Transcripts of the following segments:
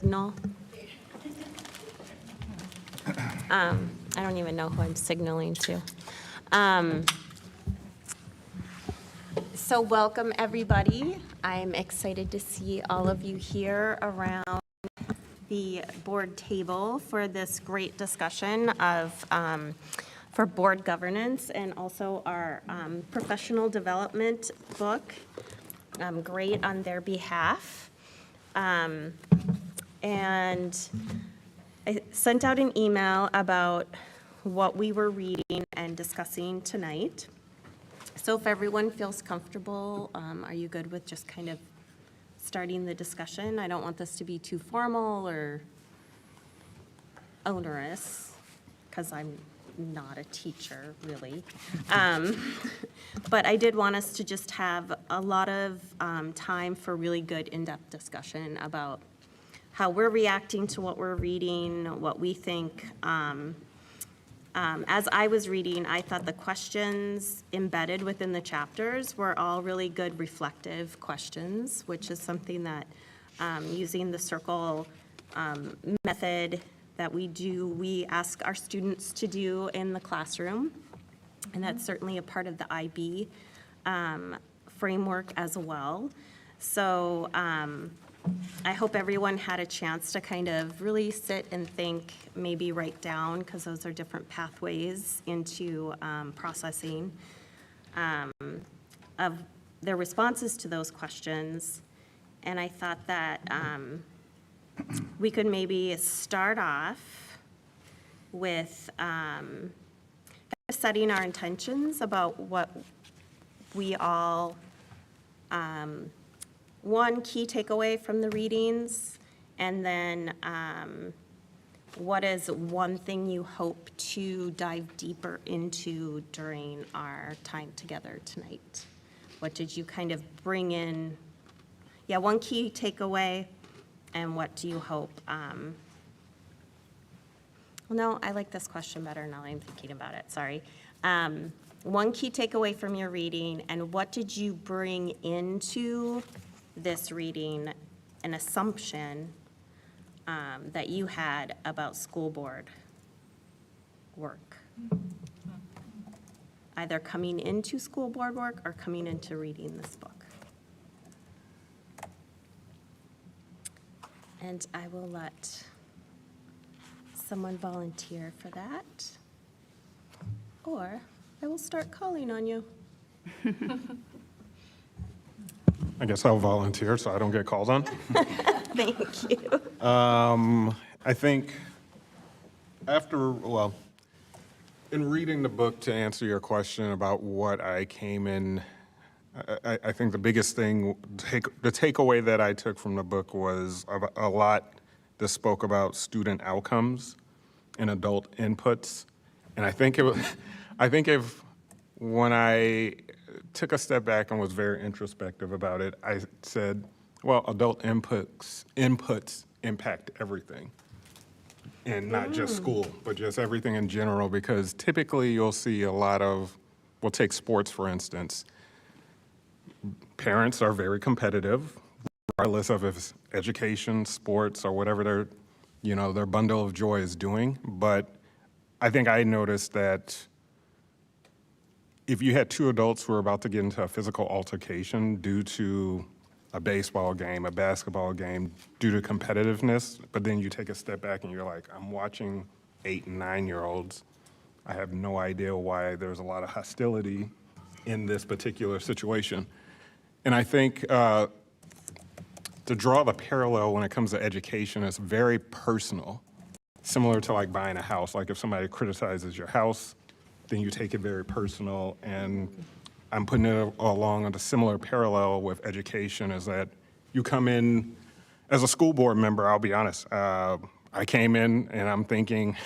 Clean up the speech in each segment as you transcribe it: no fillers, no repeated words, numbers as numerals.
signal. I don't even know who I'm signaling to. So welcome, everybody. I'm excited to see all of you here around the board table for this great discussion of for board governance and also our professional development book. Great on their behalf. And I sent out an email about what we were reading and discussing tonight. So if everyone feels comfortable, are you good with just kind of starting the discussion? I don't want this to be too formal or onerous, because I'm not a teacher, really. But I did want us to just have a lot of time for really good in-depth discussion about how we're reacting to what we're reading, what we think. As I was reading, I thought the questions embedded within the chapters were all really good reflective questions, which is something that using the circle method that we ask our students to do in the classroom. And that's certainly a part of the IB framework as well. So I hope everyone had a chance to kind of really sit and think, maybe write down, because those are different pathways into processing of their responses to those questions. And I thought that we could maybe start off with setting our intentions about what we all one key takeaway from the readings, and then what is one thing you hope to dive deeper into during our time together tonight? What did you kind of bring in? Yeah, one key takeaway, and what do you hope? Well, no, I like this question better now I'm thinking about it, sorry. One key takeaway from your reading, and what did you bring into this reading, an assumption that you had about school board work? Either coming into school board work or coming into reading this book. And I will let someone volunteer for that, or I will start calling on you. I guess I'll volunteer so I don't get called on. Thank you. I think in reading the book, to answer your question about what I came in, I think the biggest thing, the takeaway that I took from the book was a lot that spoke about student outcomes and adult inputs. And I think when I took a step back and was very introspective about it, I said, well, adult inputs impact everything. And not just school, but just everything in general, because typically you'll see a lot of, we'll take sports for instance. Parents are very competitive, regardless of if it's education, sports, or whatever their bundle of joy is doing. But I think I noticed that if you had two adults who were about to get into a physical altercation due to a baseball game, a basketball game, due to competitiveness, but then you take a step back and you're like, I'm watching 8 and 9-year-olds. I have no idea why there's a lot of hostility in this particular situation. And I think to draw the parallel when it comes to education is very personal, similar to like buying a house. Like if somebody criticizes your house, then you take it very personal. And I'm putting it along on a similar parallel with education, is that you come in as a school board member, I'll be honest, I came in and I'm thinking,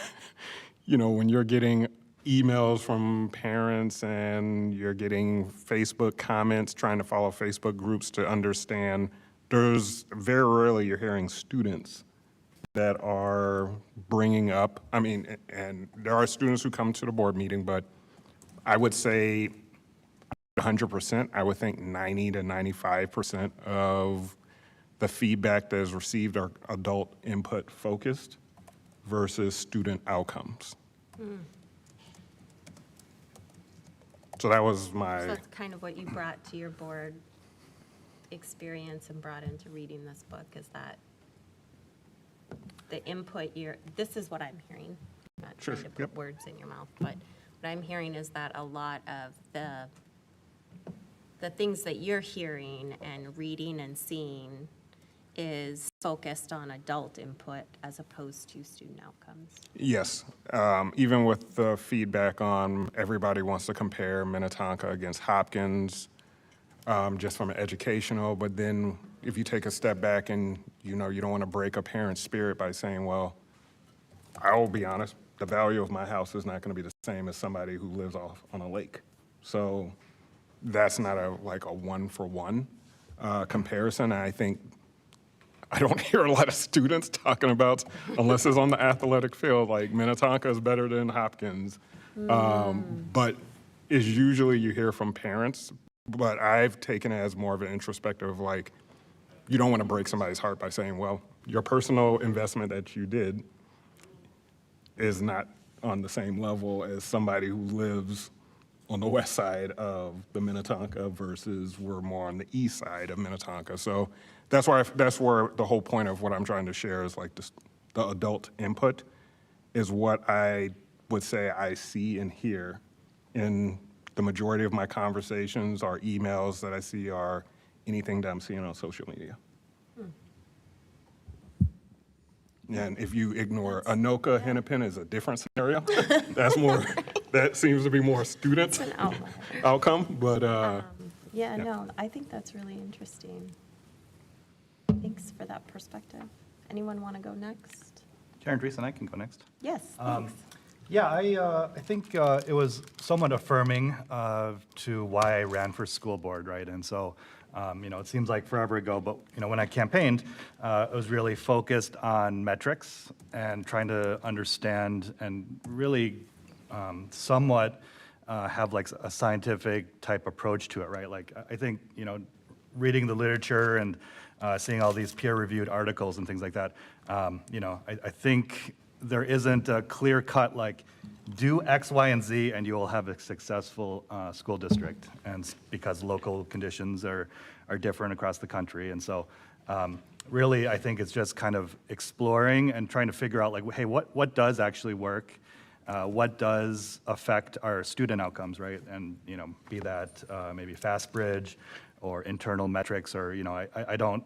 when you're getting emails from parents and you're getting Facebook comments, trying to follow Facebook groups to understand, there's very rarely you're hearing students that are bringing up, and there are students who come to the board meeting, but I would say 100%, I would think 90 to 95% of the feedback that is received are adult input focused versus student outcomes. So that was So my, that's kind of what you brought to your board experience and brought into reading this book, is that the input this is what I'm hearing. I'm not Sure, trying to put yep. words in your mouth, but what I'm hearing is that a lot of the things that you're hearing and reading and seeing is focused on adult input as opposed to student outcomes. yes, even with the feedback on everybody wants to compare Minnetonka against Hopkins, just from an educational, but then if you take a step back and, you know, you don't want to break a parent's spirit by saying, well, I will be honest, the value of my house is not going to be the same as somebody who lives off on a lake. So that's not like a one-for-one comparison. And I think I don't hear a lot of students talking about, unless it's on the athletic field, like Minnetonka is better than Hopkins. But it's usually you hear from parents, but I've taken it as more of an introspective, like, you don't want to break somebody's heart by saying, well, your personal investment that you did is not on the same level as somebody who lives on the west side of the Minnetonka versus we're more on the east side of Minnetonka. So that's where the whole point of what I'm trying to share is like this, the adult input is what I would say I see and hear in the majority of my conversations or emails that I see or anything that I'm seeing on social media. And if you ignore Anoka Hennepin is a different scenario. That's more, that seems to be more student It's an outlier. outcome, but Yeah, no, I think that's really interesting. Thanks for that perspective. Anyone want to go next? Karen, Dries, and I can go next. Yes, thanks. Yeah, I think it was somewhat affirming to why I ran for school board, right? And so, you know, it seems like forever ago, but, you know, when I campaigned, it was really focused on metrics and trying to understand and really somewhat have like a scientific type approach to it, right? Like, I think, you know, reading the literature and seeing all these peer-reviewed articles and things like that, you know, I think there isn't a clear-cut, like, do X, Y, and Z, and you will have a successful school district. And because local conditions are different across the country. And so really, I think it's just kind of exploring and trying to figure out, like, hey, what does actually work? What does affect our student outcomes, right? And, you know, be that maybe fast bridge or internal metrics, or, you know, I don't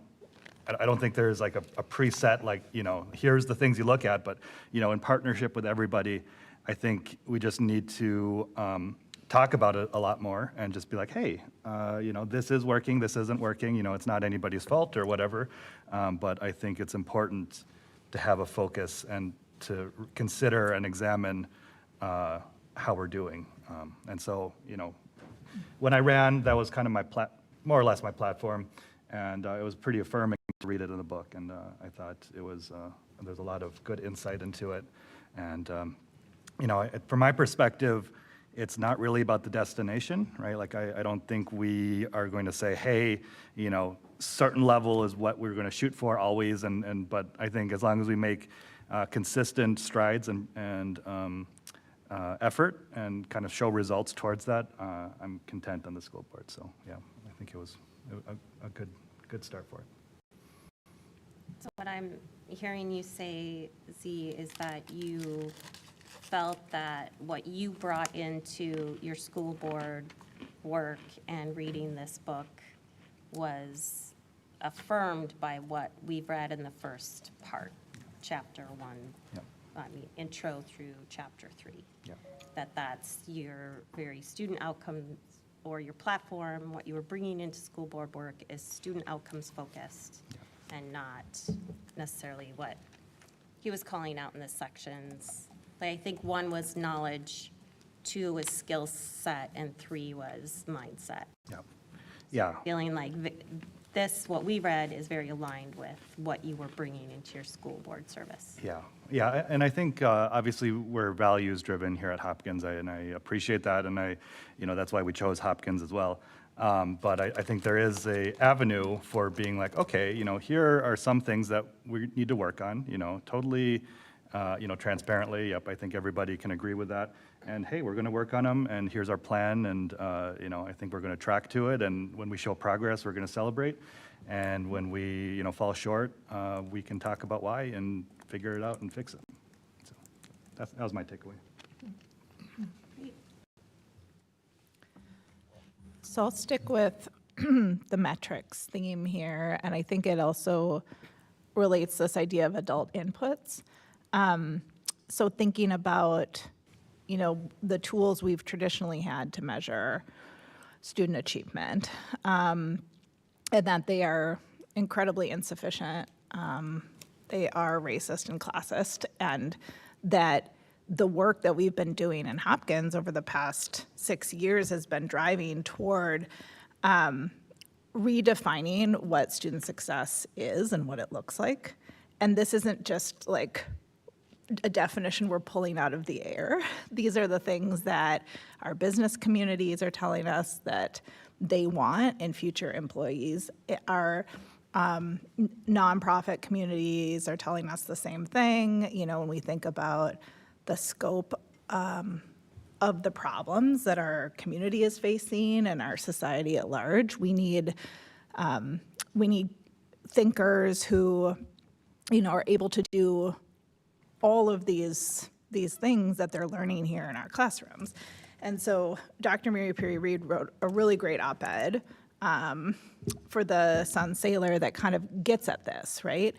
think there's like a preset, like, you know, here's the things you look at, but, you know, in partnership with everybody, I think we just need to talk about it a lot more and just be like, hey, you know, this is working, this isn't working, you know, it's not anybody's fault or whatever, but I think it's important to have a focus and to consider and examine how we're doing. And so, you know, when I ran, that was kind of my more or less my platform, and it was pretty affirming to read it in the book, and I thought it was, there's a lot of good insight into it. And, you know, from my perspective, it's not really about the destination, right? Like, I don't think we are going to say, hey, you know, certain level is what we're going to shoot for always, but I think as long as we make consistent strides and effort and kind of show results towards that, I'm content on the school board. So, yeah, I think it was a good start for it. So what I'm hearing you say, Z, is that you felt that what you brought into your school board work and reading this book was affirmed by what we've read in the first part, chapter 1, Yep. I mean, intro through chapter 3. Yep. That's your very student outcomes, or your platform, what you were bringing into school board work is student outcomes focused, and not necessarily what he was calling out in the sections. Like, I think 1 was knowledge, 2 was skill set, and 3 was mindset. Yep. Yeah. Feeling like this, what we read, is very aligned with what you were bringing into your school board service. Yeah, yeah, and I think obviously we're values driven here at Hopkins, and I appreciate that, and you know, that's why we chose Hopkins as well. But I think there is a avenue for being like, okay, here are some things that we need to work on, totally, transparently. Yep, I think everybody can agree with that. And hey, we're going to work on them, and here's our plan, and I think we're going to track to it. And when we show progress, we're going to celebrate. And when we, fall short, we can talk about why and figure it out and fix it. So that was my takeaway. So I'll stick with the metrics theme here, and I think it also relates this idea of adult inputs. So thinking about, the tools we've traditionally had to measure student achievement, and that they are incredibly insufficient. They are racist and classist, and that the work that we've been doing in Hopkins over the past 6 years has been driving toward redefining what student success is and what it looks like. And this isn't just like a definition we're pulling out of the air. These are the things that our business communities are telling us that they want in future employees. Our nonprofit communities are telling us the same thing. When we think about the scope of the problems that our community is facing and our society at large, we need thinkers who, are able to do all of these things that they're learning here in our classrooms. And so Dr. Mary Perry Reed wrote a really great op-ed for the Sun Sailor that kind of gets at this, right?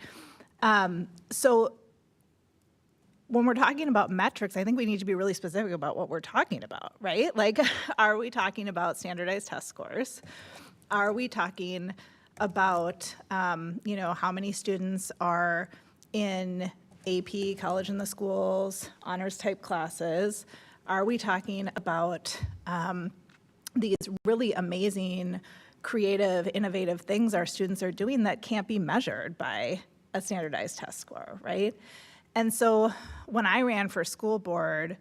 So when we're talking about metrics, I think we need to be really specific about what we're talking about, right? Like, are we talking about standardized test scores? Are we talking about, how many students are in AP, college in the schools, honors type classes? Are we talking about these really amazing, creative, innovative things our students are doing that can't be measured by a standardized test score, right? And so when I ran for school board,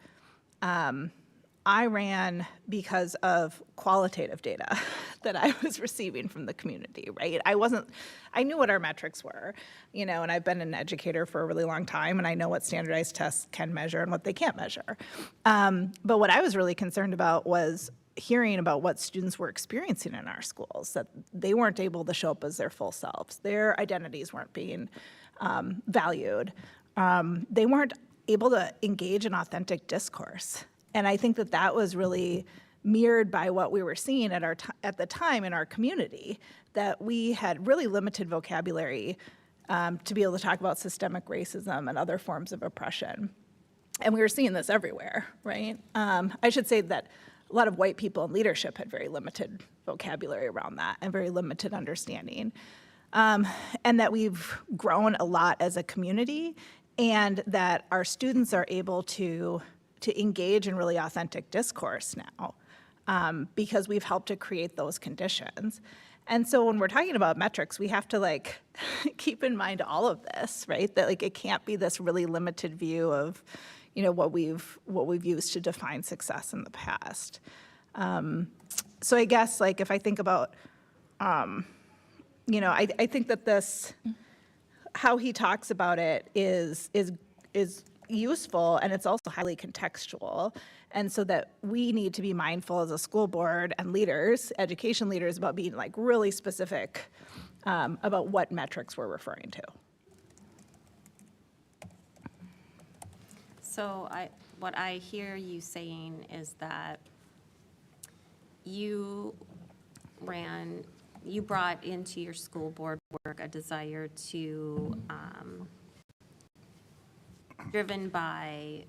I ran because of qualitative data that I was receiving from the community, right? I knew what our metrics were, and I've been an educator for a really long time, and I know what standardized tests can measure and what they can't measure. But what I was really concerned about was hearing about what students were experiencing in our schools, that they weren't able to show up as their full selves. Their identities weren't being valued. They weren't able to engage in authentic discourse. And I think that was really mirrored by what we were seeing at the time in our community, that we had really limited vocabulary to be able to talk about systemic racism and other forms of oppression. And we were seeing this everywhere, right? I should say that a lot of white people in leadership had very limited vocabulary around that and very limited understanding. And that we've grown a lot as a community, and that our students are able to engage in really authentic discourse now, because we've helped to create those conditions. And so when we're talking about metrics, we have to keep in mind all of this, right? That it can't be this really limited view of, what we've used to define success in the past. So I guess if I think about, I think that this, how he talks about it is useful, and it's also highly contextual. And so that we need to be mindful as a school board and leaders, education leaders, about being really specific about what metrics we're referring to. So what I hear you saying is that you brought into your school board work a desire to, driven by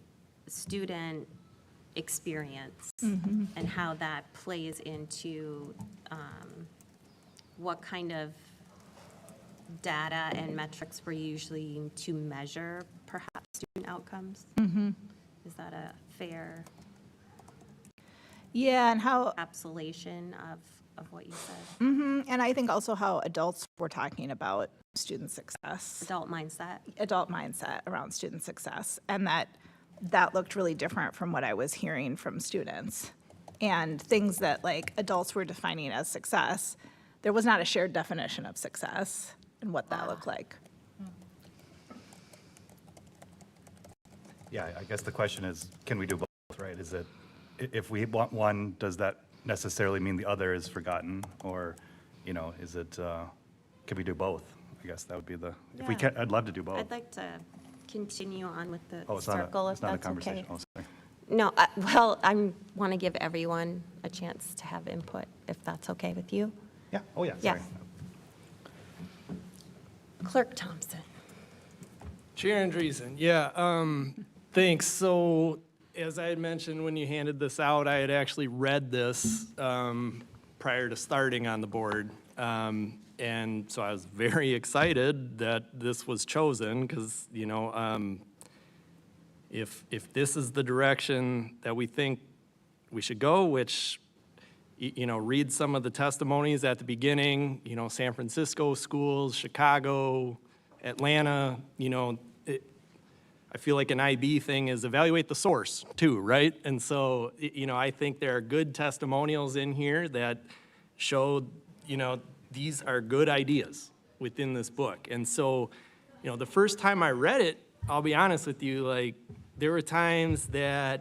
student experience and how that plays into what kind of data and metrics we're usually using to measure perhaps student outcomes. Is that a fair Yeah, and how, encapsulation of what you said? and I think also how adults were talking about student success. Adult mindset Around student success, and that looked really different from what I was hearing from students. and things that like adults were defining as success, there was not a shared definition of success and what that looked like. Yeah, I guess the question is, can we do both, right? Is it, if we want one, does that necessarily mean the other is forgotten? Or, you know, is it, can we do both? I guess that would be the, if we Yeah. can, I'd love to do both. I'd like to continue on with the Oh, it's not circle, a, if it's not a that's okay. conversation. Oh, sorry. No, well, I want to give everyone a chance to have input, if that's okay with you. Yeah, oh, yeah, Yeah. sorry. Clerk Thompson. Chair Andreessen, yeah, thanks. So as I had mentioned when you handed this out, I had actually read this prior to starting on the board. And so I was very excited that this was chosen because, you know, if this is the direction that we think we should go, which, you know, read some of the testimonies at the beginning, you know, San Francisco schools, Chicago, Atlanta, you know, I feel like an IB thing is evaluate the source too, right? And so, you know, I think there are good testimonials in here that show, you know, these are good ideas within this book. And so, you know, the first time I read it, I'll be honest with you, like, there were times that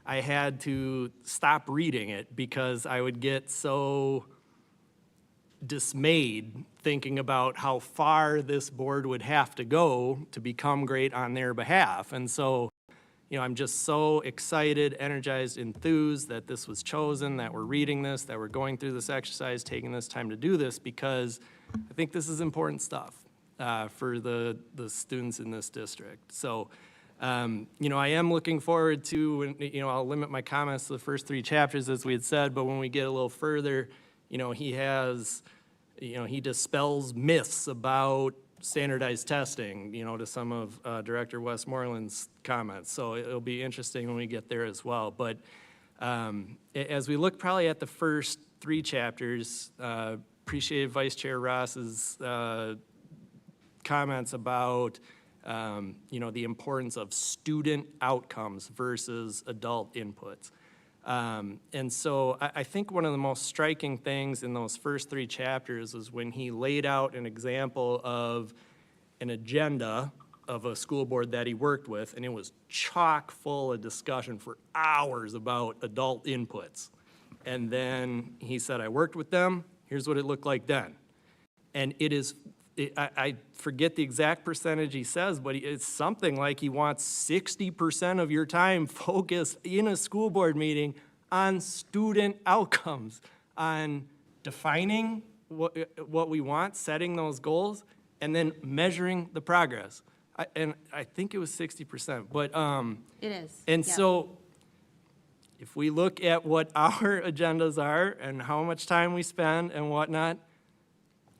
I had to stop reading it because I would get so dismayed thinking about how far this board would have to go to become great on their behalf. And so, you know, I'm just so excited, energized, enthused that this was chosen, that we're reading this, that we're going through this exercise, taking this time to do this, because I think this is important stuff for the students in this district. So, you know, I am looking forward to, you know, I'll limit my comments to the first 3 chapters, as we had said, but when we get a little further, you know, he has, you know, he dispels myths about standardized testing, you know, to some of Director Westmoreland's comments. So it'll be interesting when we get there as well. But as we look probably at the first 3 chapters, appreciated Vice Chair Ross's comments about, you know, the importance of student outcomes versus adult inputs. And so I think one of the most striking things in those first 3 chapters is when he laid out an example of an agenda of a school board that he worked with, and it was chock full of discussion for hours about adult inputs. And then he said, I worked with them, here's what it looked like then. And it is, I forget the exact percentage he says, but it's something like he wants 60% of your time focused in a school board meeting on student outcomes, on defining what we want, setting those goals, and then measuring the progress. And I think it was 60%, but It is. and yeah. so if we look at what our agendas are and how much time we spend and whatnot,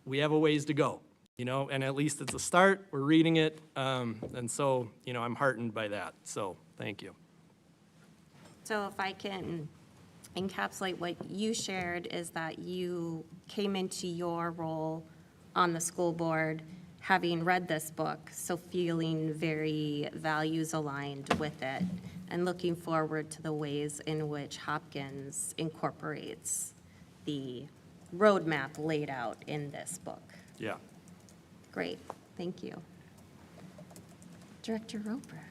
we have a ways to go, you know, and at least it's a start. We're reading it. And so, you know, I'm heartened by that. So thank you. So if I can encapsulate what you shared is that you came into your role on the school board having read this book, so feeling very values aligned with it and looking forward to the ways in which Hopkins incorporates the roadmap laid out in this book. Yeah. Great, thank you. Director Roper.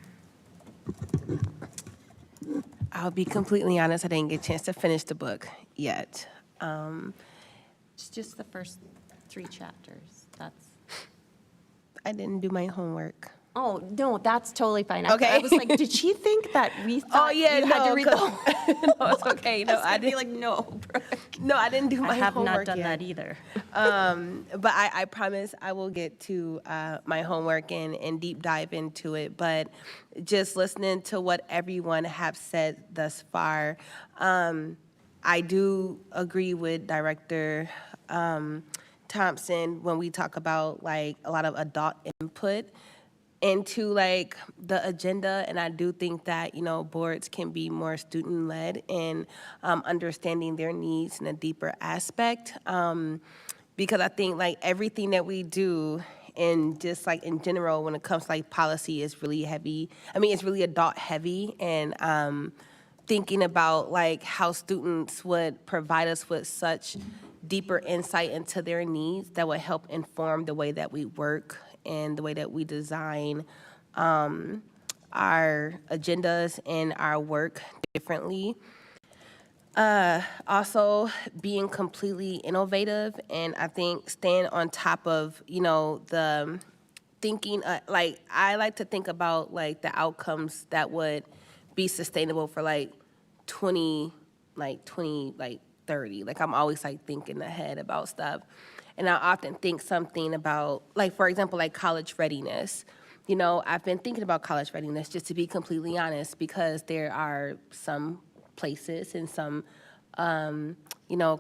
I'll be completely honest, I didn't get a chance to finish the book yet. It's just the first 3 chapters, that's. I didn't do my homework. Oh, no, that's totally fine. Okay. I was like, did she think that we thought you had to read the whole? No, it's okay. No, I I'd be didn't. like, no. No, I didn't do my I have homework not done yet. that either. But I promise I will get to my homework and deep dive into it. But just listening to what everyone have said thus far, I do agree with Director Thompson when we talk about like a lot of adult input into like the agenda, and I do think that, you know, boards can be more student-led in understanding their needs in a deeper aspect, because I think like everything that we do and just like in general when it comes to like policy is really heavy. I mean, it's really adult heavy, and thinking about like how students would provide us with such deeper insight into their needs that would help inform the way that we work and the way that we design our agendas and our work differently. Also being completely innovative, and I think staying on top of, the thinking, like I like to think about like the outcomes that would be sustainable for like 30. Like I'm always like thinking ahead about stuff. And I often think something about, like, for example, like college readiness. I've been thinking about college readiness, just to be completely honest, because there are some places and some,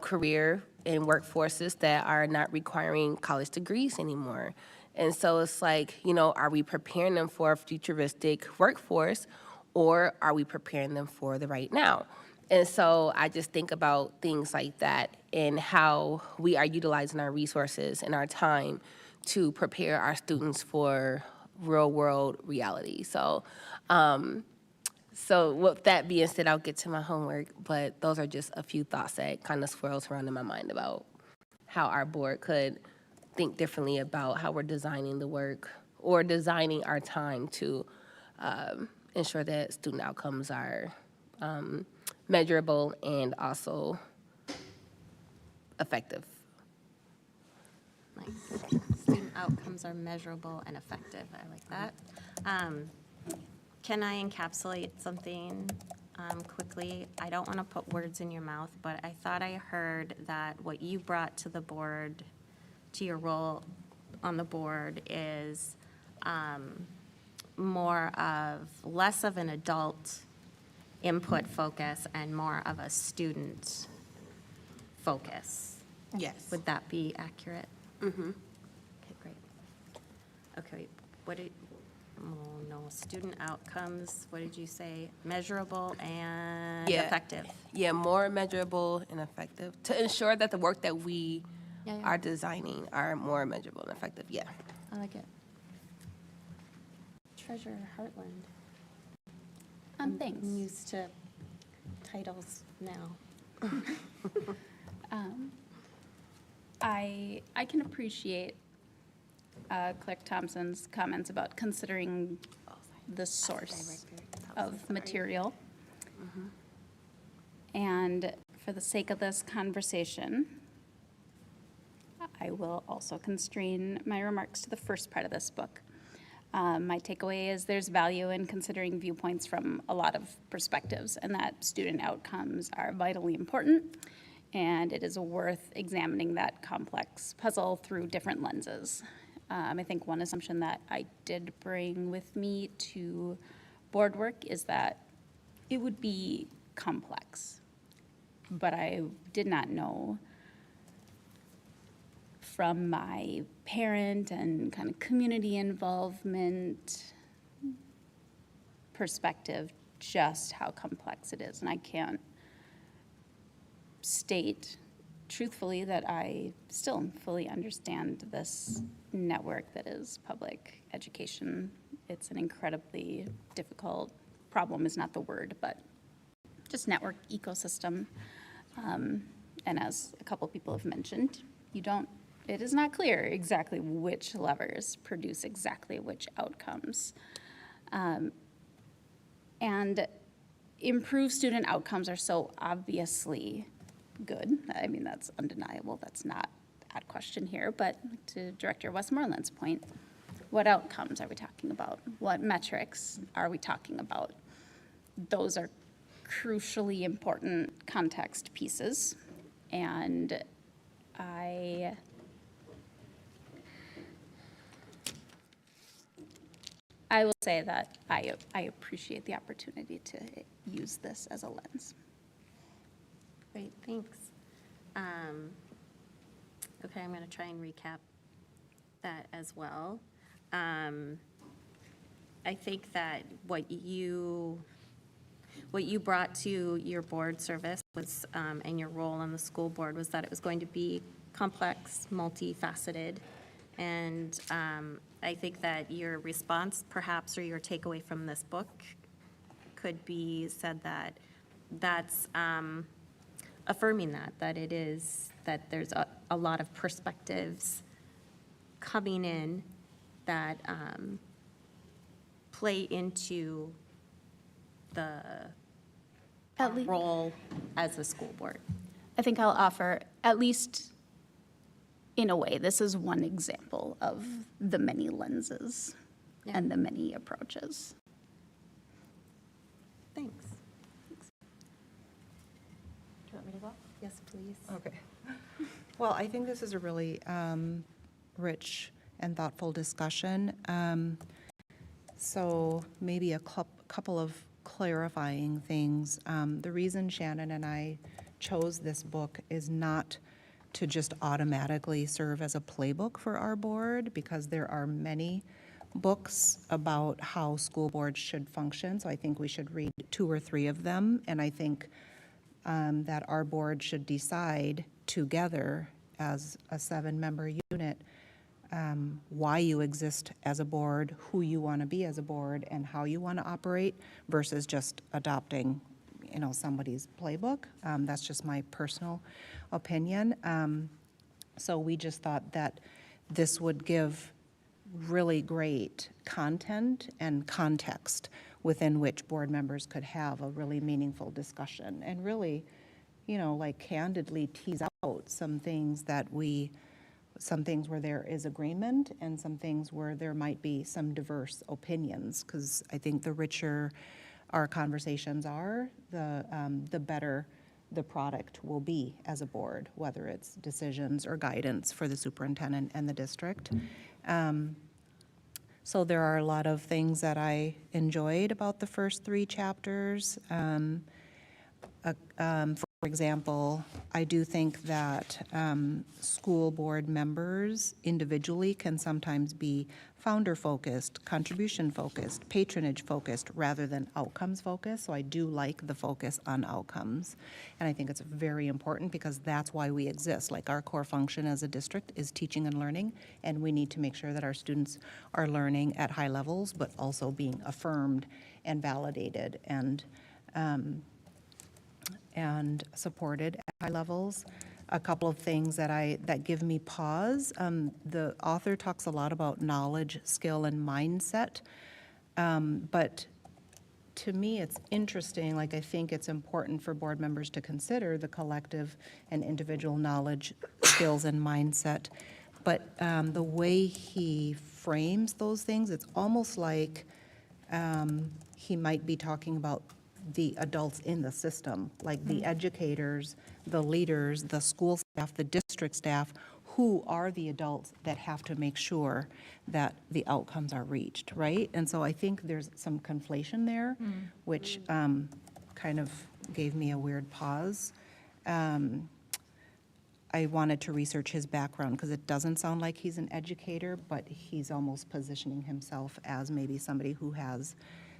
career and workforces that are not requiring college degrees anymore. And so it's like, are we preparing them for a futuristic workforce, or are we preparing them for the right now? And so I just think about things like that and how we are utilizing our resources and our time to prepare our students for real world reality. So with that being said, I'll get to my homework, but those are just a few thoughts that kind of swirls around in my mind about how our board could think differently about how we're designing the work or designing our time to ensure that student outcomes are measurable and also effective. Nice. Student outcomes are measurable and effective. I like that. Can I encapsulate something quickly? I don't want to put words in your mouth, but I thought I heard that what you brought to the board, to your role on the board, is less of an adult input focus and more of a student focus. Yes. Would that be accurate? Mm-hmm. Okay, great. Okay, student outcomes, what did you say? Measurable and effective. Yeah, more measurable and effective to ensure that the work that we are designing are more measurable and effective. Yeah. I like it. Treasurer Heartland. Thanks. I'm used to titles now. I can appreciate Clerk Thompson's comments about considering the source of material. And for the sake of this conversation, I will also constrain my remarks to the first part of this book. My takeaway is there's value in considering viewpoints from a lot of perspectives, and that student outcomes are vitally important, and it is worth examining that complex puzzle through different lenses. I think one assumption that I did bring with me to board work is that it would be complex, but I did not know from my parent and kind of community involvement perspective just how complex it is. And I can't state truthfully that I still fully understand this network that is public education. It's an incredibly difficult problem, is not the word, but just network ecosystem. And as a couple people have mentioned, it is not clear exactly which levers produce exactly which outcomes. And improved student outcomes are so obviously good. I mean, that's undeniable. That's not at question here. But to Director Westmoreland's point, what outcomes are we talking about? What metrics are we talking about? Those are crucially important context pieces. And I will say that I appreciate the opportunity to use this as a lens. Great, thanks. Okay, I'm going to try and recap that as well. I think that what you brought to your board service was, and your role on the school board, was that it was going to be complex, multifaceted, and I think that your response, perhaps, or your takeaway from this book could be said that that's affirming that it is, that there's a lot of perspectives coming in that play into the At lea- role as a school board. I think I'll offer, at least in a way, this is one example of the many lenses Yeah. and the many approaches. Thanks. Do you want me to go? Yes, please. Okay. Well, I think this is a really rich and thoughtful discussion. So maybe a couple of clarifying things. The reason Shannon and I chose this book is not to just automatically serve as a playbook for our board, because there are many books about how school boards should function. So I think we should read 2 or 3 of them, and I think that our board should decide together as a 7-member unit why you exist as a board, who you want to be as a board, and how you want to operate, versus just adopting, somebody's playbook. That's just my personal opinion. So we just thought that this would give really great content and context within which board members could have a really meaningful discussion and really, like candidly tease out some things where there is agreement and some things where there might be some diverse opinions, because I think the richer our conversations are, the better the product will be as a board, whether it's decisions or guidance for the superintendent and the district. So there are a lot of things that I enjoyed about the first 3 chapters. For example, I do think that school board members individually can sometimes be founder-focused, contribution-focused, patronage-focused, rather than outcomes-focused. So I do like the focus on outcomes. And I think it's very important, because that's why we exist. Like, our core function as a district is teaching and learning, and we need to make sure that our students are learning at high levels, but also being affirmed and validated and supported at high levels. A couple of things that give me pause. The author talks a lot about knowledge, skill, and mindset, but to me, it's interesting. Like, I think it's important for board members to consider the collective and individual knowledge, skills, and mindset. But the way he frames those things, it's almost like he might be talking about the adults in the system, like the educators, the leaders, the school staff, the district staff, who are the adults that have to make sure that the outcomes are reached, right? And so I think there's some conflation there, which kind of gave me a weird pause. I wanted to research his background, because it doesn't sound like he's an educator, but he's almost positioning himself as maybe somebody who has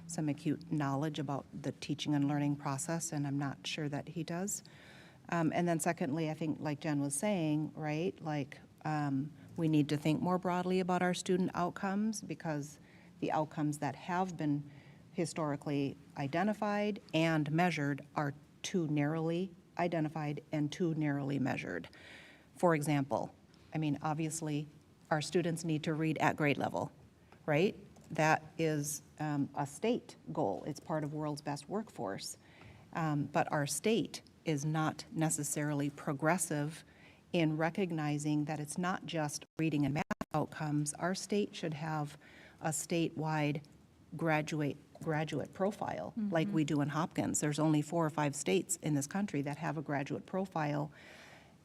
some acute knowledge about the teaching and learning process, and I'm not sure that he does. And then secondly, I think, like Jen was saying, right, like we need to think more broadly about our student outcomes, because the outcomes that have been historically identified and measured are too narrowly identified and too narrowly measured. For example, I mean, obviously, our students need to read at grade level, right? That is a state goal. It's part of world's best workforce. But our state is not necessarily progressive in recognizing that it's not just reading and math outcomes. Our state should have a statewide graduate profile, like we do in Hopkins. There's only 4 or 5 states in this country that have a graduate profile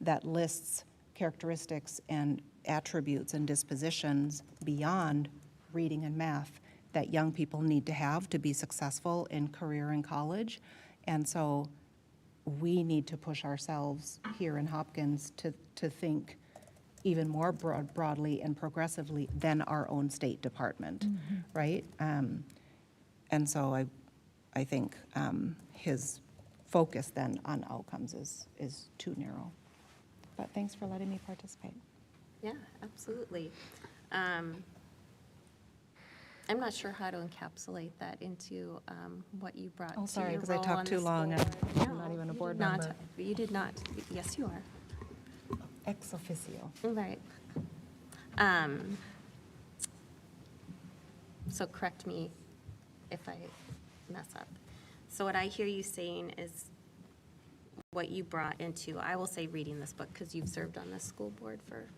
that lists characteristics and attributes and dispositions beyond reading and math that young people need to have to be successful in career and college. And so we need to push ourselves here in Hopkins to think even more broadly and progressively than our own state department, right? And so I think his focus then on outcomes is too narrow. But thanks for letting me participate. Yeah, absolutely. I'm not sure how to encapsulate that into what you brought Oh, to sorry, your 'cause I role talked on too the long. school I'm board. not No, even a you board did not. member. You did not. Yes, you are. Ex officio. Right. So correct me if I mess up. So what I hear you saying is what you brought into, I will say reading this book, because you've served on this school board for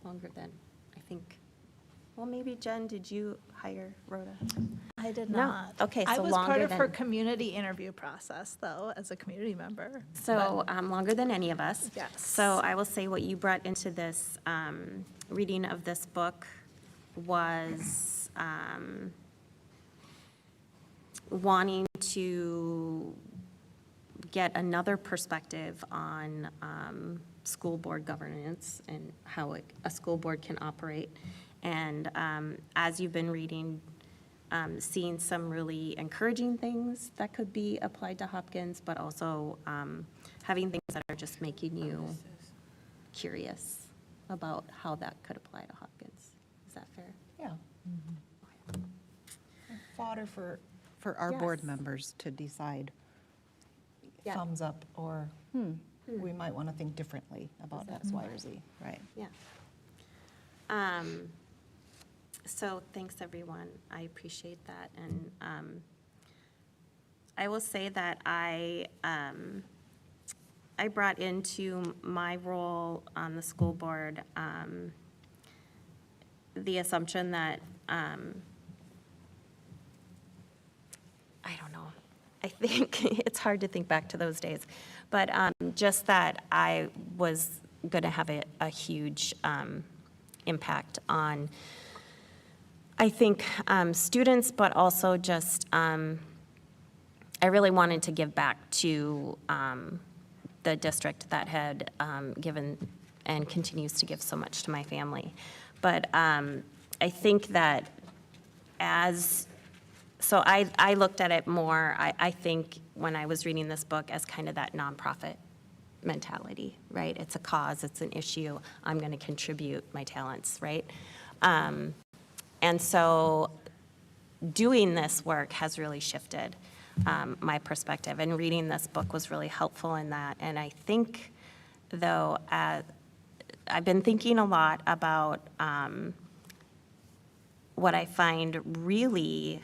longer than, I think, well, maybe Jen, did you hire Rhoda? I did No. not. Okay, I so was part longer of her than- community interview process, though, as a community member. So longer than any of us. Yes. So I will say what you brought into this reading of this book was wanting to get another perspective on school board governance and how a school board can operate. And as you've been reading, seeing some really encouraging things that could be applied to Hopkins, but also having things that are just making you curious about how that could apply to Hopkins. Is that fair? Yeah. Fodder for our board Yes. members to decide Yeah. thumbs up or, we might want to think differently about X, Y, or Z, right? Yeah. So thanks, everyone. I appreciate that. And I will say that I brought into my role on the school board the assumption that, I don't know, I think it's hard to think back to those days, but just that I was going to have a huge impact on, I think, students, but also just, I really wanted to give back to the district that had given and continues to give so much to my family. But I think that so I looked at it more, I think, when I was reading this book as kind of that nonprofit mentality, right? It's a cause, it's an issue, I'm going to contribute my talents, right? And so doing this work has really shifted my perspective, and reading this book was really helpful in that. And I think, though, I've been thinking a lot about what I find really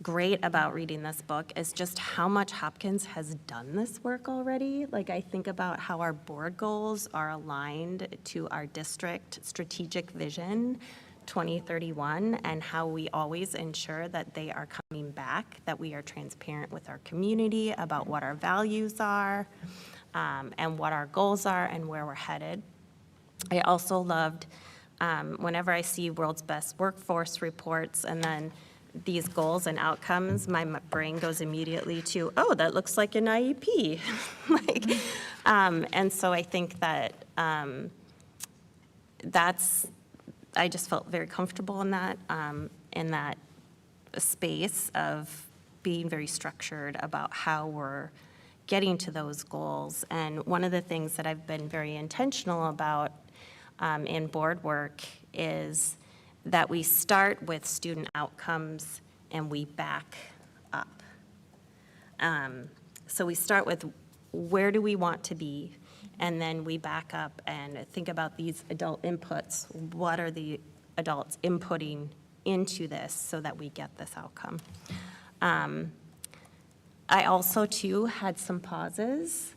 great about reading this book is just how much Hopkins has done this work already. Like, I think about how our board goals are aligned to our district strategic vision 2031, and how we always ensure that they are coming back, that we are transparent with our community about what our values are, and what our goals are and where we're headed. I also loved whenever I see World's Best Workforce reports and then these goals and outcomes, my brain goes immediately to, oh, that looks like an IEP. And so I think that I just felt very comfortable in that space of being very structured about how we're getting to those goals. And one of the things that I've been very intentional about in board work is that we start with student outcomes and we back up. So we start with where do we want to be, and then we back up and think about these adult inputs. What are the adults inputting into this so that we get this outcome? I also, too, had some pauses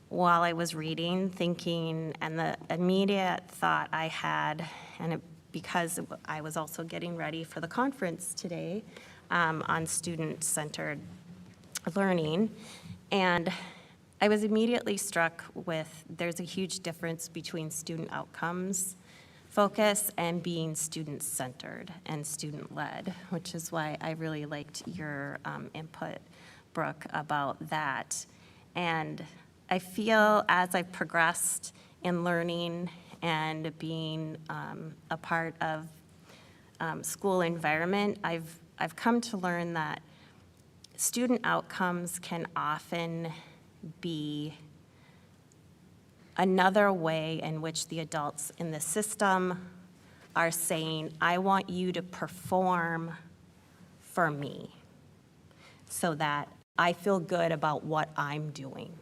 while I was reading, thinking, and the immediate thought I had, because I was also getting ready for the conference today on student-centered learning, and I was immediately struck with there's a huge difference between student outcomes focus and being student-centered and student-led, which is why I really liked your input, Brooke, about that. And I feel as I've progressed in learning and being a part of school environment, I've come to learn that student outcomes can often be another way in which the adults in the system are saying, I want you to perform for me so that I feel good about what I'm doing.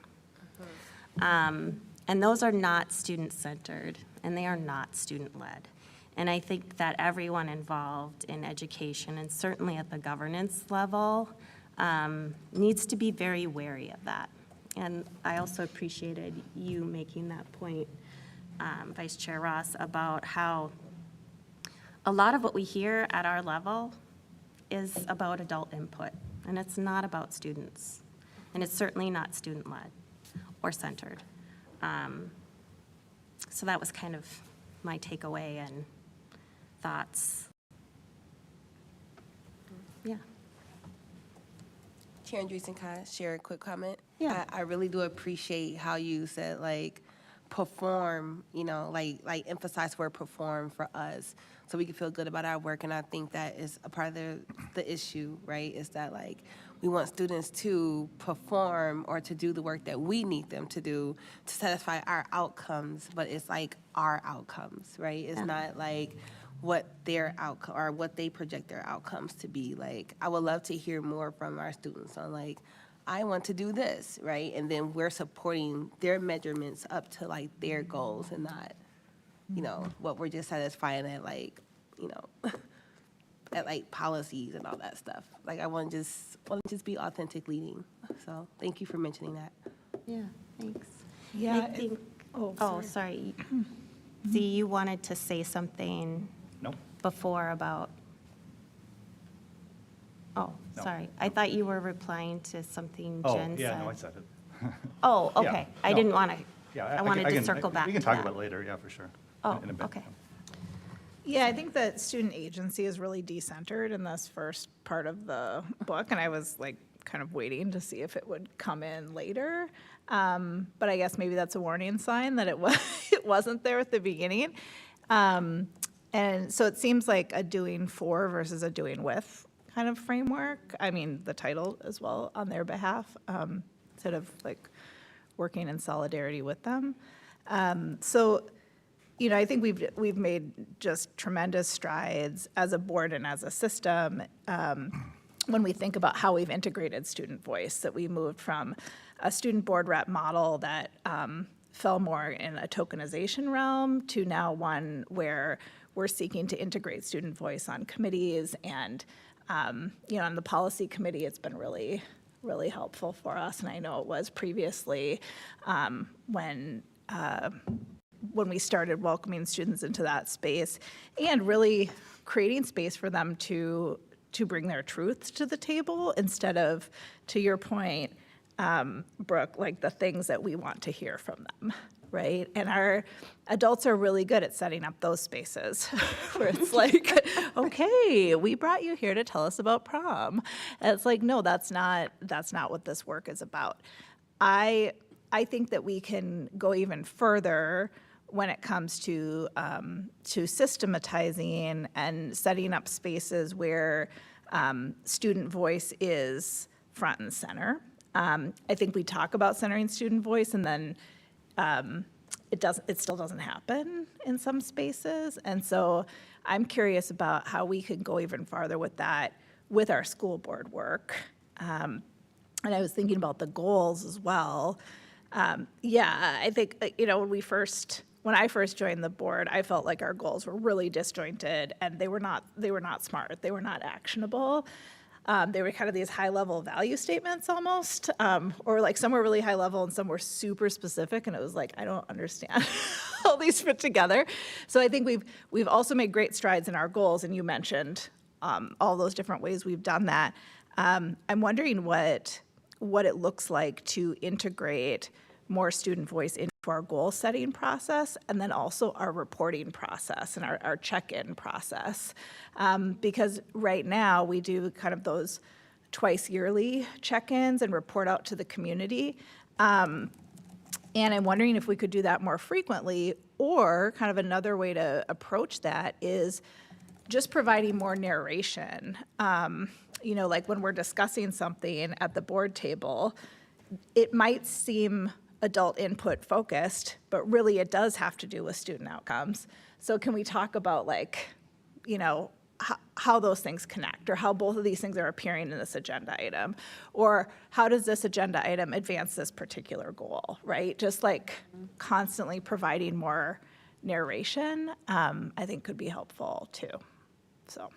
And those are not student-centered, and they are not student-led. And I think that everyone involved in education, and certainly at the governance level, needs to be very wary of that. And I also appreciated you making that point, Vice Chair Ross, about how a lot of what we hear at our level is about adult input, and it's not about students. And it's certainly not student-led or centered. So that was kind of my takeaway and thoughts. Yeah. Chair Andreessen, can I share a quick comment? Yeah. I really do appreciate how you said, like, perform, you know, like emphasize word perform for us so we can feel good about our work. And I think that is a part of the issue, right? Is that, like, we want students to perform or to do the work that we need them to do to satisfy our outcomes, but it's like our outcomes, right? It's not like what their outcome or what they project their outcomes to be. Like, I would love to hear more from our students on, like, I want to do this, right? And then we're supporting their measurements up to, like, their goals and not, you know, what we're just satisfying at, like, you know, at, like, policies and all that stuff. Like, I want to just be authentic leading. So thank you for mentioning that. Yeah, thanks. Yeah, I think, oh, sorry. Z, you wanted to say something Nope. before about, No. sorry. I thought you were replying to something Oh, Jen said. yeah, no, I said it. Oh, Yeah, okay. I no. didn't want to, Yeah, I wanted I to can- circle back We can to talk that. about it later, yeah, for sure. Oh, in a bit. okay. Yeah, I think that student agency is really decentered in this first part of the book, and I was like kind of waiting to see if it would come in later. But I guess maybe that's a warning sign that it was it wasn't there at the beginning. And so it seems like a doing for versus a doing with kind of framework. I mean, the title as well on their behalf, instead of like working in solidarity with them. So, you know, I think we've made just tremendous strides as a board and as a system when we think about how we've integrated student voice, that we moved from a student board rep model that fell more in a tokenization realm to now one where we're seeking to integrate student voice on committees. And, you know, on the policy committee, it's been really, really helpful for us. And I know it was previously when we started welcoming students into that space and really creating space for them to bring their truths to the table instead of, to your point, Brooke, like the things that we want to hear from them, right? And our adults are really good at setting up those spaces where it's like, okay, we brought you here to tell us about prom. And it's like, no, that's not what this work is about. I think that we can go even further when it comes to systematizing and setting up spaces where student voice is front and center. I think we talk about centering student voice, and then it still doesn't happen in some spaces. And so I'm curious about how we can go even farther with that with our school board work. And I was thinking about the goals as well. Yeah, I think, you know, when I first joined the board, I felt like our goals were really disjointed, and they were not smart. They were not actionable. They were kind of these high-level value statements almost, or like some were really high level and some were super specific, and it was like, I don't understand how these fit together. So I think we've also made great strides in our goals, and you mentioned all those different ways we've done that. I'm wondering what it looks like to integrate more student voice into our goal setting process, and then also our reporting process and our check-in process. Because right now we do kind of those twice yearly check-ins and report out to the community. And I'm wondering if we could do that more frequently, or kind of another way to approach that is just providing more narration. You know, like when we're discussing something at the board table, it might seem adult input focused, but really it does have to do with student outcomes. So can we talk about like, you know, how those things connect, or how both of these things are appearing in this agenda item, or how does this agenda item advance this particular goal, right? Just like constantly providing more narration, I think could be helpful too. So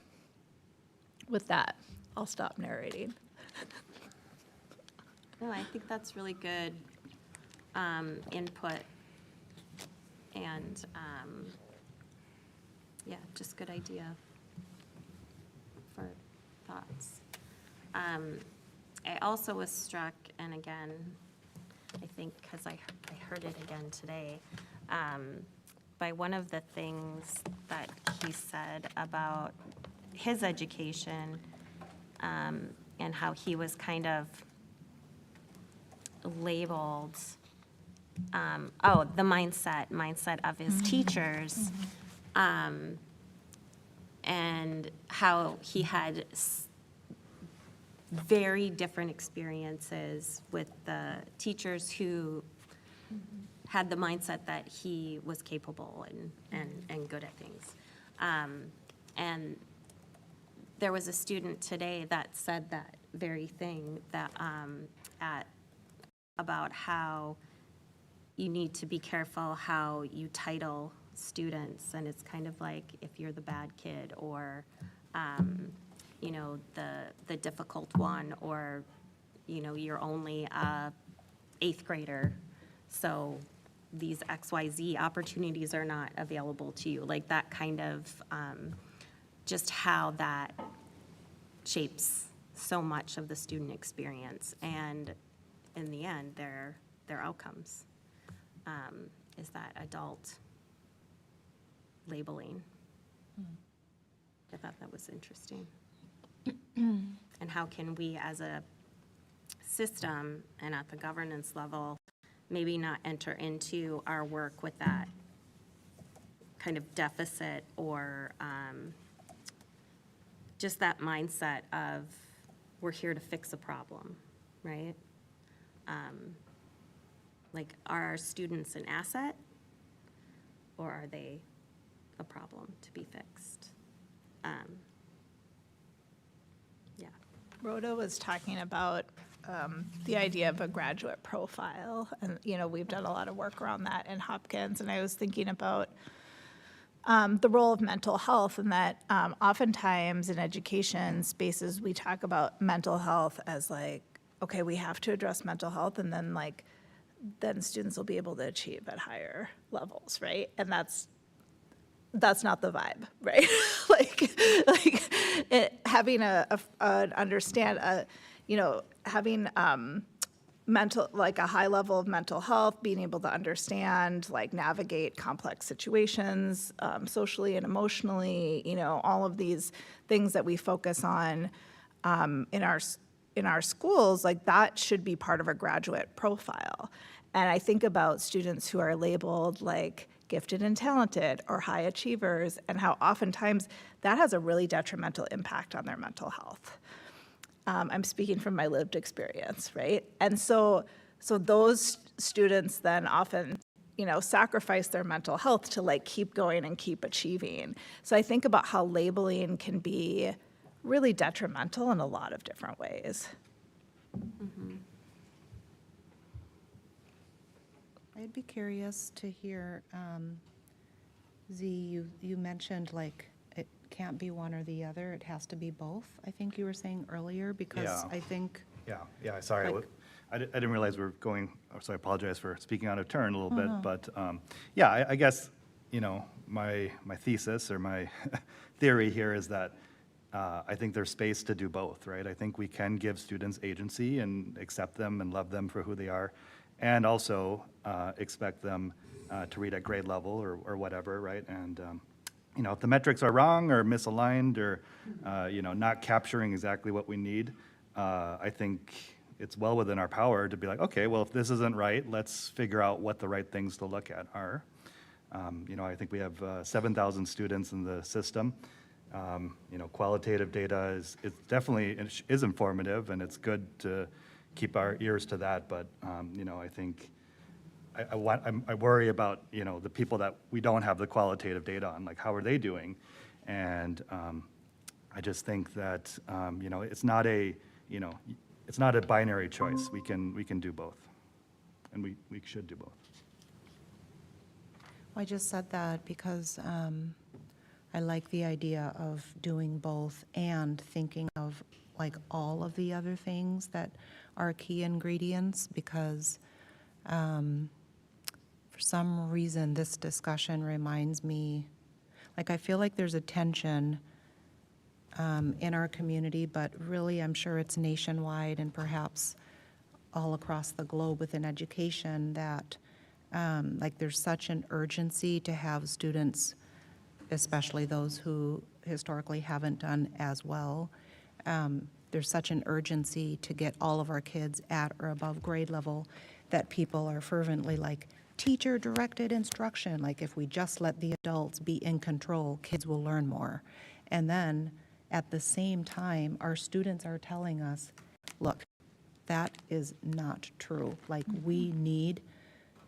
with that, I'll stop narrating. No, I think that's really good input, and yeah, just good idea for thoughts. I also was struck, and again, I think because I heard it again today, by one of the things that he said about his education, and how he was kind of labeled, the mindset of his teachers, and how he had very different experiences with the teachers who had the mindset that he was capable and good at things. And there was a student today that said that very thing, that about how you need to be careful how you title students, and it's kind of like if you're the bad kid, or you know, the difficult one, or you know, you're only a 8th grader, so these XYZ opportunities are not available to you, like that kind of just how that shapes so much of the student experience, and in the end, their outcomes, is that adult labeling. I thought that was interesting. And how can we, as a system and at the governance level, maybe not enter into our work with that kind of deficit, or just that mindset of we're here to fix a problem, right? Like, are our students an asset, or are they a problem to be fixed? Yeah. Rhoda was talking about the idea of a graduate profile, and, you know, we've done a lot of work around that in Hopkins, and I was thinking about the role of mental health, and that oftentimes in education spaces, we talk about mental health as like, okay, we have to address mental health, and then like, then students will be able to achieve at higher levels, right? And that's not the vibe, right? Having having like a high level of mental health, being able to understand, like, navigate complex situations, socially and emotionally, you know, all of these things that we focus on in our schools, like, that should be part of a graduate profile. And I think about students who are labeled like gifted and talented or high achievers, and how oftentimes that has a really detrimental impact on their mental health. I'm speaking from my lived experience, right? And so those students then often, you know, sacrifice their mental health to like keep going and keep achieving. So I think about how labeling can be really detrimental in a lot of different ways. Mm-hmm. I'd be curious to hear, Z, you mentioned like it can't be one or the other, it has to be both, I think you were saying earlier, because Yeah. I think, Yeah, sorry, Like- I didn't realize we were going, so I apologize for speaking out of turn a little bit, but, yeah, I guess, you know, my thesis or my theory here is that I think there's space to do both, right? I think we can give students agency and accept them and love them for who they are, and also expect them to read at grade level or whatever, right? And, you know, if the metrics are wrong or misaligned or, you know, not capturing exactly what we need, I think it's well within our power to be like, okay, well, if this isn't right, let's figure out what the right things to look at are. You know, I think we have 7,000 students in the system. You know, qualitative data is definitely is informative, and it's good to keep our ears to that. But you know, I think I worry about, the people that we don't have the qualitative data on, like how are they doing? And I just think that, it's not a, it's not a binary choice. We can do both, and we should do both. I just said that because I like the idea of doing both and thinking of like all of the other things that are key ingredients, because for some reason this discussion reminds me, like I feel like there's a tension in our community, but really I'm sure it's nationwide and perhaps all across the globe within education, that like there's such an urgency to have students, especially those who historically haven't done as well. There's such an urgency to get all of our kids at or above grade level that people are fervently like, teacher-directed instruction, like if we just let the adults be in control, kids will learn more. And then at the same time, our students are telling us, look, that is not true. Like we need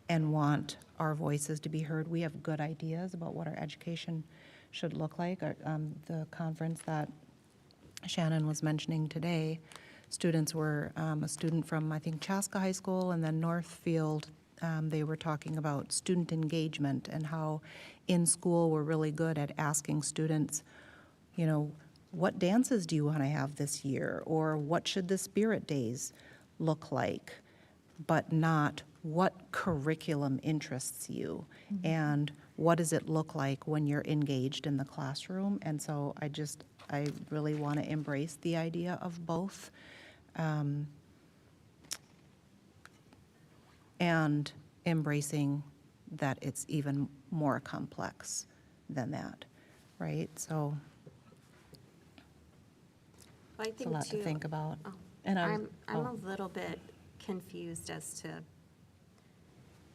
and want our voices to be heard. We have good ideas about what our education should look like. The conference that Shannon was mentioning today, students were, a student from, I think, Chaska High School and then Northfield, they were talking about student engagement and how in school we're really good at asking students, what dances do you want to have this year? Or what should the Spirit Days look like? But not what curriculum interests you and what does it look like when you're engaged in the classroom. And so I really want to embrace the idea of both. And embracing that it's even more complex than that, right? So I it's a think lot to too, think about. oh, And I'm a little bit confused as to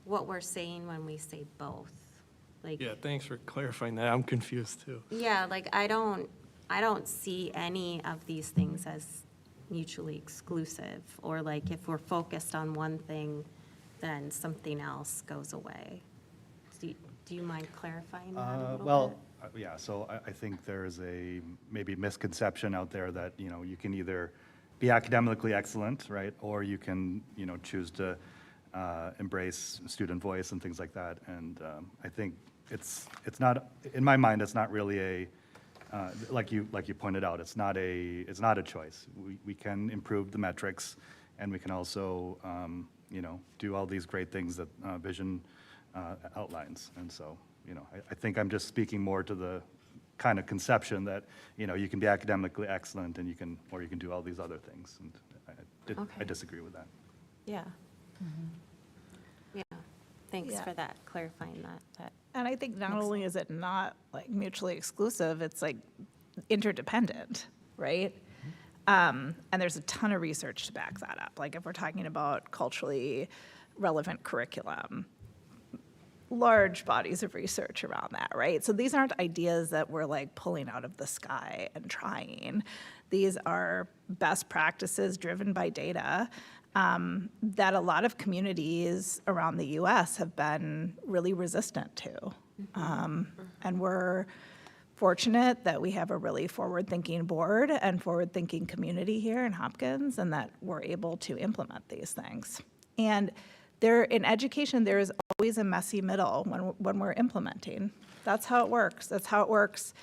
what we're saying when we say both. Like, Yeah, thanks for clarifying that. I'm confused too. yeah, like I don't see any of these things as mutually exclusive, or like if we're focused on one thing, then something else goes away. Do you mind clarifying that a little Well, bit? yeah, so I think there's a maybe misconception out there that, you can either be academically excellent, right? Or you can, choose to embrace student voice and things like that. And I think it's not, in my mind, it's not really a, like you pointed out, it's not a choice. We can improve the metrics, and we can also, do all these great things that Vision outlines. And so, I think I'm just speaking more to the kind of conception that, you can be academically excellent and you can do all these other things. And I Okay. disagree with that. Yeah. Yeah, thanks Yeah. for that, clarifying that. And I think not only is it not like mutually exclusive, it's like interdependent, right? And there's a ton of research to back that up. Like if we're talking about culturally relevant curriculum, large bodies of research around that, right? So these aren't ideas that we're like pulling out of the sky and trying. These are best practices driven by data that a lot of communities around the US have been really resistant to. And we're fortunate that we have a really forward-thinking board and forward-thinking community here in Hopkins, and that we're able to implement these things. And in education, there is always a messy middle when we're implementing. That's how it works. That's how it works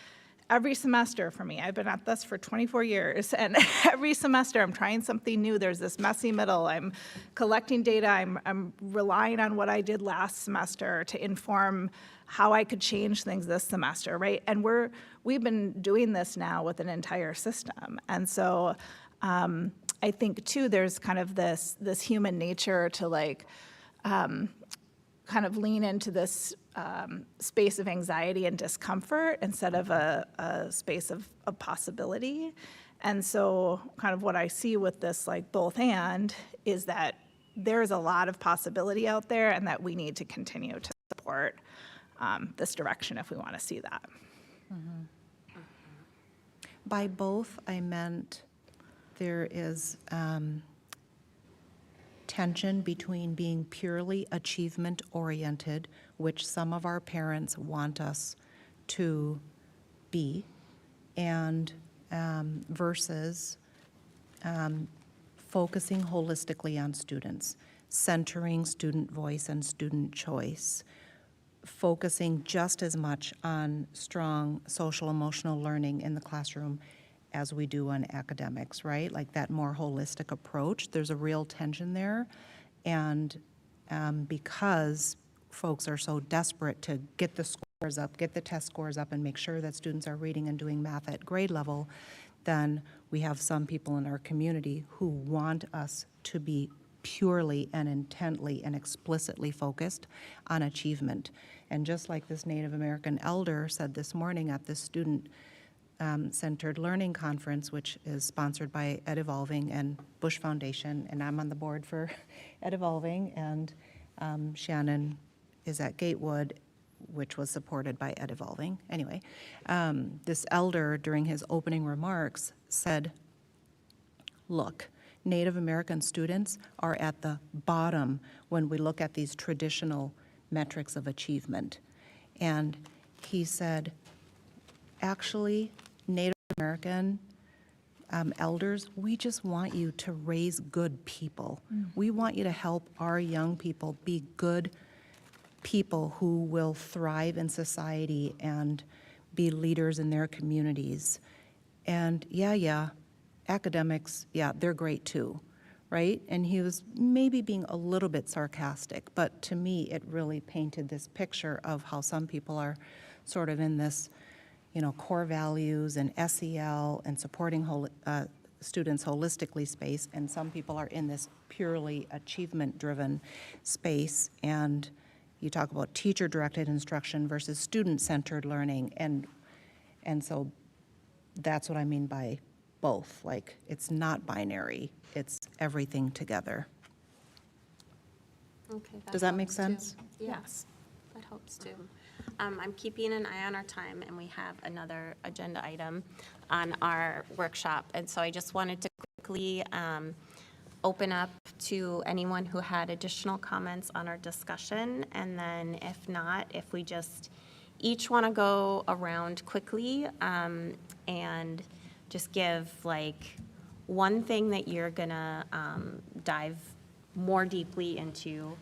every semester for me. I've been at this for 24 years, and every semester I'm trying something new. There's this messy middle. I'm collecting data. I'm relying on what I did last semester to inform how I could change things this semester, right? And we've been doing this now with an entire system. And so I think too, there's kind of this human nature to like kind of lean into this space of anxiety and discomfort instead of a space of possibility. And so kind of what I see with this like both and is that there's a lot of possibility out there, and that we need to continue to support this direction if we want to see that. By both, I meant there is tension between being purely achievement-oriented, which some of our parents want us to be, and versus focusing holistically on students, centering student voice and student choice, focusing just as much on strong social emotional learning in the classroom as we do on academics, right? Like that more holistic approach. There's a real tension there. And because folks are so desperate to get the scores up, get the test scores up, and make sure that students are reading and doing math at grade level, then we have some people in our community who want us to be purely and intently and explicitly focused on achievement. And just like this Native American elder said this morning at this student-centered learning conference, which is sponsored by Ed Evolving and Bush Foundation, and I'm on the board for Ed Evolving, and Shannon is at Gatewood, which was supported by Ed Evolving. Anyway, this elder, during his opening remarks, said, look, Native American students are at the bottom when we look at these traditional metrics of achievement. And he said, actually, Native American elders, we just want you to raise good people. We want you to help our young people be good people who will thrive in society and be leaders in their communities. And yeah, academics, yeah, they're great too, right? And he was maybe being a little bit sarcastic, but to me, it really painted this picture of how some people are sort of in this, core values and SEL and supporting students holistically space, and some people are in this purely achievement-driven space. And you talk about teacher-directed instruction versus student-centered learning, and so that's what I mean by both. Like, it's not binary, it's everything together. Okay, Does that make helps too. sense? Yes, that helps too. I'm keeping an eye on our time, and we have another agenda item on our workshop. And so I just wanted to quickly open up to anyone who had additional comments on our discussion. And then if not, if we just each want to go around quickly and just give like one thing that you're gonna dive more deeply into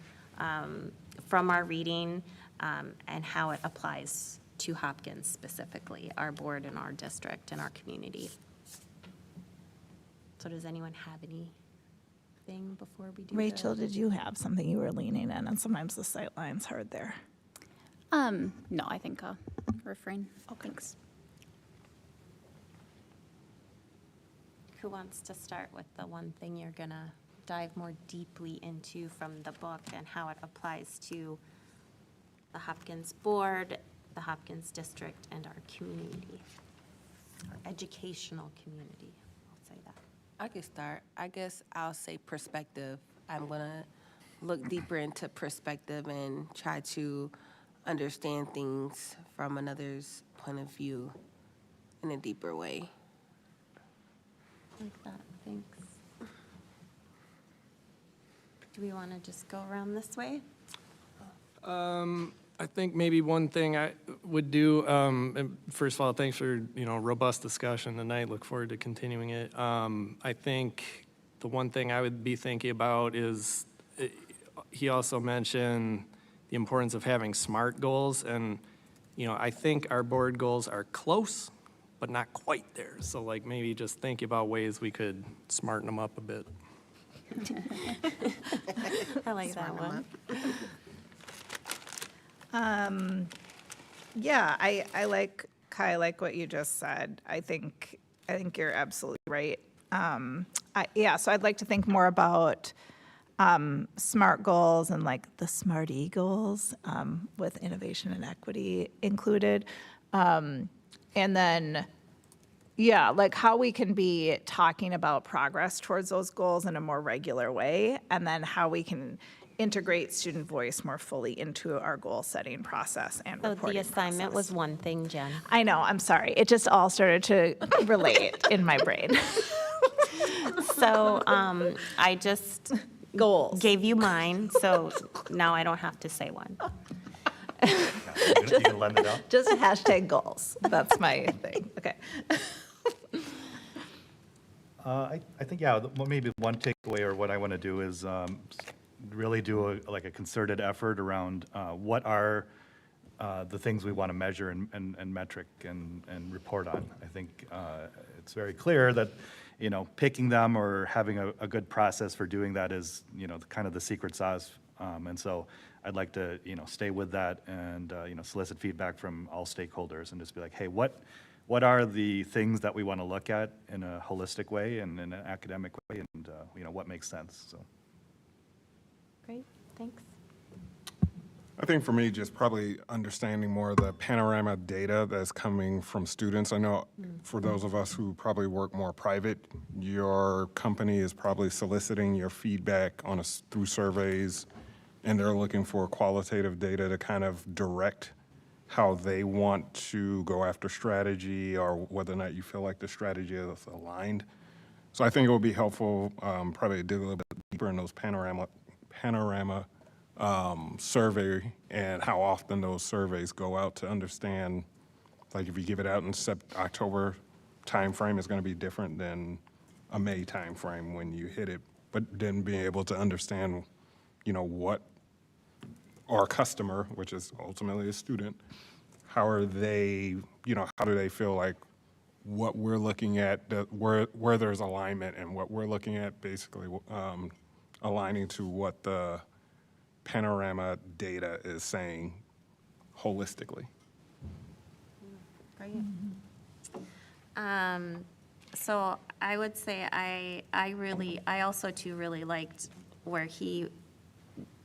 from our reading and how it applies to Hopkins specifically, our board and our district and our community. So does anyone have anything before we do Rachel, did you have something you were leaning in? And sometimes the sight line's hard there. No, I think I'll refrain. Thanks. Who wants to start with the one thing you're gonna dive more deeply into from the book and how it applies to the Hopkins board, the Hopkins district, and our community, our educational community, I'll say that. I could start. I guess I'll say perspective. I'm going to look deeper into perspective and try to understand things from another's point of view in a deeper way. Like that, thanks. Do we want to just go around this way? I think maybe one thing I would do, and first of all, thanks for, robust discussion tonight. Look forward to continuing it. I think the one thing I would be thinking about is, he also mentioned the importance of having SMART goals. And, I think our board goals are close, but not quite there. So like maybe just think about ways we could smarten them up a bit. I like that one. Yeah, I like, Kai, I like what you just said. I think you're absolutely right. So I'd like to think more about SMART goals and like the SMART-E goals with innovation and equity included. And then, like how we can be talking about progress towards those goals in a more regular way, and then how we can integrate student voice more fully into our goal-setting process and So reporting the assignment was process. one thing, Jen. I know, I'm sorry. It just all started to relate in my brain. So I just Goals. gave you mine, so now I don't have to say one. You can lend it out. Just hashtag goals. That's my thing. Okay. I think, yeah, maybe one takeaway or what I want to do is really do like a concerted effort around what are the things we want to measure and metric and report on. I think it's very clear that, you know, picking them or having a good process for doing that is, you know, kind of the secret sauce. And so I'd like to, you know, stay with that and, you know, solicit feedback from all stakeholders and just be like, hey, what are the things that we want to look at in a holistic way and in an academic way, and, you know, what makes sense, so. Great, thanks. I think for me, just probably understanding more of the panorama data that's coming from students. I know for those of us who probably work more private, your company is probably soliciting your feedback on through surveys, and they're looking for qualitative data to kind of direct how they want to go after strategy or whether or not you feel like the strategy is aligned. So I think it would be helpful probably to dig a little bit deeper in those panorama survey and how often those surveys go out to understand, like if you give it out in October timeframe, it's going to be different than a May timeframe when you hit it, but then being able to understand, you know, what our customer, which is ultimately a student, how are they, you know, how do they feel like what we're looking at, where there's alignment and what we're looking at basically aligning to what the panorama data is saying holistically. Great. So I would say I also too really liked where he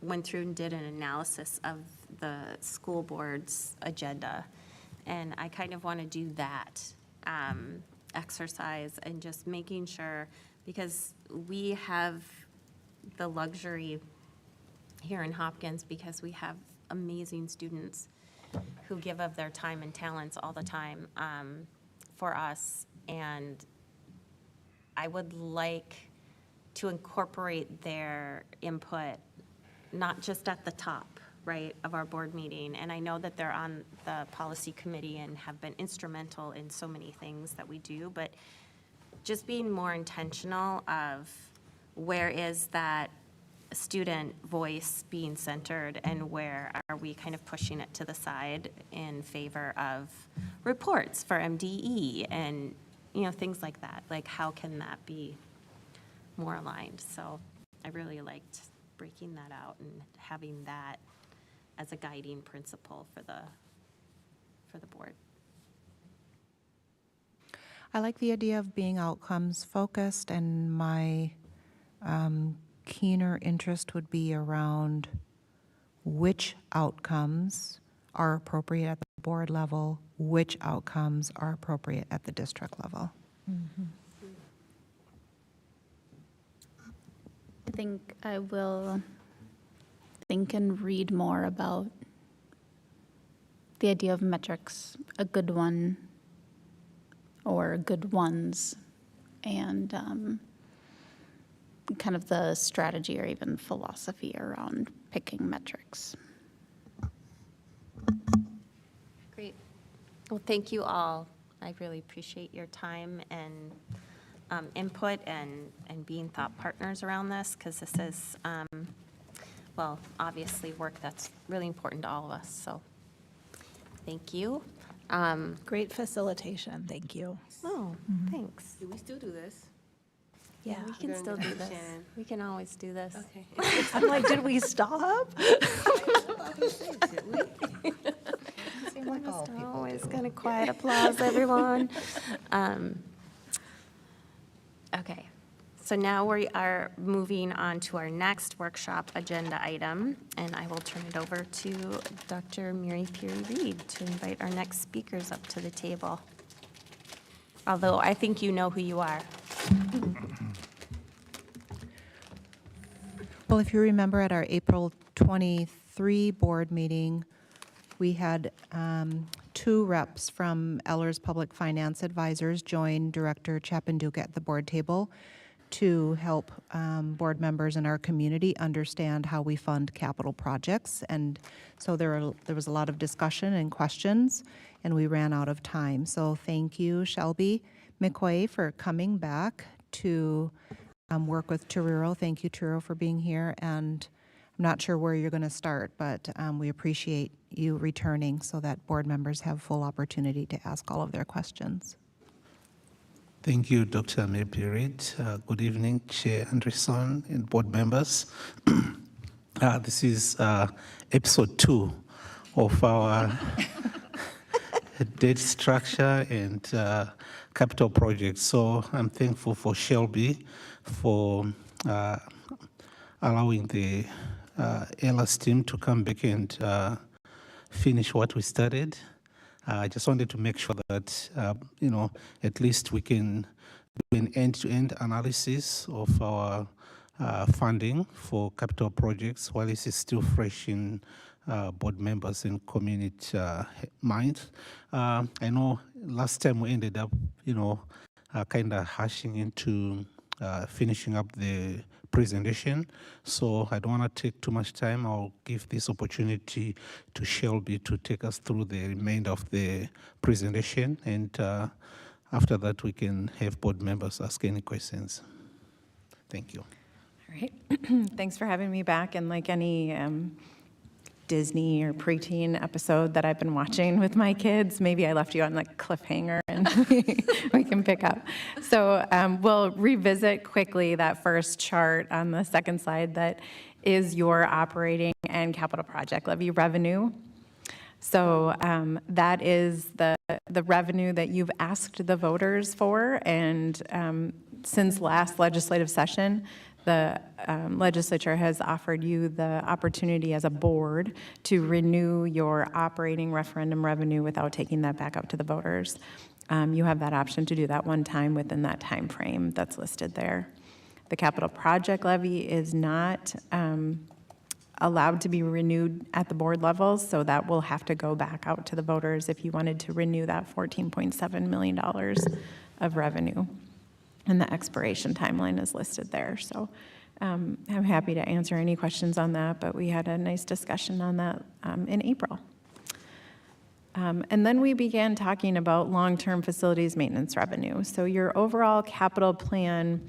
went through and did an analysis of the school board's agenda. And I kind of want to do that exercise and just making sure, because we have the luxury here in Hopkins because we have amazing students who give of their time and talents all the time for us. And I would like to incorporate their input, not just at the top, right, of our board meeting. And I know that they're on the policy committee and have been instrumental in so many things that we do, but just being more intentional of where is that student voice being centered and where are we kind of pushing it to the side in favor of reports for MDE and, you know, things like that. Like, how can that be more aligned? So I really liked breaking that out and having that as a guiding principle for the board. I like the idea of being outcomes focused, and my keener interest would be around which outcomes are appropriate at the board level, which outcomes are appropriate at the district level. I think I will think and read more about the idea of metrics, a good one or good ones, and kind of the strategy or even philosophy around picking metrics. Great. Well, thank you all. I really appreciate your time and input and being thought partners around this, because this is, well, obviously work that's really important to all of us. So thank you. Great facilitation. Thank you. Oh, thanks. Do we still do this? Yeah, we can We're still gonna do do this. Shannon. We can always do this. Okay. I'm like, did we stop? Always gonna quiet applause, everyone. Okay, so now we are moving on to our next workshop agenda item, and I will turn it over to Dr. Mary Peary-Reed to invite our next speakers up to the table. Although I think you know who you are. Well, if you remember at our April 23 board meeting, we had 2 reps from Eller's Public Finance Advisors join Director Chapin Duke at the board table to help board members in our community understand how we fund capital projects. And so there was a lot of discussion and questions, and we ran out of time. So thank you, Shelby McQuay, for coming back to work with Truro. Thank you, Truro, for being here. And I'm not sure where you're going to start, but we appreciate you returning so that board members have full opportunity to ask all of their questions. Thank you, Dr. Mayperit. Good evening, Chair Anderson and board members. This is episode 2 of our debt structure and capital projects. So I'm thankful for Shelby for allowing the LS team to come back and finish what we started. I just wanted to make sure that, at least we can do an end-to-end analysis of our funding for capital projects while this is still fresh in board members and community minds. I know last time we ended up, kind of hashing into finishing up the presentation. So I don't want to take too much time. I'll give this opportunity to Shelby to take us through the remainder of the presentation. And after that, we can have board members ask any questions. Thank you. All right. Thanks for having me back. And like any Disney or preteen episode that I've been watching with my kids, maybe I left you on the cliffhanger and we can pick up. So we'll revisit quickly that first chart on the second slide that is your operating and capital project levy revenue. So that is the revenue that you've asked the voters for, and since last legislative session, the legislature has offered you the opportunity as a board to renew your operating referendum revenue without taking that back up to the voters. You have that option to do that one time within that time frame that's listed there. The capital project levy is not allowed to be renewed at the board level, so that will have to go back out to the voters if you wanted to renew that $14.7 million of revenue. And the expiration timeline is listed there. So I'm happy to answer any questions on that, but we had a nice discussion on that in April. And then we began talking about long-term facilities maintenance revenue. So your overall capital plan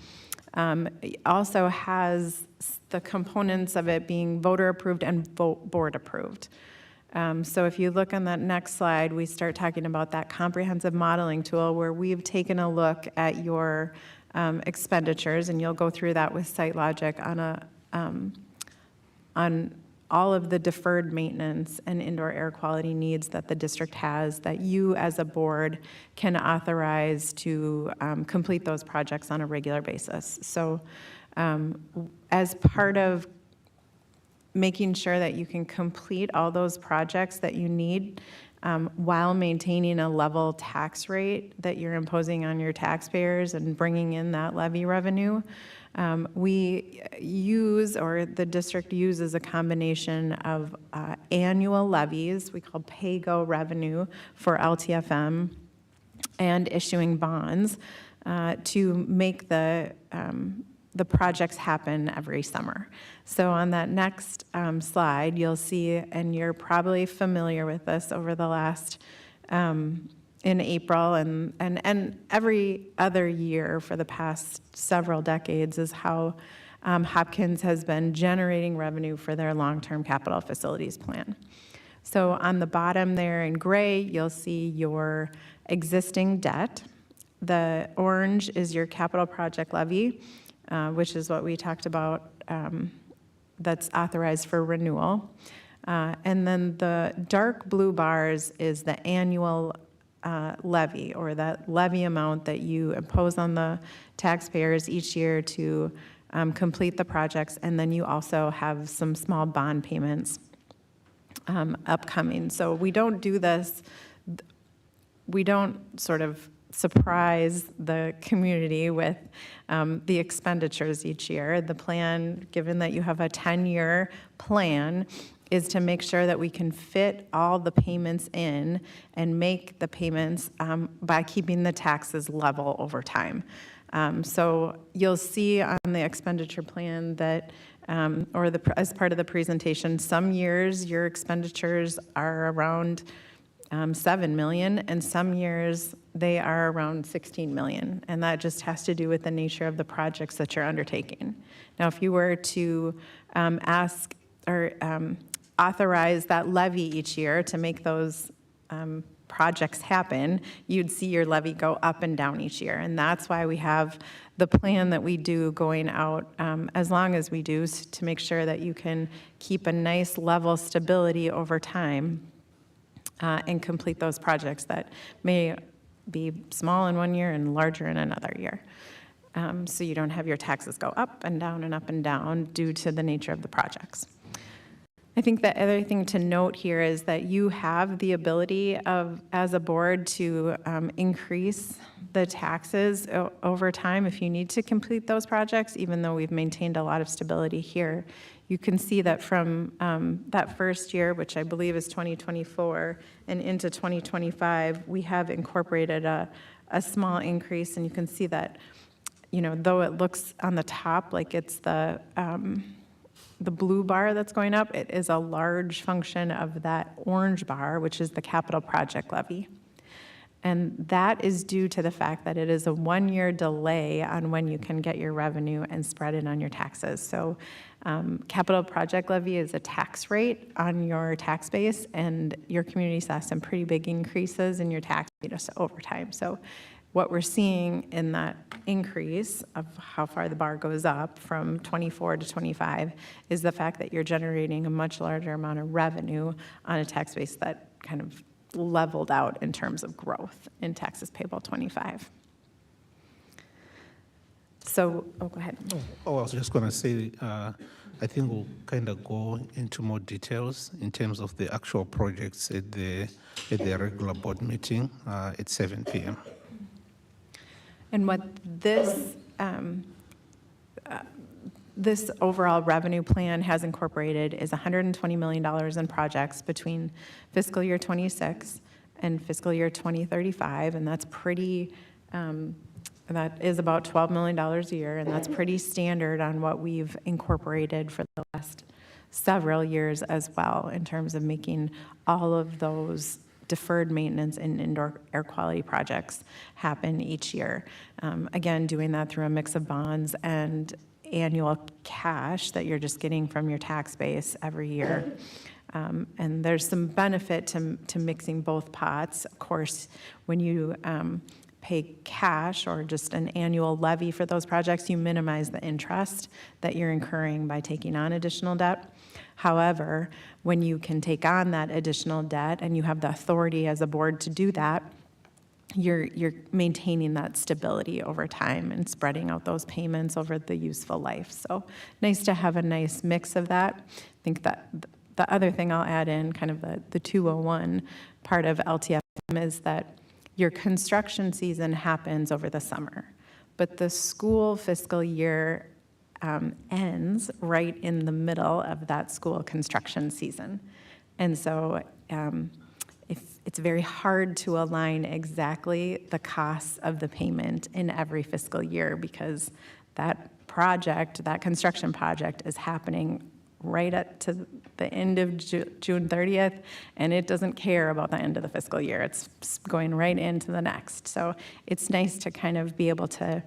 also has the components of it being voter approved and board approved. So if you look on that next slide, we start talking about that comprehensive modeling tool where we've taken a look at your expenditures, and you'll go through that with SiteLogic on all of the deferred maintenance and indoor air quality needs that the district has that you as a board can authorize to complete those projects on a regular basis. So as part of making sure that you can complete all those projects that you need while maintaining a level tax rate that you're imposing on your taxpayers and bringing in that levy revenue, we use, or the district uses, a combination of annual levies, we call pay-go revenue for LTFM, and issuing bonds to make the projects happen every summer. So on that next slide, you'll see, and you're probably familiar with this over the last, in April and every other year for the past several decades, is how Hopkins has been generating revenue for their long-term capital facilities plan. So on the bottom there in gray, you'll see your existing debt. The orange is your capital project levy, which is what we talked about, that's authorized for renewal. And then the dark blue bars is the annual levy, or that levy amount that you impose on the taxpayers each year to complete the projects. And then you also have some small bond payments upcoming. So we don't do this, we don't sort of surprise the community with the expenditures each year. The plan, given that you have a 10-year plan, is to make sure that we can fit all the payments in and make the payments by keeping the taxes level over time. So you'll see on the expenditure plan that, as part of the presentation, some years your expenditures are around 7 million, and some years they are around 16 million. And that just has to do with the nature of the projects that you're undertaking. Now, if you were to ask or authorize that levy each year to make those projects happen, you'd see your levy go up and down each year. And that's why we have the plan that we do going out as long as we do, to make sure that you can keep a nice level stability over time and complete those projects that may be small in one year and larger in another year. So you don't have your taxes go up and down and up and down due to the nature of the projects. I think the other thing to note here is that you have the ability as a board to increase the taxes over time if you need to complete those projects, even though we've maintained a lot of stability here. You can see that from that first year, which I believe is 2024, and into 2025, we have incorporated a small increase, and you can see that, though it looks on the top like it's the blue bar that's going up, it is a large function of that orange bar, which is the capital project levy. And that is due to the fact that it is a one-year delay on when you can get your revenue and spread it on your taxes. So capital project levy is a tax rate on your tax base, and your community saw some pretty big increases in your tax rate over time. So what we're seeing in that increase of how far the bar goes up from 24 to 25 is the fact that you're generating a much larger amount of revenue on a tax base that kind of leveled out in terms of growth in taxes payable 25. So, go ahead. I was just going to say, I think we'll kind of go into more details in terms of the actual projects at the regular board meeting at 7 p.m. And what this overall revenue plan has incorporated is $120 million in projects between fiscal year 26 and fiscal year 2035, and that's pretty, that is about $12 million a year, and that's pretty standard on what we've incorporated for the last several years as well, in terms of making all of those deferred maintenance and indoor air quality projects happen each year. Again, doing that through a mix of bonds and annual cash that you're just getting from your tax base every year. And there's some benefit to mixing both pots. Of course, when you pay cash or just an annual levy for those projects, you minimize the interest that you're incurring by taking on additional debt. However, when you can take on that additional debt and you have the authority as a board to do that, you're maintaining that stability over time and spreading out those payments over the useful life. So nice to have a nice mix of that. I think that the other thing I'll add in, kind of the 201 part of LTFM, is that your construction season happens over the summer, but the school fiscal year ends right in the middle of that school construction season. And so it's very hard to align exactly the costs of the payment in every fiscal year, because that project, that construction project, is happening right up to the end of June 30th, and it doesn't care about the end of the fiscal year. It's going right into the next. So it's nice to kind of be able to,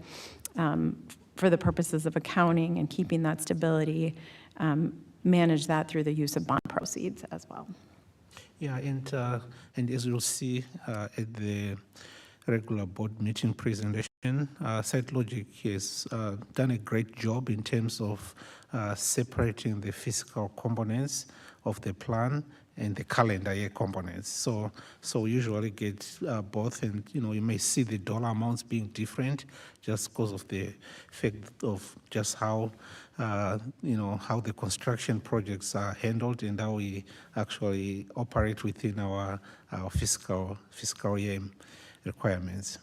for the purposes of accounting and keeping that stability, manage that through the use of bond proceeds as well. Yeah, and as you'll see at the regular board meeting presentation, SiteLogic has done a great job in terms of separating the fiscal components of the plan and the calendar year components. So we usually get both, and you may see the dollar amounts being different just because of the fact of just how how the construction projects are handled and how we actually operate within our fiscal year requirements.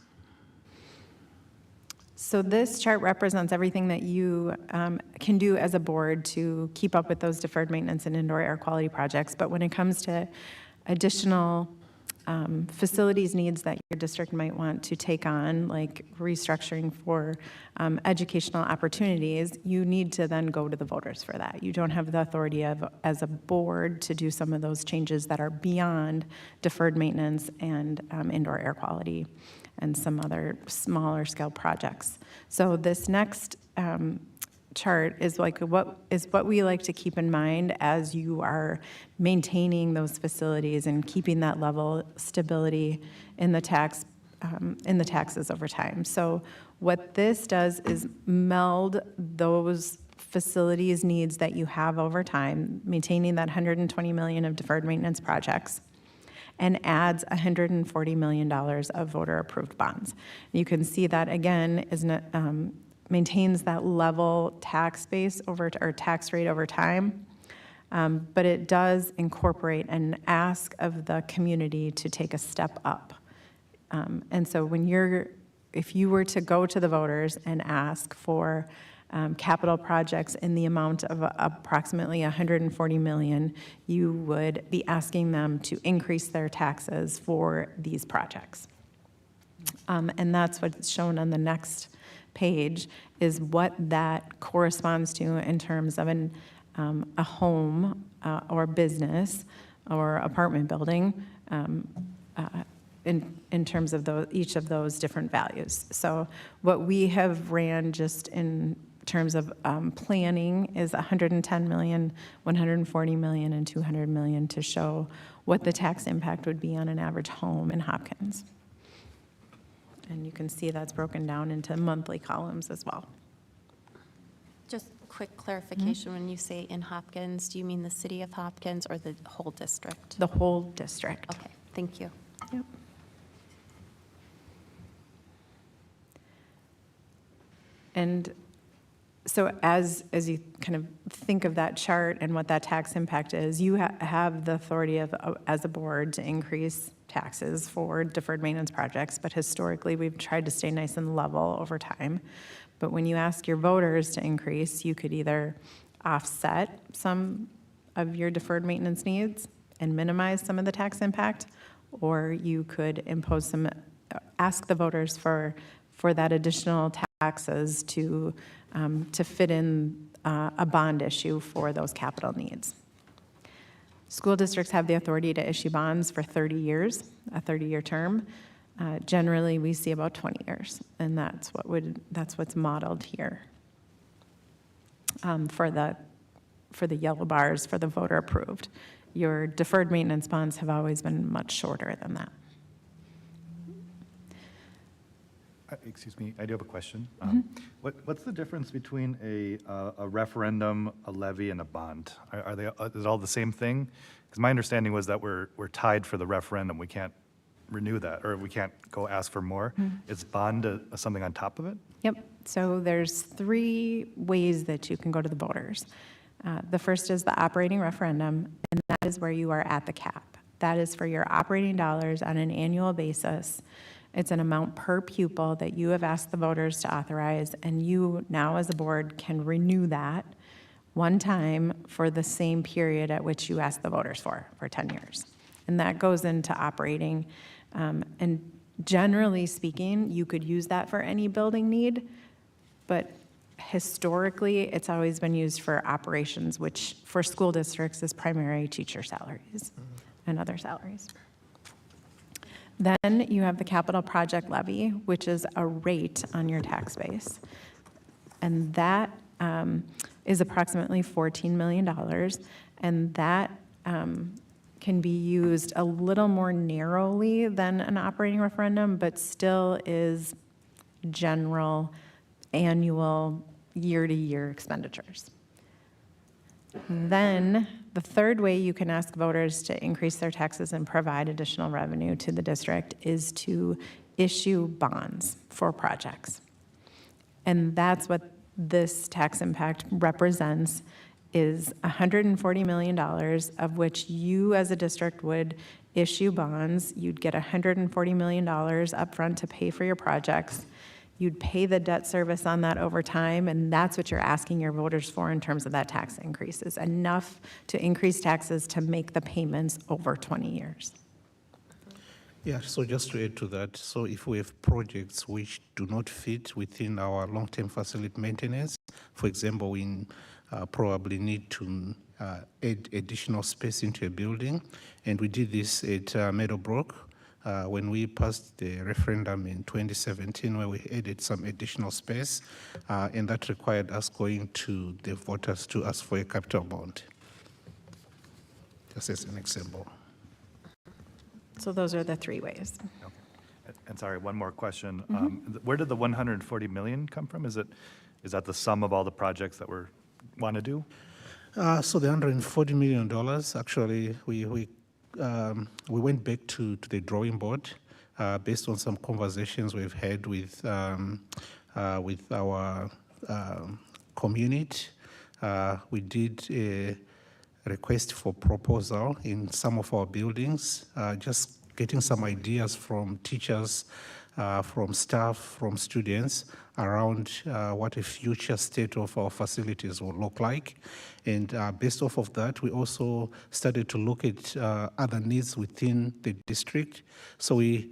So this chart represents everything that you can do as a board to keep up with those deferred maintenance and indoor air quality projects. But when it comes to additional facilities needs that your district might want to take on, like restructuring for educational opportunities, you need to then go to the voters for that. You don't have the authority as a board to do some of those changes that are beyond deferred maintenance and indoor air quality and some other smaller scale projects. So this next chart is what we like to keep in mind as you are maintaining those facilities and keeping that level stability in the taxes over time. So what this does is meld those facilities needs that you have over time, maintaining that $120 million of deferred maintenance projects, and adds $140 million of voter-approved bonds. You can see that again is maintains that level tax base or tax rate over time, but it does incorporate an ask of the community to take a step up. And so if you were to go to the voters and ask for capital projects in the amount of approximately $140 million, you would be asking them to increase their taxes for these projects. And that's what's shown on the next page, is what that corresponds to in terms of a home or business or apartment building in terms of each of those different values. So what we have ran just in terms of planning is $110 million, $140 million, and $200 million to show what the tax impact would be on an average home in Hopkins. And you can see that's broken down into monthly columns as well. Just quick clarification, when you say in Hopkins, do you mean the city of Hopkins or the whole district? The whole district. Okay, thank you. Yep. And so as you kind of think of that chart and what that tax impact is, you have the authority as a board to increase taxes for deferred maintenance projects, but historically we've tried to stay nice and level over time. But when you ask your voters to increase, you could either offset some of your deferred maintenance needs and minimize some of the tax impact, or you could ask the voters for that additional taxes to fit in a bond issue for those capital needs. School districts have the authority to issue bonds for 30 years, a 30-year term. Generally, we see about 20 years, and that's what's modeled here for the yellow bars for the voter approved. Your deferred maintenance bonds have always been much shorter than that. Excuse me, I do have a question. What's the difference between a referendum, a levy, and a bond? Is it all the same thing? Because my understanding was that we're tied for the referendum. We can't renew that, or we can't go ask for more. Is bond something on top of it? Yep. So there's 3 ways that you can go to the voters. The first is the operating referendum, and that is where you are at the cap. That is for your operating dollars on an annual basis. It's an amount per pupil that you have asked the voters to authorize, and you now as a board can renew that one time for the same period at which you asked the voters for 10 years. And that goes into operating. And generally speaking, you could use that for any building need, but historically, it's always been used for operations, which for school districts is primary teacher salaries and other salaries. Then you have the capital project levy, which is a rate on your tax base. And that is approximately $14 million. And that can be used a little more narrowly than an operating referendum, but still is general annual year-to-year expenditures. Then the third way you can ask voters to increase their taxes and provide additional revenue to the district is to issue bonds for projects. And that's what this tax impact represents, is $140 million, of which you as a district would issue bonds. You'd get $140 million upfront to pay for your projects. You'd pay the debt service on that over time, and that's what you're asking your voters for in terms of that tax increase, is enough to increase taxes to make the payments over 20 years. Yeah, so just to add to that, so if we have projects which do not fit within our long-term facility maintenance, for example, we probably need to add additional space into a building, and we did this at Meadowbrook when we passed the referendum in 2017, where we added some additional space, and that required us going to the voters to ask for a capital bond, just as an example. So those are the three ways. And sorry, one more question. Where did the 140 million come from? Is that the sum of all the projects that we want to do? So the $140 million, actually, we went back to the drawing board based on some conversations we've had with our community. We did a request for proposal in some of our buildings, just getting some ideas from teachers, from staff, from students around what a future state of our facilities will look like. And based off of that, we also started to look at other needs within the district. So we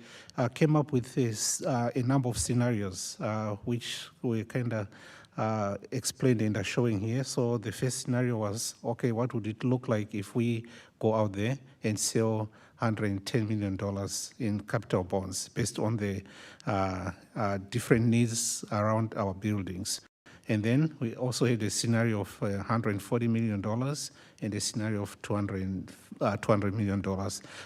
came up with this, a number of scenarios, which we kind of explained and are showing here. So the first scenario was, okay, what would it look like if we go out there and sell $110 million in capital bonds based on the different needs around our buildings. And then we also had a scenario of $140 million and a scenario of $200 million.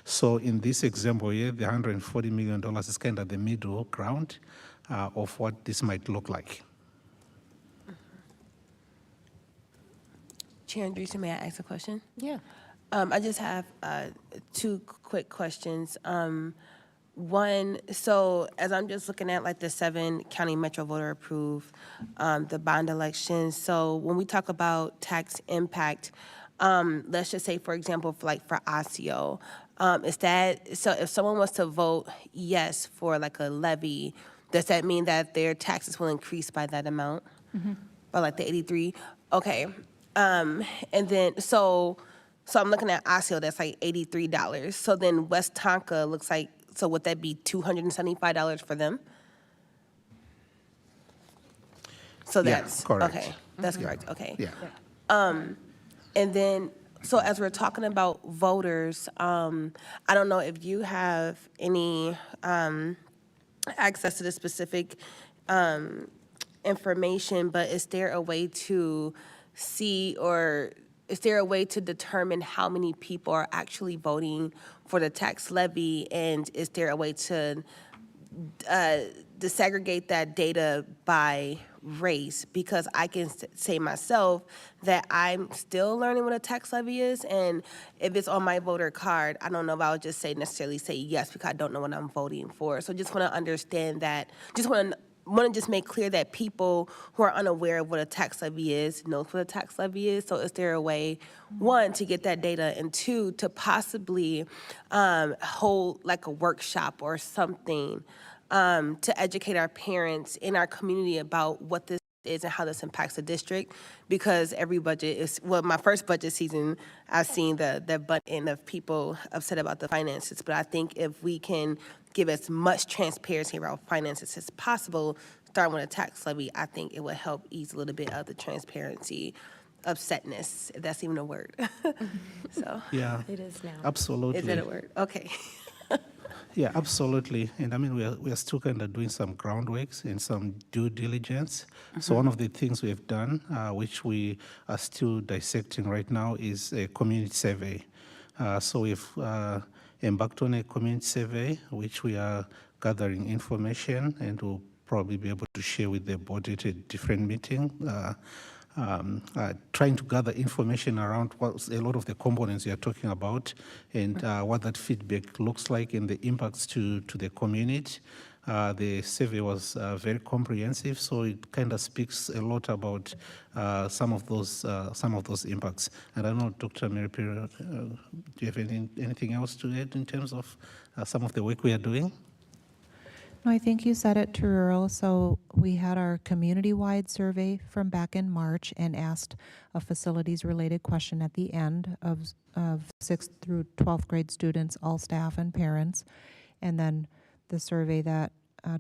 So in this example here, the $140 million is kind of the middle ground of what this might look like. Chair Andreessen, may I ask a question? Yeah. I just have two quick questions. One, so as I'm just looking at like the 7 county metro voter approved, the bond elections. So when we talk about tax impact, let's just say, for example, for Osseo, is that, so if someone was to vote yes for like a levy, does that mean that their taxes will increase by that amount? By like the 83? Okay. And then, so I'm looking at Osseo, that's like $83. So then West Tonka looks like, so would that be $275 for them? So Yeah, that's, correct. okay, that's correct, okay. Yeah. And then, so as we're talking about voters, I don't know if you have any access to the specific information, but is there a way to see, or is there a way to determine how many people are actually voting for the tax levy? And is there a way to disaggregate that data by race? Because I can say myself that I'm still learning what a tax levy is, and if it's on my voter card, I don't know if I would just necessarily say yes because I don't know what I'm voting for. So just want to understand that, just want to just make clear that people who are unaware of what a tax levy is knows what a tax levy is. So is there a way, one, to get that data, and two, to possibly hold like a workshop or something to educate our parents in our community about what this is and how this impacts the district? Because every budget is, well, my first budget season, I've seen the butt end of people upset about the finances. But I think if we can give as much transparency around finances as possible, starting with a tax levy, I think it would help ease a little bit of the transparency upsetness, if that's even a word. So. Yeah. It is now. Absolutely. Is that a word? Okay. Yeah, absolutely. And I mean, we are still kind of doing some groundworks and some due diligence. So one of the things we have done, which we are still dissecting right now, is a community survey. So we've embarked on a community survey, which we are gathering information, and we'll probably be able to share with the board at a different meeting. Trying to gather information around what a lot of the components you are talking about, and what that feedback looks like and the impacts to the community. The survey was very comprehensive, so it kind of speaks a lot about some of those impacts. And I don't know, Dr. Mary Perry, do you have anything else to add in terms of some of the work we are doing? No, I think you said it too, Earl. So we had our community-wide survey from back in March and asked a facilities-related question at the end of 6th through 12th grade students, all staff and parents. And then the survey that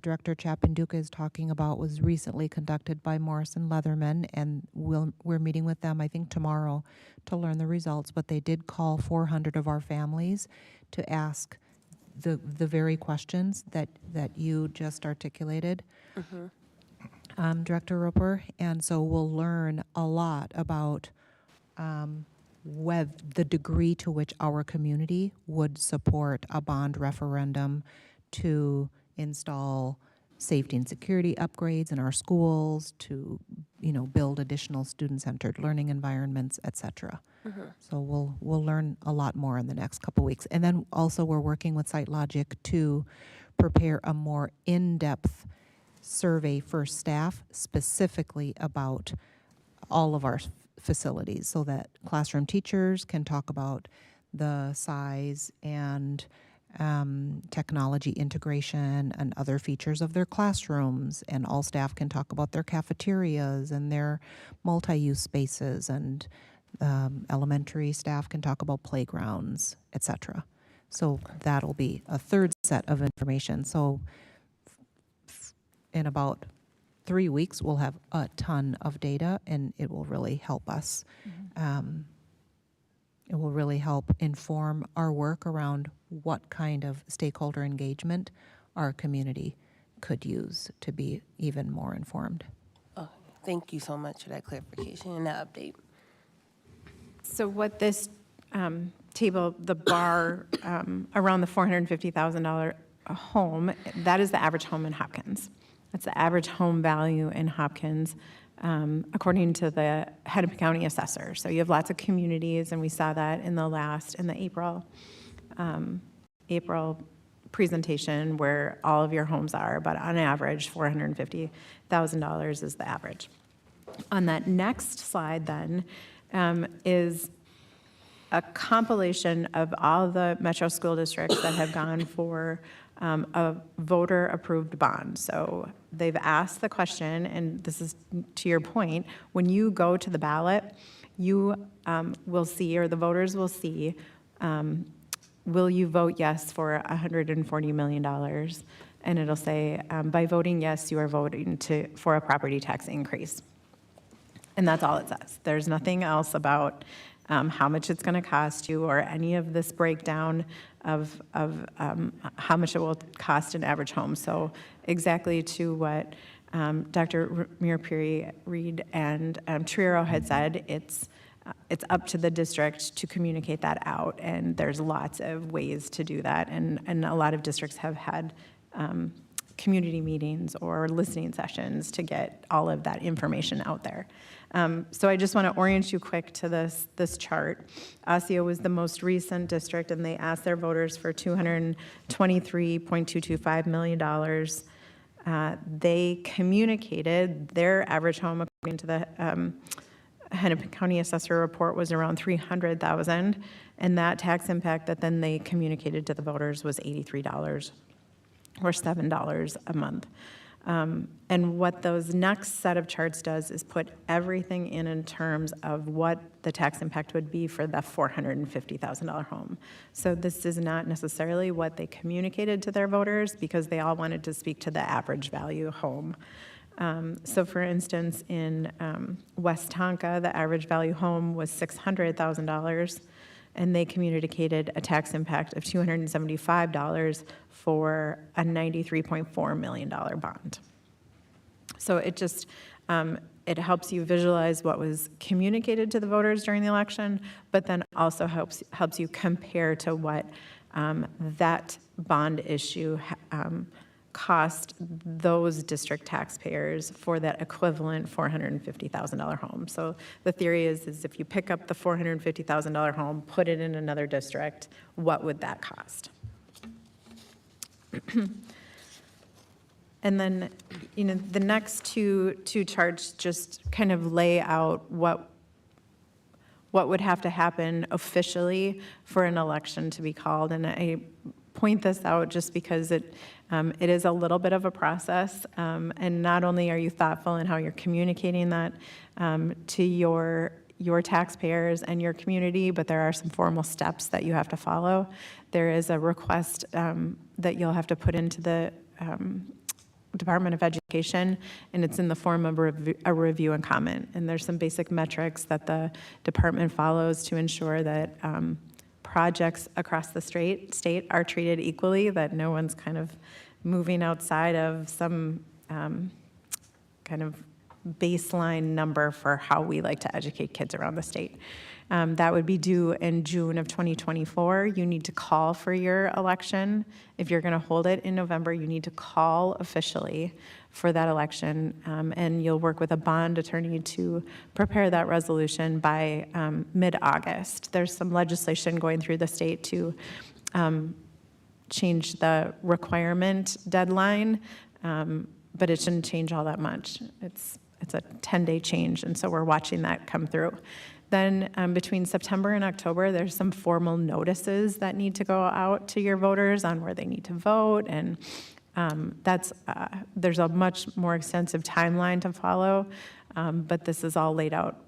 Director Chapin-Duca is talking about was recently conducted by Morrison Leatherman, and we're meeting with them, I think, tomorrow to learn the results. But they did call 400 of our families to ask the very questions that you just articulated, Director Roper. And so we'll learn a lot about the degree to which our community would support a bond referendum to install safety and security upgrades in our schools, to build additional student-centered learning environments, et cetera. So we'll learn a lot more in the next couple weeks. And then also we're working with SiteLogic to prepare a more in-depth survey for staff specifically about all of our facilities, so that classroom teachers can talk about the size and technology integration and other features of their classrooms, and all staff can talk about their cafeterias and their multi-use spaces, and elementary staff can talk about playgrounds, etc. So that'll be a third set of information. So in about 3 weeks, we'll have a ton of data, and it will really help us. It will really help inform our work around what kind of stakeholder engagement our community could use to be even more informed. Oh, thank you so much for that clarification and that update. So what this table, the bar around the $450,000 home, that is the average home in Hopkins. That's the average home value in Hopkins, according to the Hennepin County assessor. So you have lots of communities, and we saw that in the April presentation, where all of your homes are, but on average, $450,000 is the average. On that next slide then is a compilation of all the metro school districts that have gone for a voter-approved bond. So they've asked the question, and this is to your point, when you go to the ballot, you will see, or the voters will see, will you vote yes for $140 million? And it'll say, by voting yes, you are voting for a property tax increase. And that's all it says. There's nothing else about how much it's going to cost you, or any of this breakdown of how much it will cost an average home. So exactly to what Dr. Murphy-Reed and Triero had said, it's up to the district to communicate that out, and there's lots of ways to do that, and a lot of districts have had community meetings or listening sessions to get all of that information out there. So I just want to orient you quick to this chart. Osseo was the most recent district, and they asked their voters for $223.225 million. They communicated their average home, according to the Hennepin County Assessor report, was around $300,000, and that tax impact that then they communicated to the voters was $83 or $7 a month. And what those next set of charts does is put everything in terms of what the tax impact would be for the $450,000 home. So this is not necessarily what they communicated to their voters, because they all wanted to speak to the average value home. So for instance, in West Tonka, the average value home was $600,000, and they communicated a tax impact of $275 for a $93.4 million bond. So it just, it helps you visualize what was communicated to the voters during the election, but then also helps you compare to what that bond issue cost those district taxpayers for that equivalent $450,000 home. So the theory is if you pick up the $450,000 home, put it in another district, what would that cost? And then, the next two charts just kind of lay out what would have to happen officially for an election to be called. And I point this out just because it is a little bit of a process, and not only are you thoughtful in how you're communicating that to your taxpayers and your community, but there are some formal steps that you have to follow. There is a request that you'll have to put into the Department of Education, and it's in the form of a review and comment. And there's some basic metrics that the department follows to ensure that projects across the state are treated equally, that no one's kind of moving outside of some kind of baseline number for how we like to educate kids around the state. That would be due in June of 2024. You need to call for your election. If you're going to hold it in November, you need to call officially for that election, and you'll work with a bond attorney to prepare that resolution by mid-August. There's some legislation going through the state to change the requirement deadline, but it shouldn't change all that much. It's a 10-day change, and so we're watching that come through. Then between September and October, there's some formal notices that need to go out to your voters on where they need to vote, and there's a much more extensive timeline to follow, but this is all laid out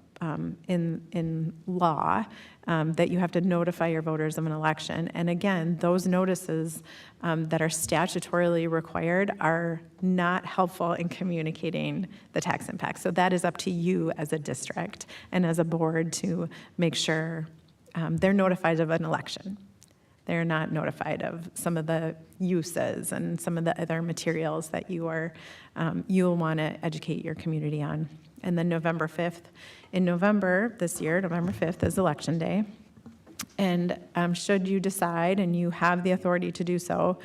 in law, that you have to notify your voters of an election. And again, those notices that are statutorily required are not helpful in communicating the tax impact. So that is up to you as a district and as a board to make sure they're notified of an election. They're not notified of some of the uses and some of the other materials that you'll want to educate your community on. And then November 5th, in November this year, November 5th is Election Day. And should you decide, and you have the authority to do so,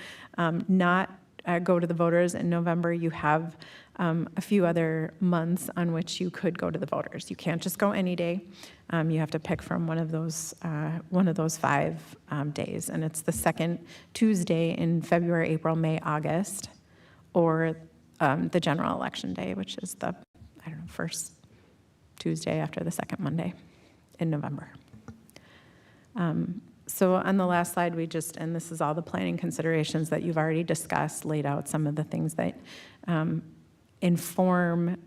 not go to the voters in November, you have a few other months on which you could go to the voters. You can't just go any day. You have to pick from one of those 5 days, and it's the second Tuesday in February, April, May, August, or the general election day, which is the first Tuesday after the second Monday in November. So on the last slide, and this is all the planning considerations that you've already discussed, laid out some of the things that inform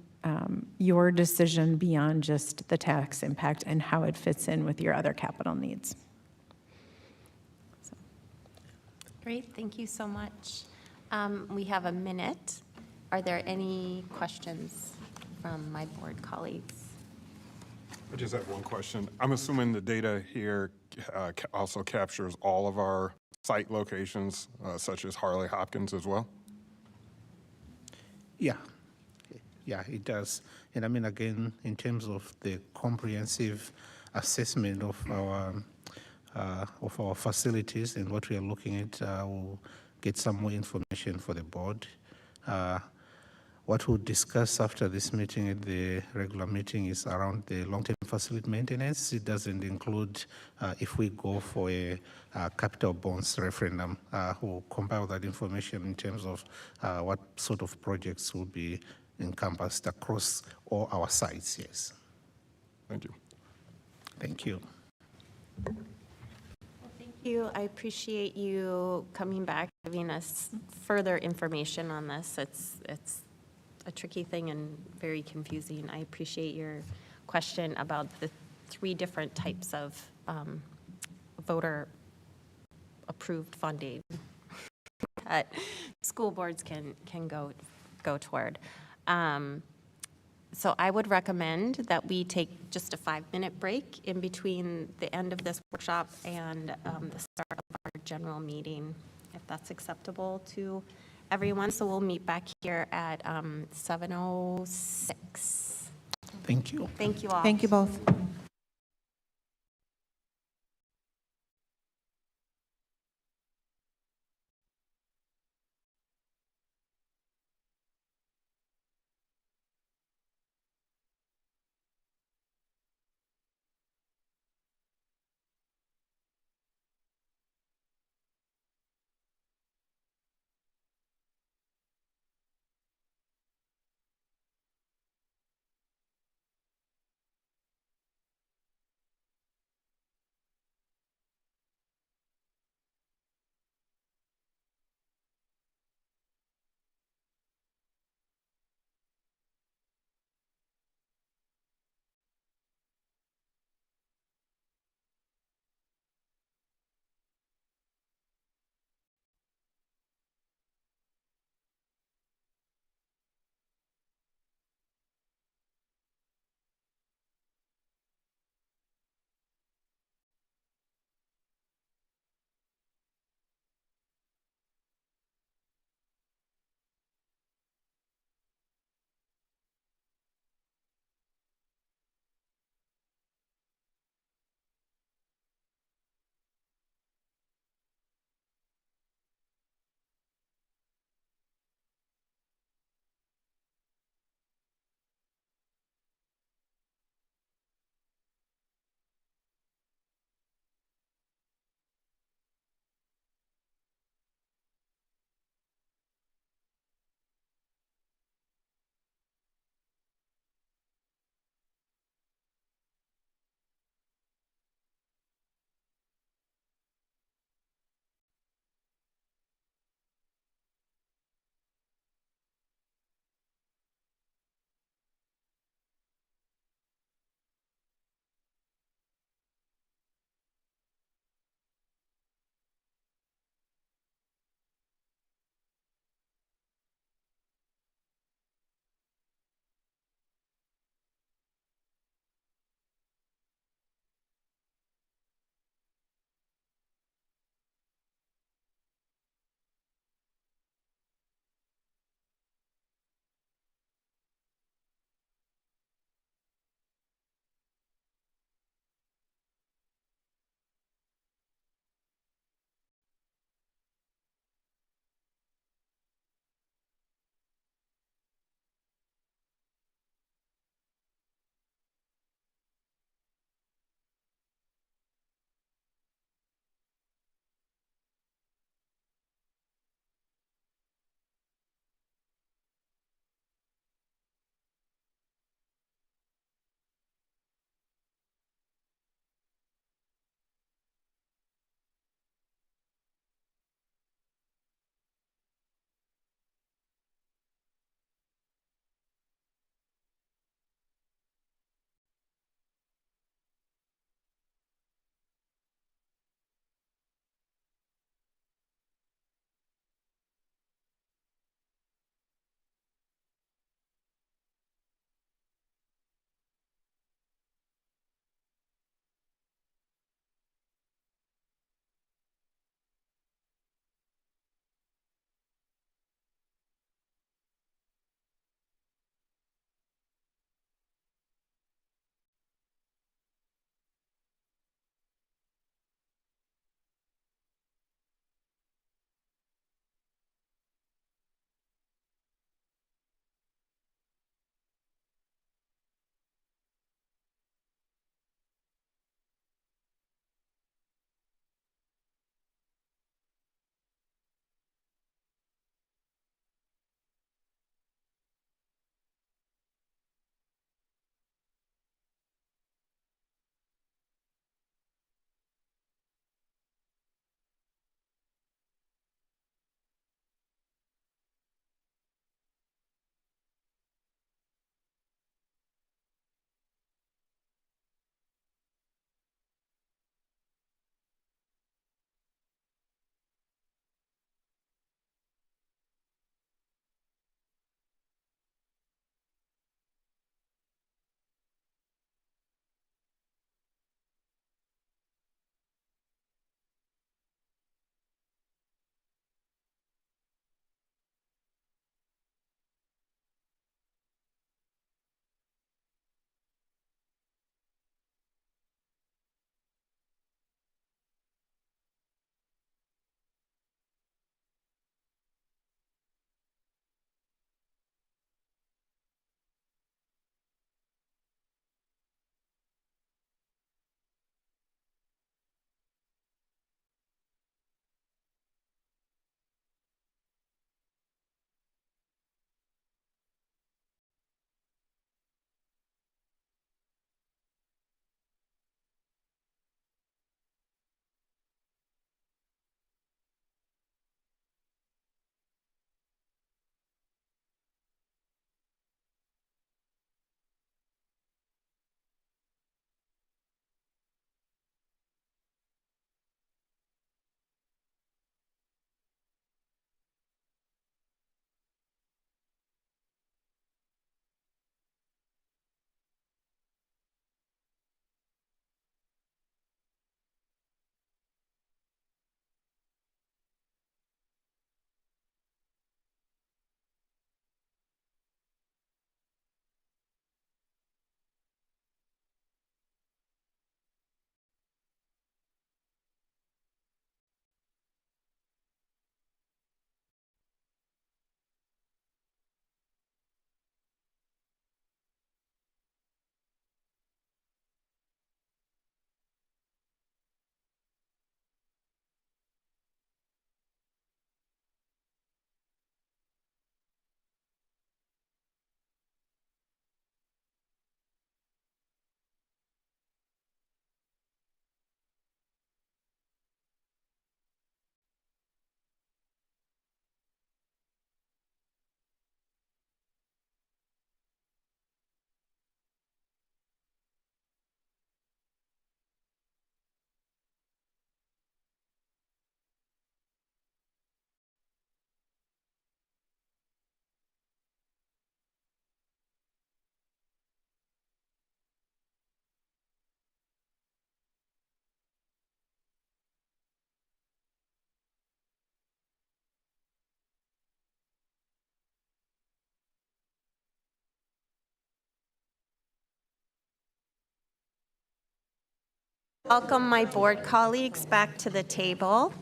your decision beyond just the tax impact and how it fits in with your other capital needs. Great, thank you so much. We have a minute. Are there any questions from my board colleagues? I just have one question. I'm assuming the data here also captures all of our site locations, such as Harley Hopkins as well? Yeah, it does. And I mean, again, in terms of the comprehensive assessment of our facilities and what we are looking at, we'll get some more information for the board. What we'll discuss after this meeting at the regular meeting is around the long-term facility maintenance. It doesn't include if we go for a capital bonds referendum. We'll compile that information in terms of what sort of projects will be encompassed across all our sites, yes. Thank you. Thank you. Thank you. I appreciate you coming back, giving us further information on this. It's a tricky thing and very confusing. I appreciate your question about the 3 different types of voter-approved funding that school boards can go toward. So I would recommend that we take just a 5-minute break in between the end of this workshop and the start of our general meeting, if that's acceptable to everyone. So we'll meet back here at 7:06. Thank you. Thank you all. Thank you both. Welcome my board colleagues back to the table.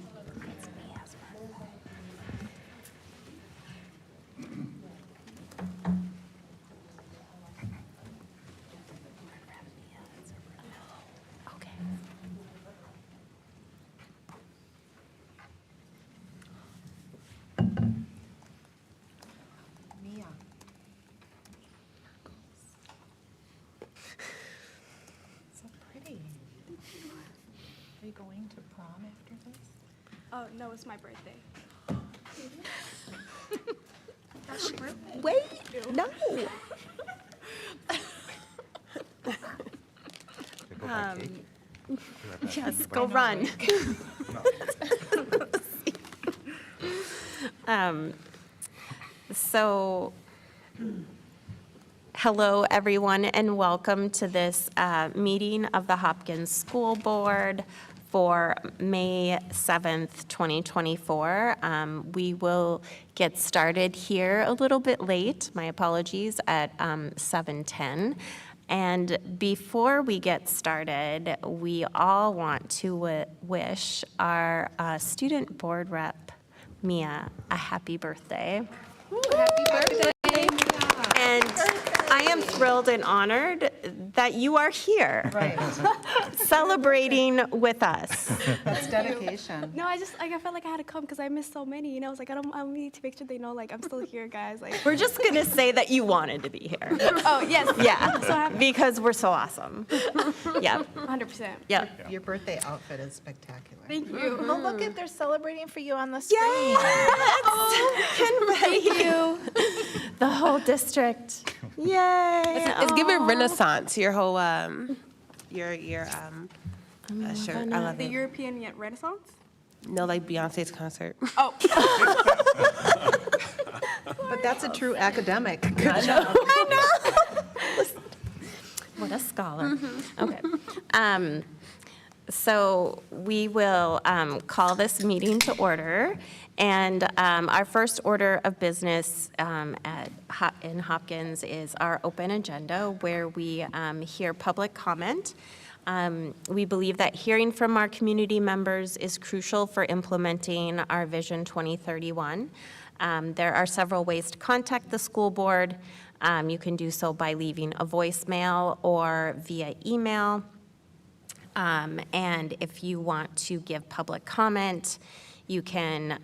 Are you going to prom after this? Oh, no, it's my birthday. Wait, no. Yes, go run. So, hello, everyone, and welcome to this meeting of the Hopkins School Board for May 7th, 2024. We will get started here a little bit late, my apologies, at 7:10. And before we get started, we all want to wish our student board rep, Mia, a happy birthday. Happy birthday. And I am thrilled and honored that you are here. Right. Celebrating with us. That's dedication. No, I felt like I had to come because I missed so many. You know, I was like, I need to make sure they know, like, I'm still here, guys. Like, We're just going to say that you wanted to be here. oh, yes. Yeah, I'm so happy. because we're so awesome. Yeah, 100%. yeah. Your birthday outfit is spectacular. Thank you. Oh, look at, they're celebrating for you on the screen. Thank you. The whole district. Yay. It's giving Renaissance, your whole, your shirt. I love The it. European Renaissance? No, like Beyonce's concert. Oh. But that's a true academic. Good job. What a scholar. Okay. So we will call this meeting to order. And our first order of business in Hopkins is our open agenda, where we hear public comment. We believe that hearing from our community members is crucial for implementing our Vision 2031. There are several ways to contact the school board. You can do so by leaving a voicemail or via email. And if you want to give public comment, you can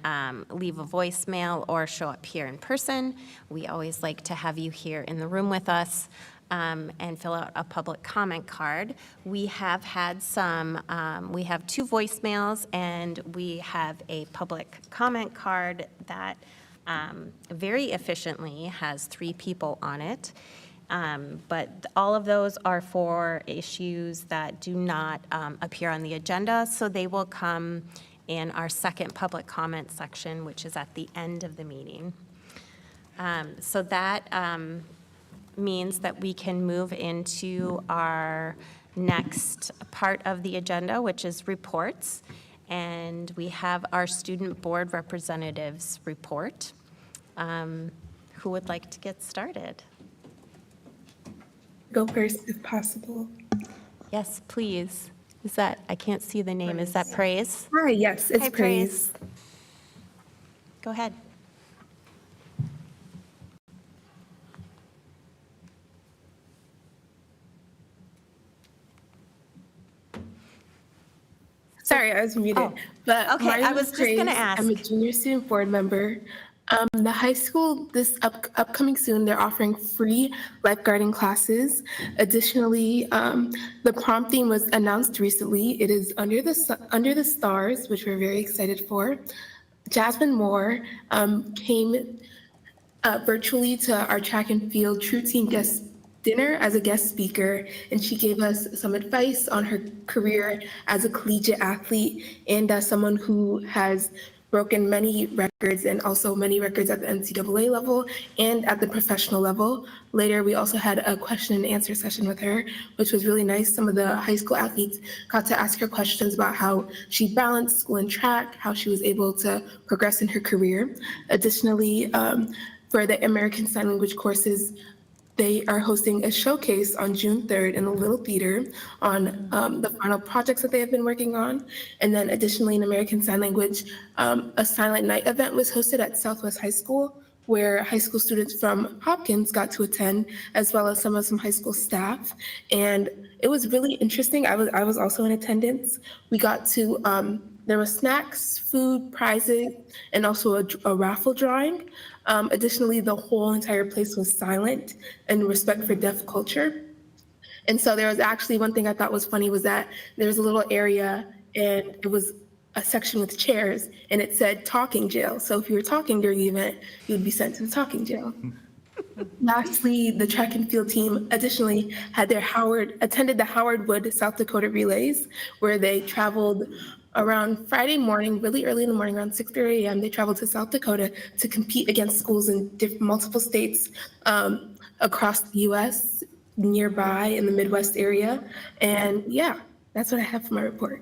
leave a voicemail or show up here in person. We always like to have you here in the room with us and fill out a public comment card. We have had we have 2 voicemails and we have a public comment card that very efficiently has 3 people on it. But all of those are for issues that do not appear on the agenda, so they will come in our second public comment section, which is at the end of the meeting. So that means that we can move into our next part of the agenda, which is reports. And we have our student board representatives report. Who would like to get started? Go first if possible. Yes, please. Is that, I can't see the name, is that Praise? Hi, yes, it's Hi, Praise. Go ahead. Sorry, I was muted. But okay, my name I was is just gonna Praise. ask. I'm a junior student board member. The high school, this upcoming soon, they're offering free lifeguarding classes. Additionally, the prom theme was announced recently. It is Under the Stars, which we're very excited for. Jasmine Moore came virtually to our track and field True Team guest dinner as a guest speaker, and she gave us some advice on her career as a collegiate athlete and as someone who has broken many records and also many records at the NCAA level and at the professional level. Later, we also had a question and answer session with her, which was really nice. Some of the high school athletes got to ask her questions about how she balanced school and track, how she was able to progress in her career. Additionally, for the American Sign Language courses, they are hosting a showcase on June 3rd in the Little Theater on the final projects that they have been working on. And then additionally, in American Sign Language, a Silent Night event was hosted at Southwest High School, where high school students from Hopkins got to attend, as well as some high school staff. And it was really interesting. I was also in attendance. We got to, there were snacks, food, prizes, and also a raffle drawing. Additionally, the whole entire place was silent in respect for deaf culture. And so there was actually one thing I thought was funny was that there was a little area and it was a section with chairs and it said talking jail. So if you were talking during the event, you would be sent to the talking jail. Lastly, the track and field team additionally had attended the Howard Wood, South Dakota relays, where they traveled around Friday morning, really early in the morning, around 6:30 a.m. They traveled to South Dakota to compete against schools in multiple states across the U.S., nearby in the Midwest area. And yeah, that's what I have for my report.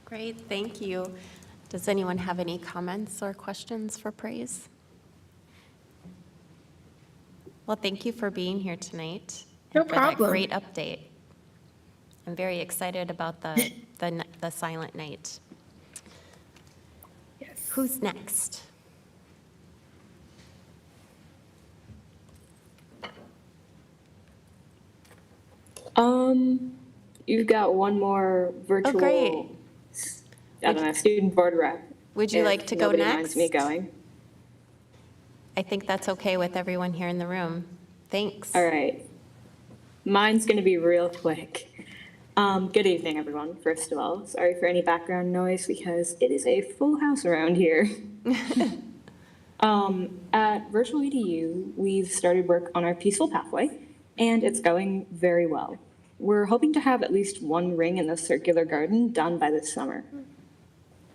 Great, thank you. Does anyone have any comments or questions for Praise? Well, thank you for being here tonight. No and for that problem. great update. I'm very excited about the Silent Night. Yes. Who's next? You've got one more virtual, great. I don't know, student board rep. Would you if like to go nobody minds me next? going. I think that's okay with everyone here in the room. Thanks. All right. Mine's going to be real quick. Good evening, everyone, first of all. Sorry for any background noise because it is a full house around here. At Virtual EDU, we've started work on our peaceful pathway, and it's going very well. We're hoping to have at least one ring in the circular garden done by this summer.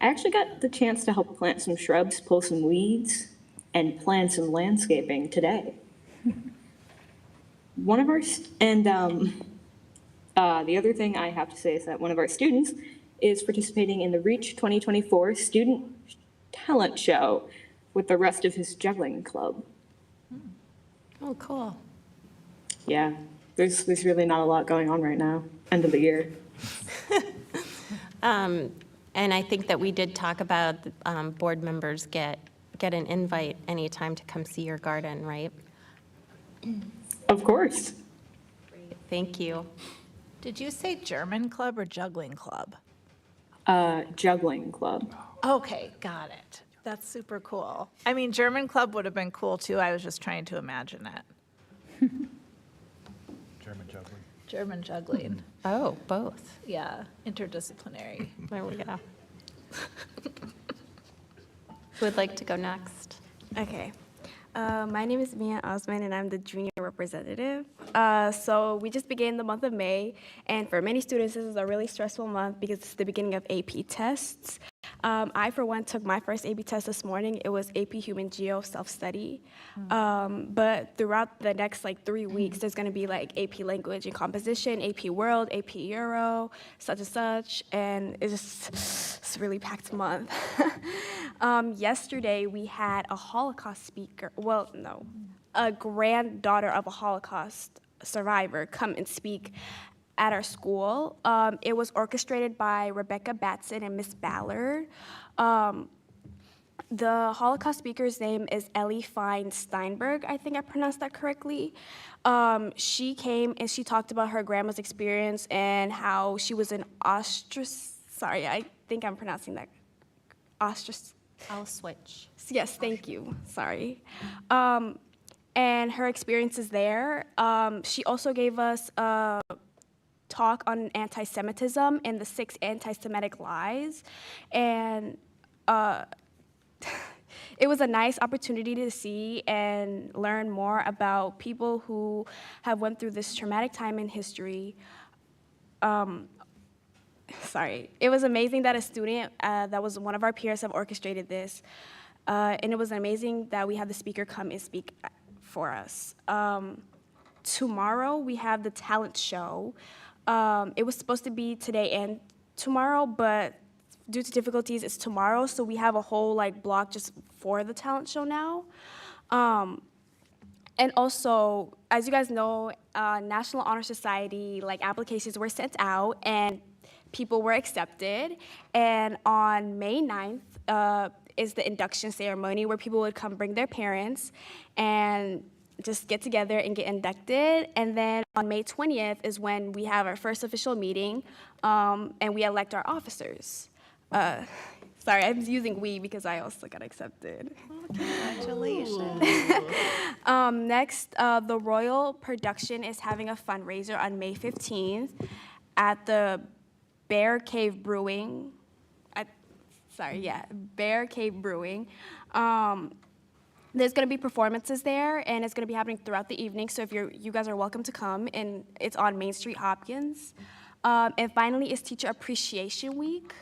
I actually got the chance to help plant some shrubs, pull some weeds, and plan some landscaping today. The other thing I have to say is that one of our students is participating in the Reach 2024 Student Talent Show with the rest of his juggling club. Oh, cool. Yeah, there's really not a lot going on right now, end of the year. And I think that we did talk about board members get an invite anytime to come see your garden, right? Of course. Thank you. Did you say German club or juggling club? Juggling club. Okay, got it. That's super cool. I mean, German club would have been cool too. I was just trying to imagine it. German juggling. German juggling. Oh, both. Yeah, interdisciplinary. There we go. Who would like to go next? Okay. My name is Mia Osman, and I'm the junior representative. So we just began the month of May, and for many students, this is a really stressful month because it's the beginning of AP tests. I, for one, took my first AP test this morning. It was AP Human Geo Self-Study. But throughout the next 3 weeks, there's going to be AP Language and Composition, AP World, AP Euro, such and such, and it's a really packed month. Yesterday, we had a Holocaust speaker, a granddaughter of a Holocaust survivor come and speak at our school. It was orchestrated by Rebecca Batson and Miss Ballard. The Holocaust speaker's name is Ellie Fine Steinberg. I think I pronounced that correctly. She came and she talked about her grandma's experience and how she was an sorry, I think I'm pronouncing that. I'll switch. Yes, thank you. Sorry. And her experiences there. She also gave us a talk on anti-Semitism and the 6 anti-Semitic lies. And it was a nice opportunity to see and learn more about people who have went through this traumatic time in history. It was amazing that a student that was one of our peers have orchestrated this. And it was amazing that we had the speaker come and speak for us. Tomorrow we have the talent show. It was supposed to be today and tomorrow, but due to difficulties, it's tomorrow. So we have a whole block just for the talent show now. And also, as you guys know, National Honor Society, like, applications were sent out and people were accepted. And on May 9th is the induction ceremony where people would come bring their parents and just get together and get inducted. And then on May 20th is when we have our first official meeting and we elect our officers. Sorry, I'm using we because I also got accepted. Congratulations. Next, the Royal Production is having a fundraiser on May 15th at the Bear Cave Brewing. Bear Cave Brewing. There's going to be performances there, and it's going to be happening throughout the evening. So if you guys are welcome to come, and it's on Main Street, Hopkins. And finally, is Teacher Appreciation Week.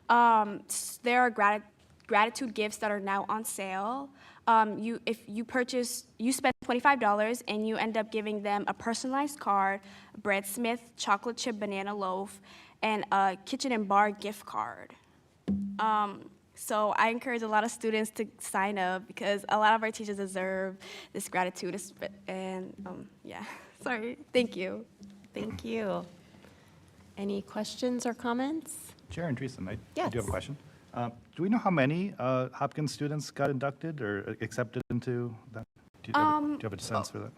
There are gratitude gifts that are now on sale. If you spend $25 and you end up giving them a personalized card, Bread Smith chocolate chip banana loaf, and a kitchen and bar gift card. So I encourage a lot of students to sign up because a lot of our teachers deserve this gratitude. And sorry, thank you. Thank you. Any questions or comments? Chair Andreessen, I Yes. do have a question. Do we know how many Hopkins students got inducted or accepted into that? Do you have a sense for that?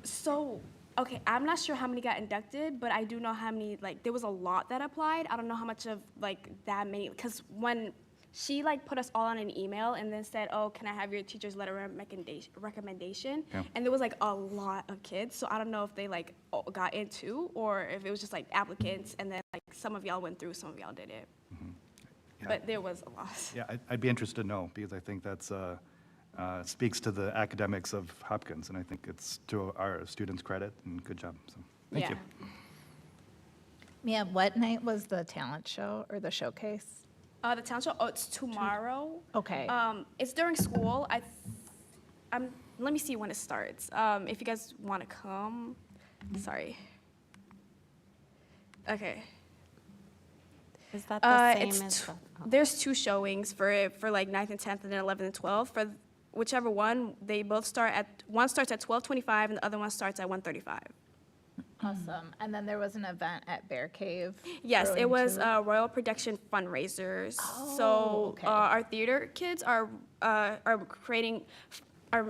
So, okay, I'm not sure how many got inducted, but I do know how many, like, there was a lot that applied. I don't know how much of, like, that many, because when she, like, put us all on an email and then said, oh, can I have your teacher's letter of recommendation? Yeah. And there was, like, a lot of kids, so I don't know if they, like, got into or if it was just, like, applicants, and then, like, some of y'all went through, some of y'all didn't. Yeah. But there was a lot. Yeah, I'd be interested to know because I think that's speaks to the academics of Hopkins, and I think it's to our students' credit, and good job. So, thank you. Mia, what night was the talent show or the showcase? The town show, it's tomorrow. Okay. It's during school. Let me see when it starts. If you guys want to come, sorry. Okay. Is that the same It's as the? There's two showings for like 9th and 10th, and then 11th and 12th. For whichever one, they both start at, one starts at 12:25 and the other one starts at 1:35. Awesome. And then there was an event at Bear Cave. Yes, it Brewing was too? Royal Production fundraisers. Oh, So okay. our theater kids are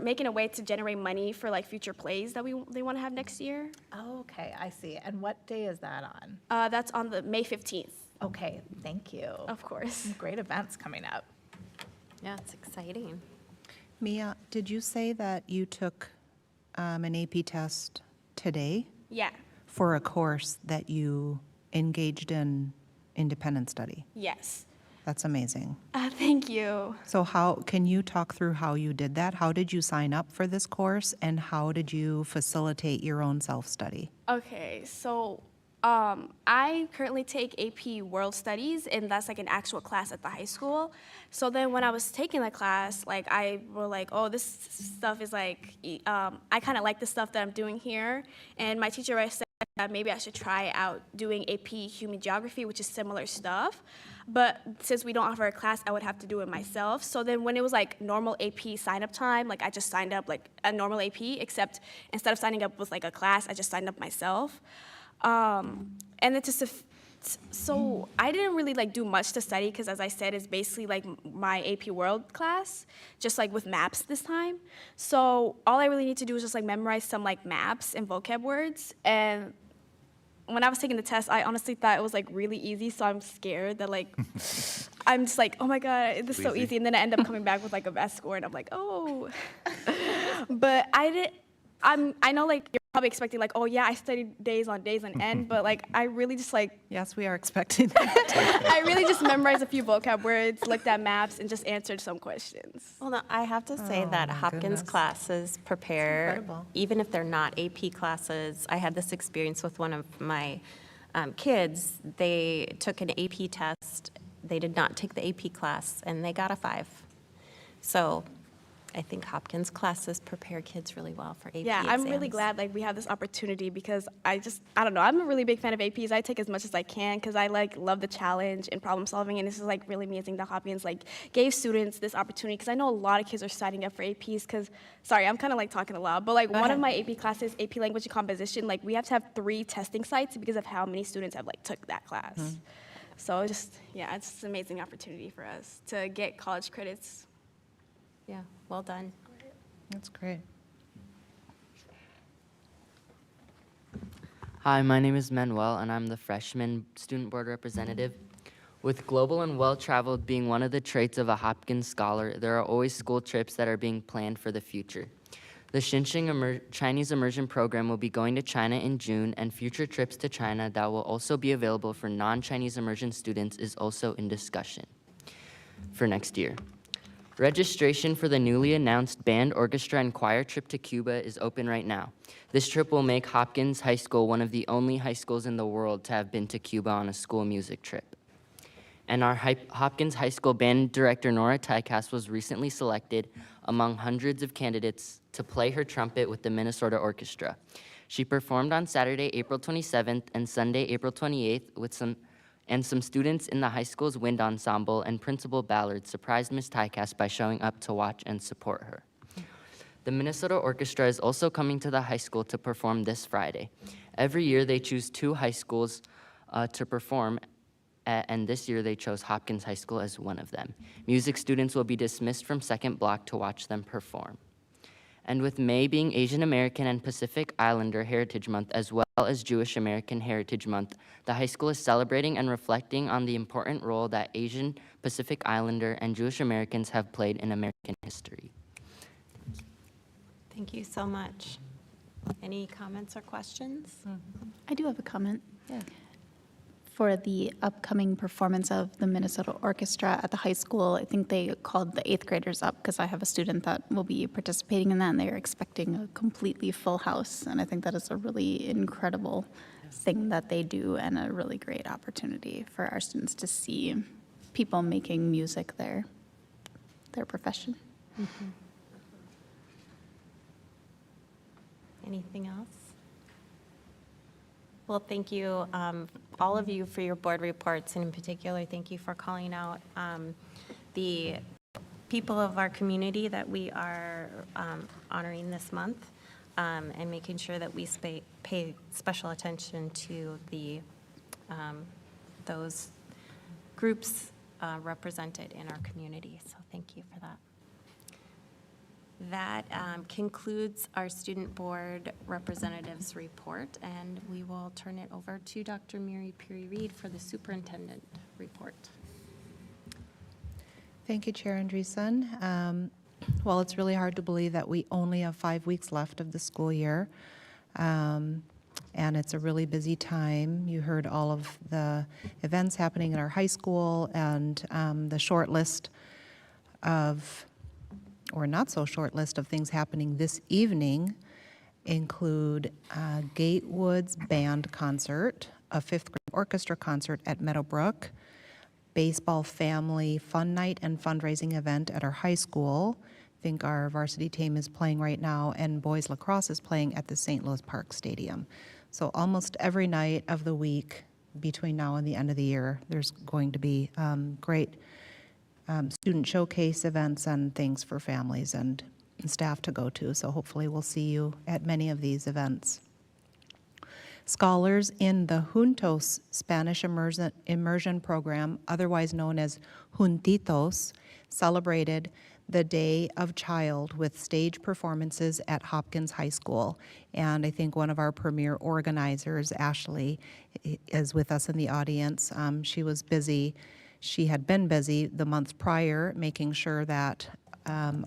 making a way to generate money for like future plays that they want to have next year. Oh, okay, I see. And what day is that on? That's on the May 15th. Okay, thank you. Of course. Great events coming up. Yeah, it's exciting. Mia, did you say that you took an AP test today Yeah. for a course that you engaged in independent study? Yes. That's amazing. Thank you. So can you talk through how you did that? How did you sign up for this course, and how did you facilitate your own self-study? Okay, so I currently take AP World Studies, and that's like an actual class at the high school. So then when I was taking the class, like I were like, oh, this stuff is like, I kind of like the stuff that I'm doing here. And my teacher said that maybe I should try out doing AP Human Geography, which is similar stuff. But since we don't offer a class, I would have to do it myself. So then when it was like normal AP sign-up time, like I just signed up like a normal AP, except instead of signing up with like a class, I just signed up myself. And it's just so I didn't really like do much to study because, as I said, it's basically like my AP World class, just like with maps this time. So all I really need to do is just like memorize some like maps and vocab words. And when I was taking the test, I honestly thought it was like really easy. So I'm scared that like I'm just like, oh my god, this is so easy. And then I end up coming back with like a bad score, and I'm like, oh. But I know like you're probably expecting like, oh yeah, I studied days on end, but like I really just like, Yes, we are expecting that. I really just memorized a few vocab words, looked at maps, and just answered some questions. Well, no, I have to say that Hopkins classes prepare, incredible. even if they're not AP classes. I had this experience with one of my kids. They took an AP test. They did not take the AP class, and they got a 5. So I think Hopkins classes prepare kids really well for AP Yeah, I'm really exams. glad like we have this opportunity because I don't know, I'm a really big fan of APs. I take as much as I can because I like love the challenge and problem solving, and this is like really amazing that Hopkins like gave students this opportunity because I know a lot of kids are signing up for APs because, sorry, I'm kind of like talking aloud, but like one of my AP classes, AP Language and Composition, like we have to have 3 testing sites because of how many students have like took that class. So it's an amazing opportunity for us to get college credits. Yeah, well done. That's great. Hi, my name is Manuel, and I'm the freshman student board representative. With global and well-traveled being one of the traits of a Hopkins scholar, there are always school trips that are being planned for the future. The Xinjiang Chinese Immersion Program will be going to China in June, and future trips to China that will also be available for non-Chinese immersion students is also in discussion for next year. Registration for the newly announced band, orchestra, and choir trip to Cuba is open right now. This trip will make Hopkins High School one of the only high schools in the world to have been to Cuba on a school music trip. And our Hopkins High School band director, Nora Tycast, was recently selected among hundreds of candidates to play her trumpet with the Minnesota Orchestra. She performed on Saturday, April 27th and Sunday, April 28th with some students in the high school's wind ensemble, and Principal Ballard surprised Ms. Tycast by showing up to watch and support her. The Minnesota Orchestra is also coming to the high school to perform this Friday. Every year they choose 2 high schools to perform, and this year they chose Hopkins High School as one of them. Music students will be dismissed from second block to watch them perform. And with May being Asian American and Pacific Islander Heritage Month, as well as Jewish American Heritage Month, the high school is celebrating and reflecting on the important role that Asian, Pacific Islander, and Jewish Americans have played in American history. Thank you so much. Any comments or questions? I do have a comment. Yeah. For the upcoming performance of the Minnesota Orchestra at the high school, I think they called the 8th graders up because I have a student that will be participating in that, and they're expecting a completely full house. And I think that is a really incredible thing that they do, and a really great opportunity for our students to see people making music their profession. Mm-hmm. Anything else? Well, thank you, all of you, for your board reports, and in particular, thank you for calling out the people of our community that we are honoring this month, and making sure that we pay special attention to those groups represented in our community. So thank you for that. That concludes our student board representatives report, and we will turn it over to Dr. Mary Peary-Reed for the superintendent report. Thank you, Chair Andreessen. Well, it's really hard to believe that we only have 5 weeks left of the school year, and it's a really busy time. You heard all of the events happening in our high school, and the short list of, or not so short list of things happening this evening include Gatewood's band concert, a 5th grade orchestra concert at Meadowbrook, baseball family fun night and fundraising event at our high school. I think our varsity team is playing right now, and boys lacrosse is playing at the St. Louis Park Stadium. So almost every night of the week between now and the end of the year, there's going to be great student showcase events and things for families and staff to go to. So hopefully we'll see you at many of these events. Scholars in the Juntos Spanish Immersion Program, otherwise known as Juntitos, celebrated the Day of Child with stage performances at Hopkins High School. And I think one of our premier organizers, Ashley, is with us in the audience. She was busy. She had been busy the month prior, making sure that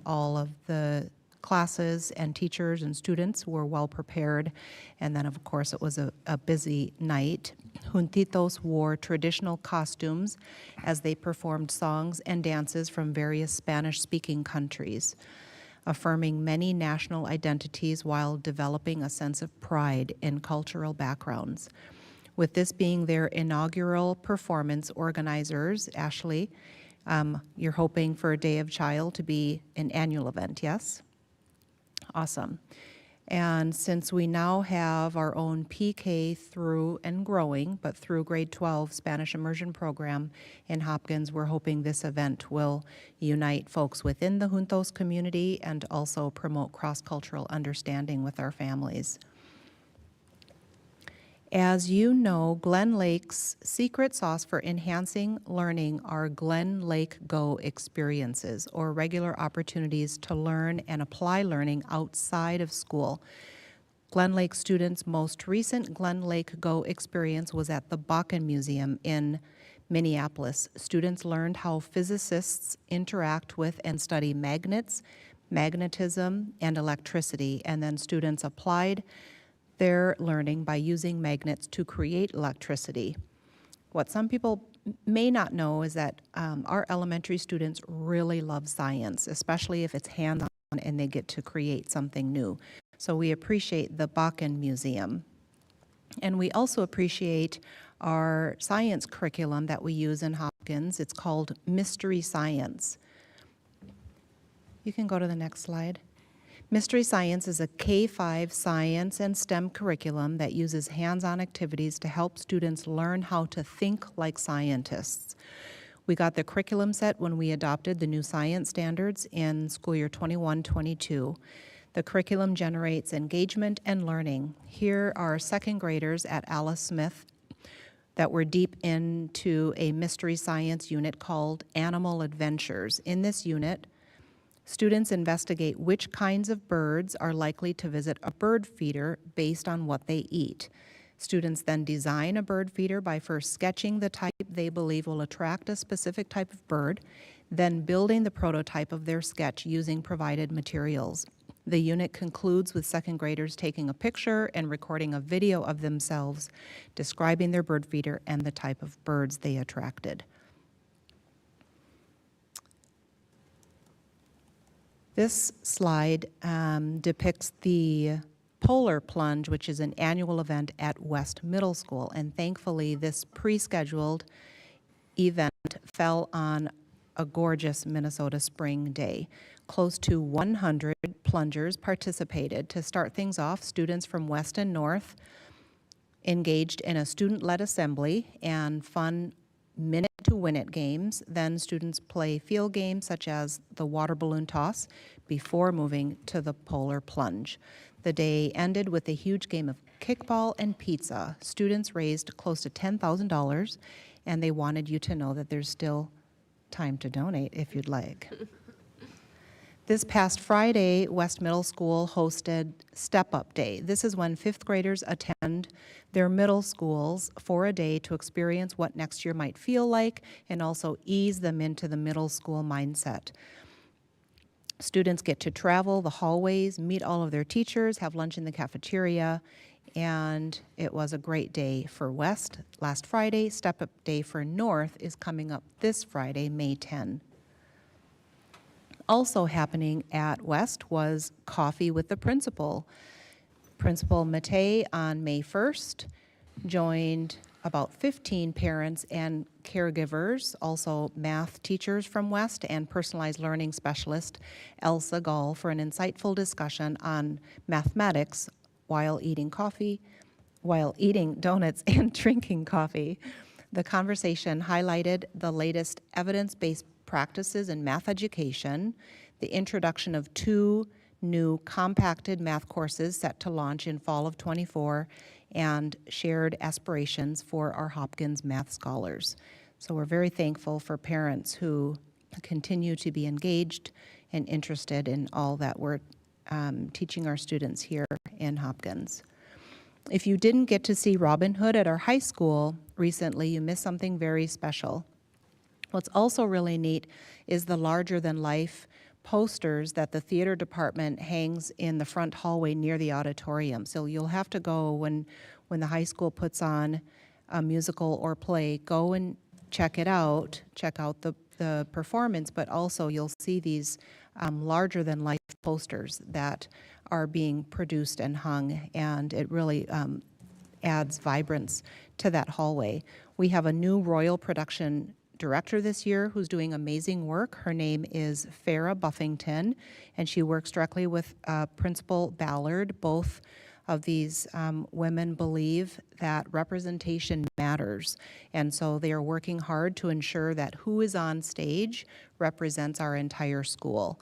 all of the classes and teachers and students were well prepared. And then, of course, it was a busy night. Juntitos wore traditional costumes as they performed songs and dances from various Spanish-speaking countries, affirming many national identities while developing a sense of pride in cultural backgrounds. With this being their inaugural performance, organizers, Ashley, You're hoping for a Day of Child to be an annual event, yes? Awesome. And since we now have our own PK through and growing, but through grade 12 Spanish immersion program in Hopkins, we're hoping this event will unite folks within the Juntos community and also promote cross-cultural understanding with our families. As you know, Glen Lake's secret sauce for enhancing learning are Glen Lake Go experiences, or regular opportunities to learn and apply learning outside of school. Glen Lake students' most recent Glen Lake Go experience was at the Bakken Museum in Minneapolis. Students learned how physicists interact with and study magnets, magnetism, and electricity, and then students applied their learning by using magnets to create electricity. What some people may not know is that our elementary students really love science, especially if it's hands-on and they get to create something new. So we appreciate the Bakken Museum. And we also appreciate our science curriculum that we use in Hopkins. It's called Mystery Science. You can go to the next slide. Mystery Science is a K-5 science and STEM curriculum that uses hands-on activities to help students learn how to think like scientists. We got the curriculum set when we adopted the new science standards in school year 21-22. The curriculum generates engagement and learning. Here are second graders at Alice Smith that were deep into a mystery science unit called Animal Adventures. In this unit, students investigate which kinds of birds are likely to visit a bird feeder based on what they eat. Students then design a bird feeder by first sketching the type they believe will attract a specific type of bird, then building the prototype of their sketch using provided materials. The unit concludes with second graders taking a picture and recording a video of themselves describing their bird feeder and the type of birds they attracted. This slide depicts the Polar Plunge, which is an annual event at West Middle School. And thankfully, this pre-scheduled event fell on a gorgeous Minnesota spring day. Close to 100 plungers participated. To start things off, students from West and North engaged in a student-led assembly and fun minute-to-win-it games. Then students play field games such as the water balloon toss before moving to the polar plunge. The day ended with a huge game of kickball and pizza. Students raised close to $10,000, and they wanted you to know that there's still time to donate if you'd like. This past Friday, West Middle School hosted Step Up Day. This is when fifth graders attend their middle schools for a day to experience what next year might feel like and also ease them into the middle school mindset. Students get to travel the hallways, meet all of their teachers, have lunch in the cafeteria, and it was a great day for West last Friday. Step Up Day for North is coming up this Friday, May 10. Also happening at West was Coffee with the Principal. Principal Matei on May 1st joined about 15 parents and caregivers, also math teachers from West and personalized learning specialist Elsa Gall for an insightful discussion on mathematics while eating donuts and drinking coffee. The conversation highlighted the latest evidence-based practices in math education, the introduction of 2 new compacted math courses set to launch in fall of '24, and shared aspirations for our Hopkins math scholars. So we're very thankful for parents who continue to be engaged and interested in all that we're teaching our students here in Hopkins. If you didn't get to see Robin Hood at our high school recently, you missed something very special. What's also really neat is the larger-than-life posters that the theater department hangs in the front hallway near the auditorium. So you'll have to go when the high school puts on a musical or play, go and check it out, check out the performance, but also you'll see these larger-than-life posters that are being produced and hung, and it really adds vibrance to that hallway. We have a new Royal production director this year who's doing amazing work. Her name is Farah Buffington, and she works directly with Principal Ballard. Both of these women believe that representation matters, and so they are working hard to ensure that who is on stage represents our entire school.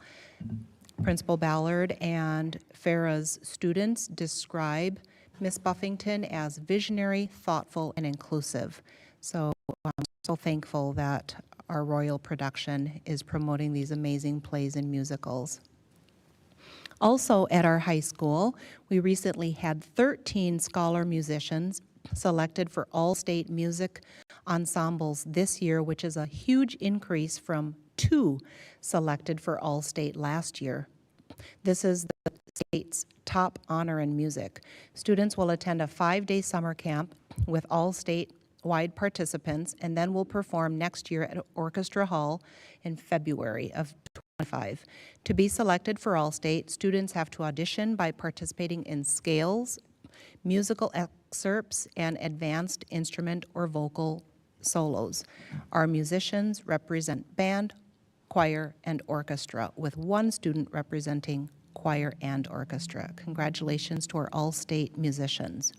Principal Ballard and Farah's students describe Miss Buffington as visionary, thoughtful, and inclusive. So I'm so thankful that our Royal production is promoting these amazing plays and musicals. Also at our high school, we recently had 13 scholar musicians selected for all-state music ensembles this year, which is a huge increase from 2 selected for all-state last year. This is the state's top honor in music. Students will attend a 5-day summer camp with all state-wide participants and then will perform next year at Orchestra Hall in February of 25. To be selected for All-State, students have to audition by participating in scales, musical excerpts, and advanced instrument or vocal solos. Our musicians represent band, choir, and orchestra, with 1 student representing choir and orchestra. Congratulations to our all-state musicians.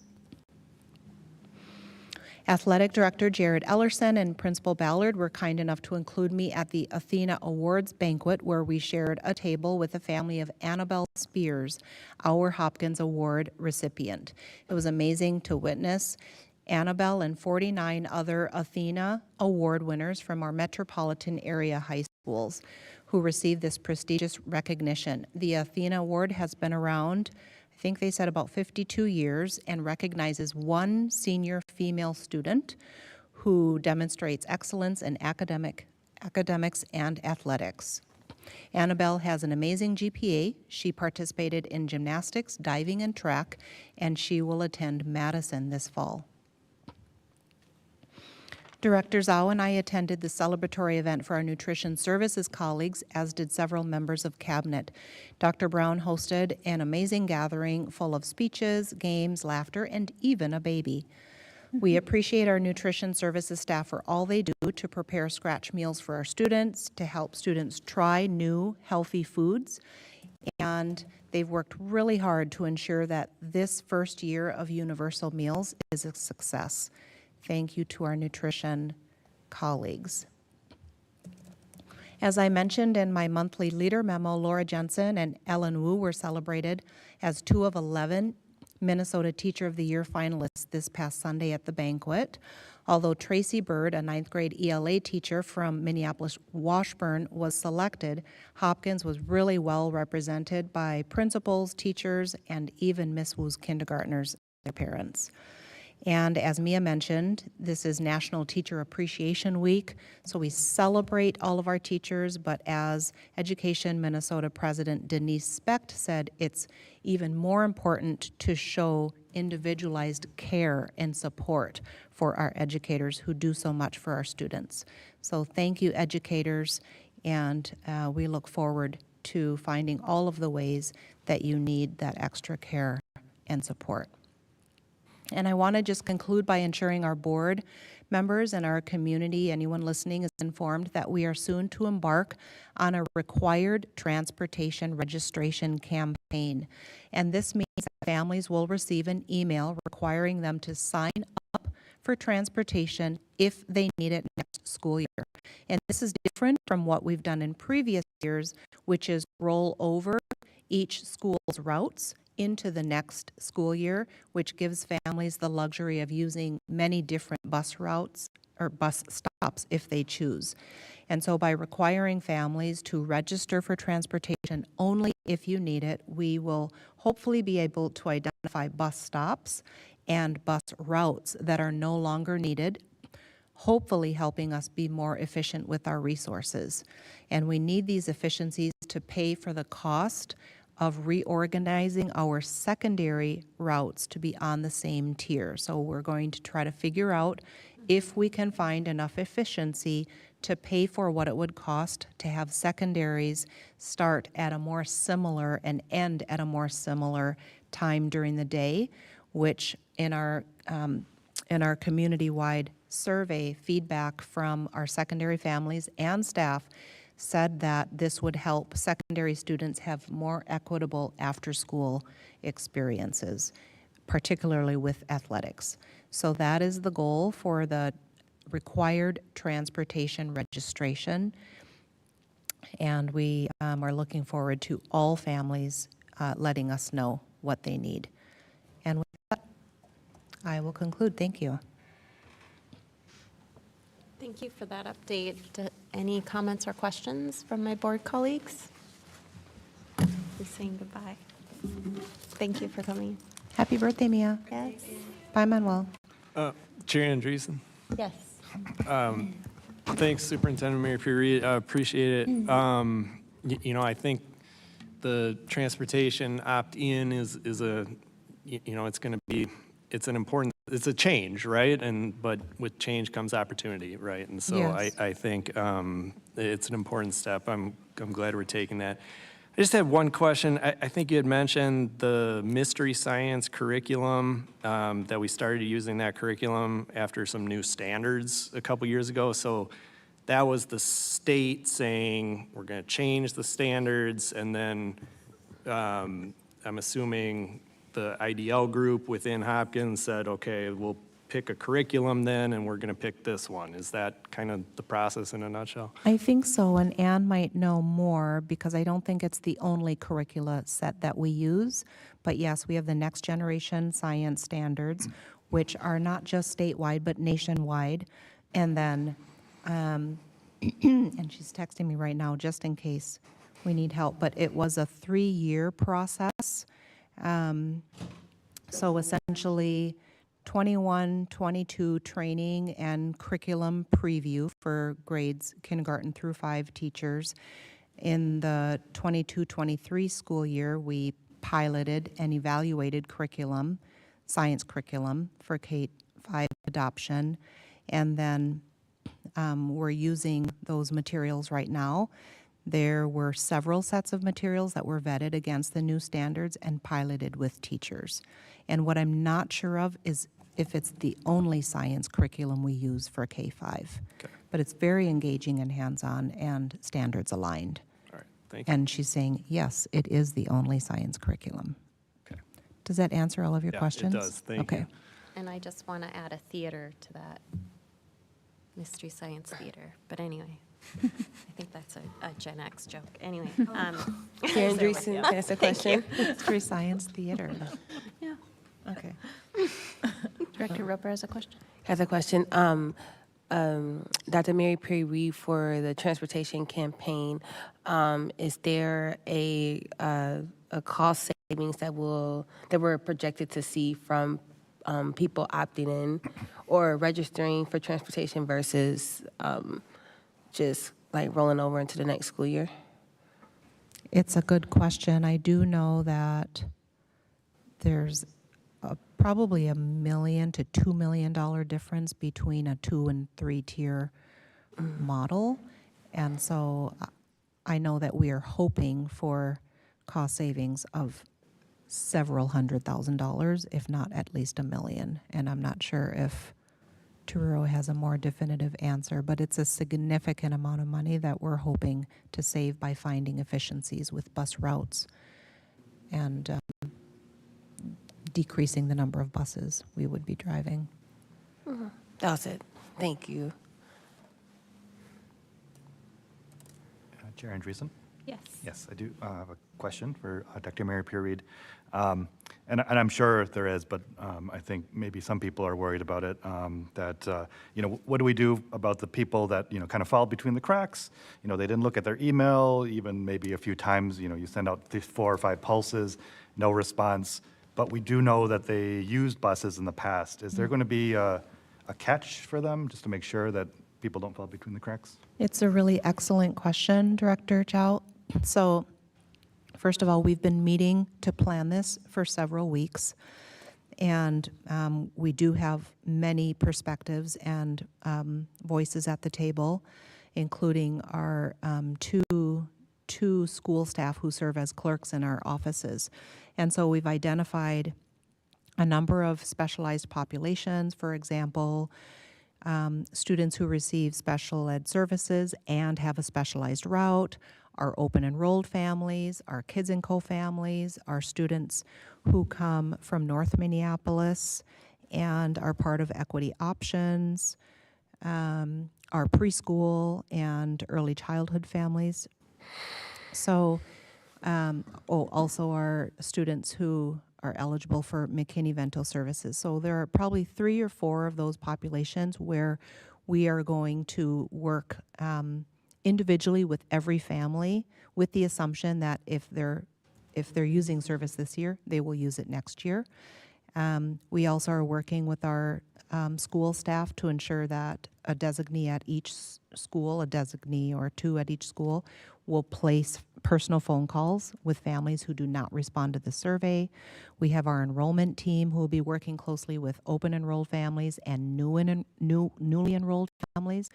Athletic Director Jared Ellerson and Principal Ballard were kind enough to include me at the Athena Awards banquet, where we shared a table with the family of Annabelle Spears, our Hopkins Award recipient. It was amazing to witness Annabelle and 49 other Athena Award winners from our metropolitan area high schools who received this prestigious recognition. The Athena Award has been around, I think they said, about 52 years, and recognizes 1 senior female student who demonstrates excellence in academics and athletics. Annabelle has an amazing GPA. She participated in gymnastics, diving, and track, and she will attend Madison this fall. Director Zhao and I attended the celebratory event for our nutrition services colleagues, as did several members of cabinet. Dr. Brown hosted an amazing gathering full of speeches, games, laughter, and even a baby. We appreciate our nutrition services staff for all they do to prepare scratch meals for our students, to help students try new healthy foods, and they've worked really hard to ensure that this first year of universal meals is a success. Thank you to our nutrition colleagues. As I mentioned in my monthly leader memo, Laura Jensen and Ellen Wu were celebrated as 2 of 11 Minnesota Teacher of the Year finalists this past Sunday at the banquet. Although Tracy Bird, a 9th grade ELA teacher from Minneapolis-Washburn, was selected, Hopkins was really well represented by principals, teachers, and even Miss Wu's kindergartners and their parents. And as Mia mentioned, this is National Teacher Appreciation Week, so we celebrate all of our teachers, but as Education Minnesota President Denise Specht said, it's even more important to show individualized care and support for our educators who do so much for our students. So thank you, educators, and we look forward to finding all of the ways that you need that extra care and support. And I want to just conclude by ensuring our board members and our community, anyone listening, is informed that we are soon to embark on a required transportation registration campaign. And this means that families will receive an email requiring them to sign up for transportation if they need it next school year. And this is different from what we've done in previous years, which is roll over each school's routes into the next school year, which gives families the luxury of using many different bus routes or bus stops if they choose. And so by requiring families to register for transportation only if you need it, we will hopefully be able to identify bus stops and bus routes that are no longer needed, hopefully helping us be more efficient with our resources. And we need these efficiencies to pay for the cost of reorganizing our secondary routes to be on the same tier. So we're going to try to figure out if we can find enough efficiency to pay for what it would cost to have secondaries start at a more similar and end at a more similar time during the day, which in our community-wide survey feedback from our secondary families and staff said that this would help secondary students have more equitable after-school experiences, particularly with athletics. So that is the goal for the required transportation registration. And we are looking forward to all families letting us know what they need. And with that, I will conclude. Thank you. Thank you for that update. Any comments or questions from my board colleagues? We're saying goodbye. Thank you for coming. Happy birthday, Mia. Yes. Bye, Manuel. Chair Andreessen. Yes. Thanks, Superintendent Mary Reed. Appreciate it. I think the transportation opt-in is a, it's going to be, it's an important, it's a change, right? But with change comes opportunity, right? And so Yes. I think it's an important step. I'm glad we're taking that. I just had one question. I think you had mentioned the mystery science curriculum, that we started using that curriculum after some new standards a couple years ago. So that was the state saying, we're going to change the standards, and then I'm assuming the IDL group within Hopkins said, okay, we'll pick a curriculum then, and we're going to pick this one. Is that kind of the process in a nutshell? I think so, and Anne might know more because I don't think it's the only curricula set that we use. But yes, we have the next generation science standards, which are not just statewide, but nationwide. And then, and she's texting me right now just in case we need help, but it was a 3-year process. So essentially, 21, 22 training and curriculum preview for grades kindergarten through 5 teachers. In the 22-23 school year, we piloted and evaluated curriculum, science curriculum for K-5 adoption, and then we're using those materials right now. There were several sets of materials that were vetted against the new standards and piloted with teachers. And what I'm not sure of is if it's the only science curriculum we use for K-5. Okay. But it's very engaging and hands-on and standards aligned. All right, thank you. And she's saying, yes, it is the only science curriculum. Okay. Does that answer all of your Yeah, questions? it does. Thank Okay. you. And I just want to add a theater to that, Mystery Science Theater. But anyway, I think that's a Gen X joke. Anyway. Chair Andreessen, can I ask a question? Mystery Science Theater. Yeah. Okay. Director Roper has a question. Has a question. Dr. Mary Perry Reed, for the transportation campaign, is there a cost savings that we're projected to see from people opting in or registering for transportation versus just like rolling over into the next school year? It's a good question. I do know that there's probably $1 million to $2 million difference between a 2 and 3 tier model. And so I know that we are hoping for cost savings of several $100,000, if not at least $1 million. And I'm not sure if Truro has a more definitive answer, but it's a significant amount of money that we're hoping to save by finding efficiencies with bus routes and decreasing the number of buses we would be driving. That was it. Thank you. Chair Andreessen? Yes. Yes, I do have a question for Dr. Mary Reed. And I'm sure there is, but I think maybe some people are worried about it, that, what do we do about the people that, kind of fall between the cracks? They didn't look at their email, even maybe a few times, you send out 4 or 5 pulses, no response. But we do know that they used buses in the past. Is there going to be a catch for them, just to make sure that people don't fall between the cracks? It's a really excellent question, Director Chow. So, first of all, we've been meeting to plan this for several weeks, and we do have many perspectives and voices at the table, including our two school staff who serve as clerks in our offices. And so we've identified a number of specialized populations, for example, Students who receive special ed services and have a specialized route, our open enrolled families, our Kids and Co families, our students who come from North Minneapolis and are part of Equity Options, our preschool and early childhood families. So, also our students who are eligible for McKinney-Vento services. So there are probably 3 or 4 of those populations where we are going to work individually with every family, with the assumption that if they're using service this year, they will use it next year. We also are working with our school staff to ensure that a designee at each school, a designee or 2 at each school, will place personal phone calls with families who do not respond to the survey. We have our enrollment team who will be working closely with open enrolled families and newly enrolled families.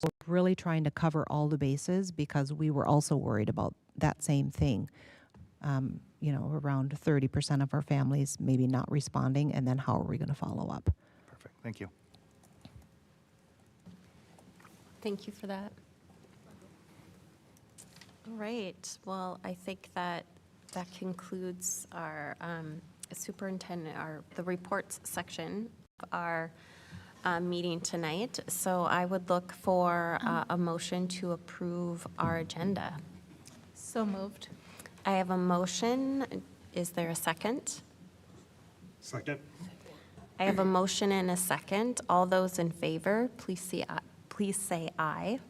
So we're really trying to cover all the bases because we were also worried about that same thing. Around 30% of our families maybe not responding, and then how are we going to follow up? Perfect, thank you. Thank you for that. All right, well, I think that concludes our superintendent, the reports section of our meeting tonight. So I would look for a motion to approve our agenda. So moved. I have a motion. Is there a second? Second. I have a motion and a second. All those in favor, please say aye.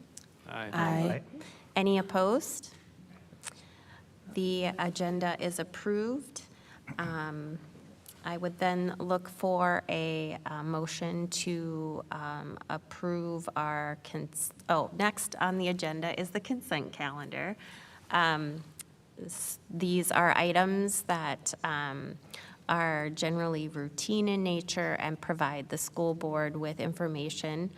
Aye. Aye. Any opposed? The agenda is approved. I would then look for a motion to approve our, next on the agenda is the consent calendar. These are items that are generally routine in nature and provide the school board with information.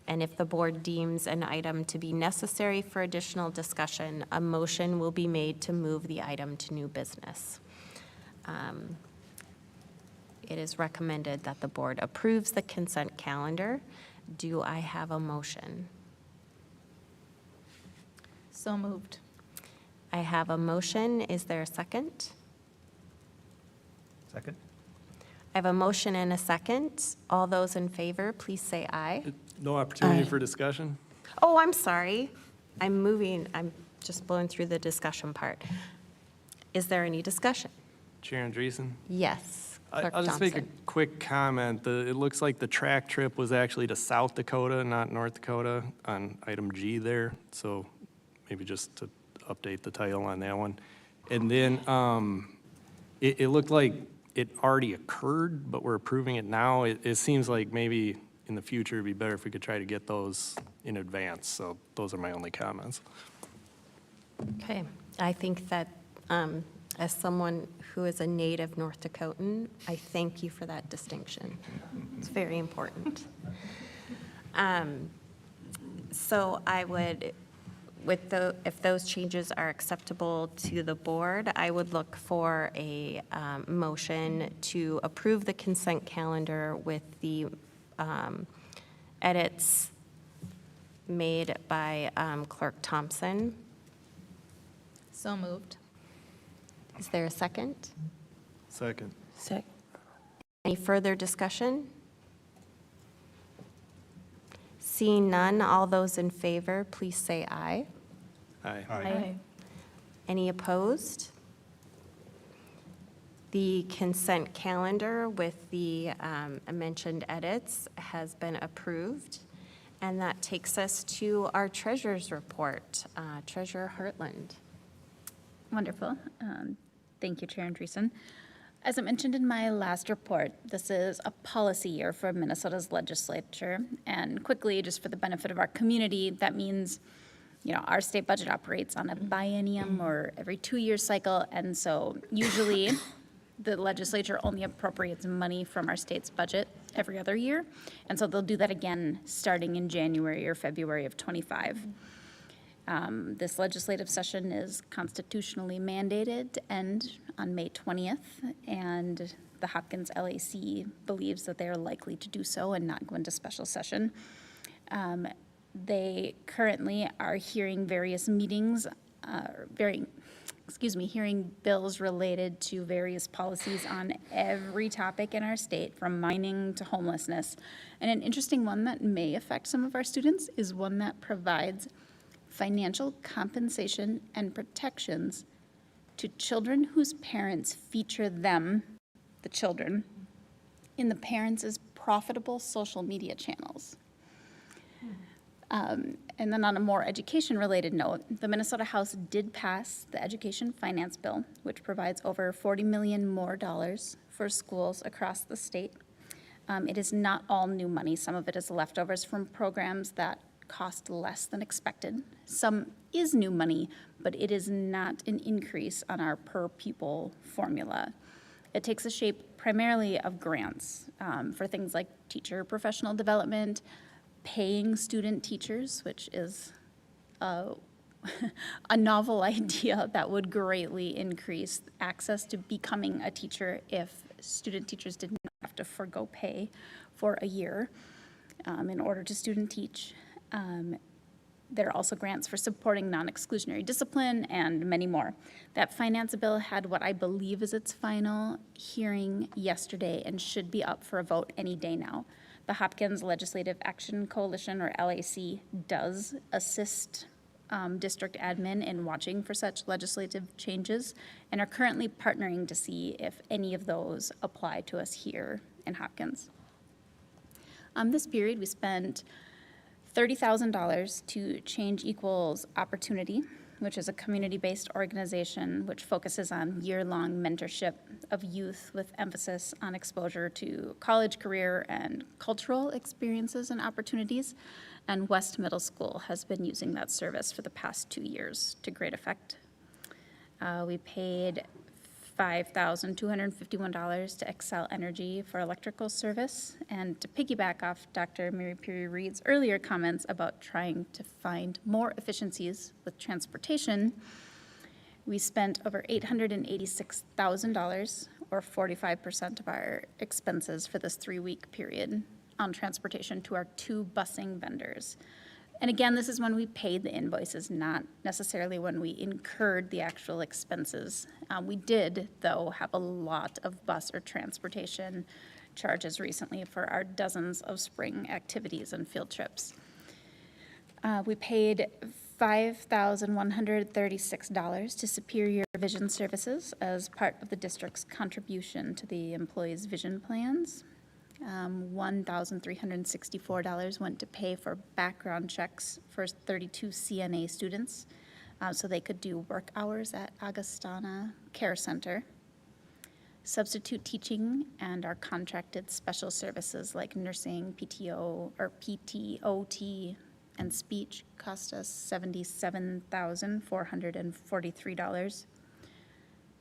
And if the board deems an item to be necessary for additional discussion, a motion will be made to move the item to new business. It is recommended that the board approves the consent calendar. Do I have a motion? So moved. I have a motion. Is there a second? Second? I have a motion and a second. All those in favor, please say aye. No opportunity for discussion? Oh, I'm sorry. I'm just blowing through the discussion part. Is there any discussion? Chair Andreessen? Yes. Clerk I'll just make a Thompson. quick comment. It looks like the track trip was actually to South Dakota, not North Dakota, on item G there. So maybe just to update the title on that one. And then it looked like it already occurred, but we're approving it now. It seems like maybe in the future it'd be better if we could try to get those in advance. So those are my only comments. Okay. I think that as someone who is a native North Dakotan, I thank you for that distinction. It's very important. So I would, if those changes are acceptable to the board, I would look for a motion to approve the consent calendar with the edits made by Clerk Thompson. So moved. Is there a second? Second. Any further discussion? Seeing none, all those in favor, please say aye. Aye. Aye. Any opposed? The consent calendar with the mentioned edits has been approved. And that takes us to our treasurer's report. Treasurer Hartland. Wonderful. Thank you, Chair Andreessen. As I mentioned in my last report, this is a policy year for Minnesota's legislature. And quickly, just for the benefit of our community, that means, our state budget operates on a biennium or every 2-year cycle. And so usually the legislature only appropriates money from our state's budget every other year. And so they'll do that again starting in January or February of '25. This legislative session is constitutionally mandated to end on May 20th, and the Hopkins LAC believes that they are likely to do so and not go into special session. They currently are hearing various meetings, hearing bills related to various policies on every topic in our state, from mining to homelessness. And an interesting one that may affect some of our students is one that provides financial compensation and protections to children whose parents feature them, the children, in the parents' profitable social media channels. And then on a more education-related note, the Minnesota House did pass the Education Finance Bill, which provides over $40 million more for schools across the state. It is not all new money. Some of it is leftovers from programs that cost less than expected. Some is new money, but it is not an increase on our per-pupil formula. It takes the shape primarily of grants for things like teacher professional development, paying student teachers, which is a novel idea that would greatly increase access to becoming a teacher if student teachers did not have to forgo pay for a year in order to student teach. There are also grants for supporting non-exclusionary discipline and many more. That finance bill had what I believe is its final hearing yesterday and should be up for a vote any day now. The Hopkins Legislative Action Coalition, or LAC, does assist district admin in watching for such legislative changes and are currently partnering to see if any of those apply to us here in Hopkins. This period, we spent $30,000 to Change Equals Opportunity, which is a community-based organization which focuses on year-long mentorship of youth with emphasis on exposure to college, career, and cultural experiences and opportunities. And West Middle School has been using that service for the past 2 years to great effect. We paid $5,251 to Excel Energy for electrical service. And to piggyback off Dr. Mary Piri Reed's earlier comments about trying to find more efficiencies with transportation, we spent over $886,000, or 45% of our expenses for this 3-week period, on transportation to our 2 busing vendors. And again, this is when we paid the invoices, not necessarily when we incurred the actual expenses. We did, though, have a lot of bus or transportation charges recently for our dozens of spring activities and field trips. We paid $5,136 to Superior Vision Services as part of the district's contribution to the employees' vision plans. $1,364 went to pay for background checks for 32 CNA students so they could do work hours at Augustana Care Center. Substitute teaching and our contracted special services like nursing, PTO, or PTOT, and speech cost us $77,443.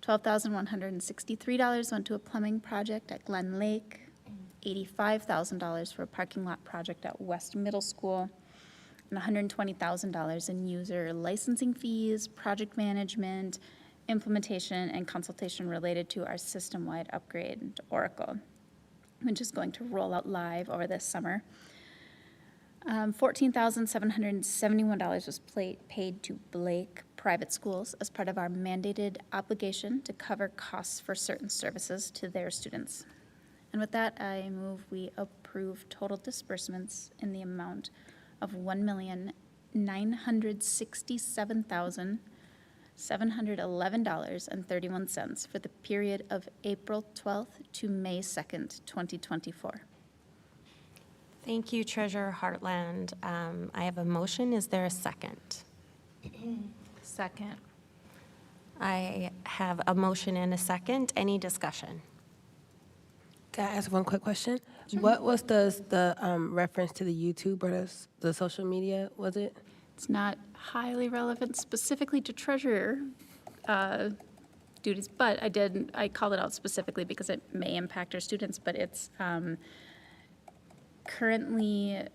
$12,163 went to a plumbing project at Glen Lake. $85,000 for a parking lot project at West Middle School, and $120,000 in user licensing fees, project management, implementation, and consultation related to our system-wide upgrade to Oracle, which is going to roll out live over this summer. $14,771 was paid to Blake Private Schools as part of our mandated obligation to cover costs for certain services to their students. And with that, I move we approve total disbursements in the amount of $1,967,711.31 for the period of April 12th to May 2nd, 2024. Thank you, Treasurer Hartland. I have a motion. Is there a second? Second. I have a motion and a second. Any discussion? Can I ask one quick question? Sure. What was the reference to the YouTube or the social media, was it? It's not highly relevant specifically to treasurer duties, but I called it out specifically because it may impact our students, but it's currently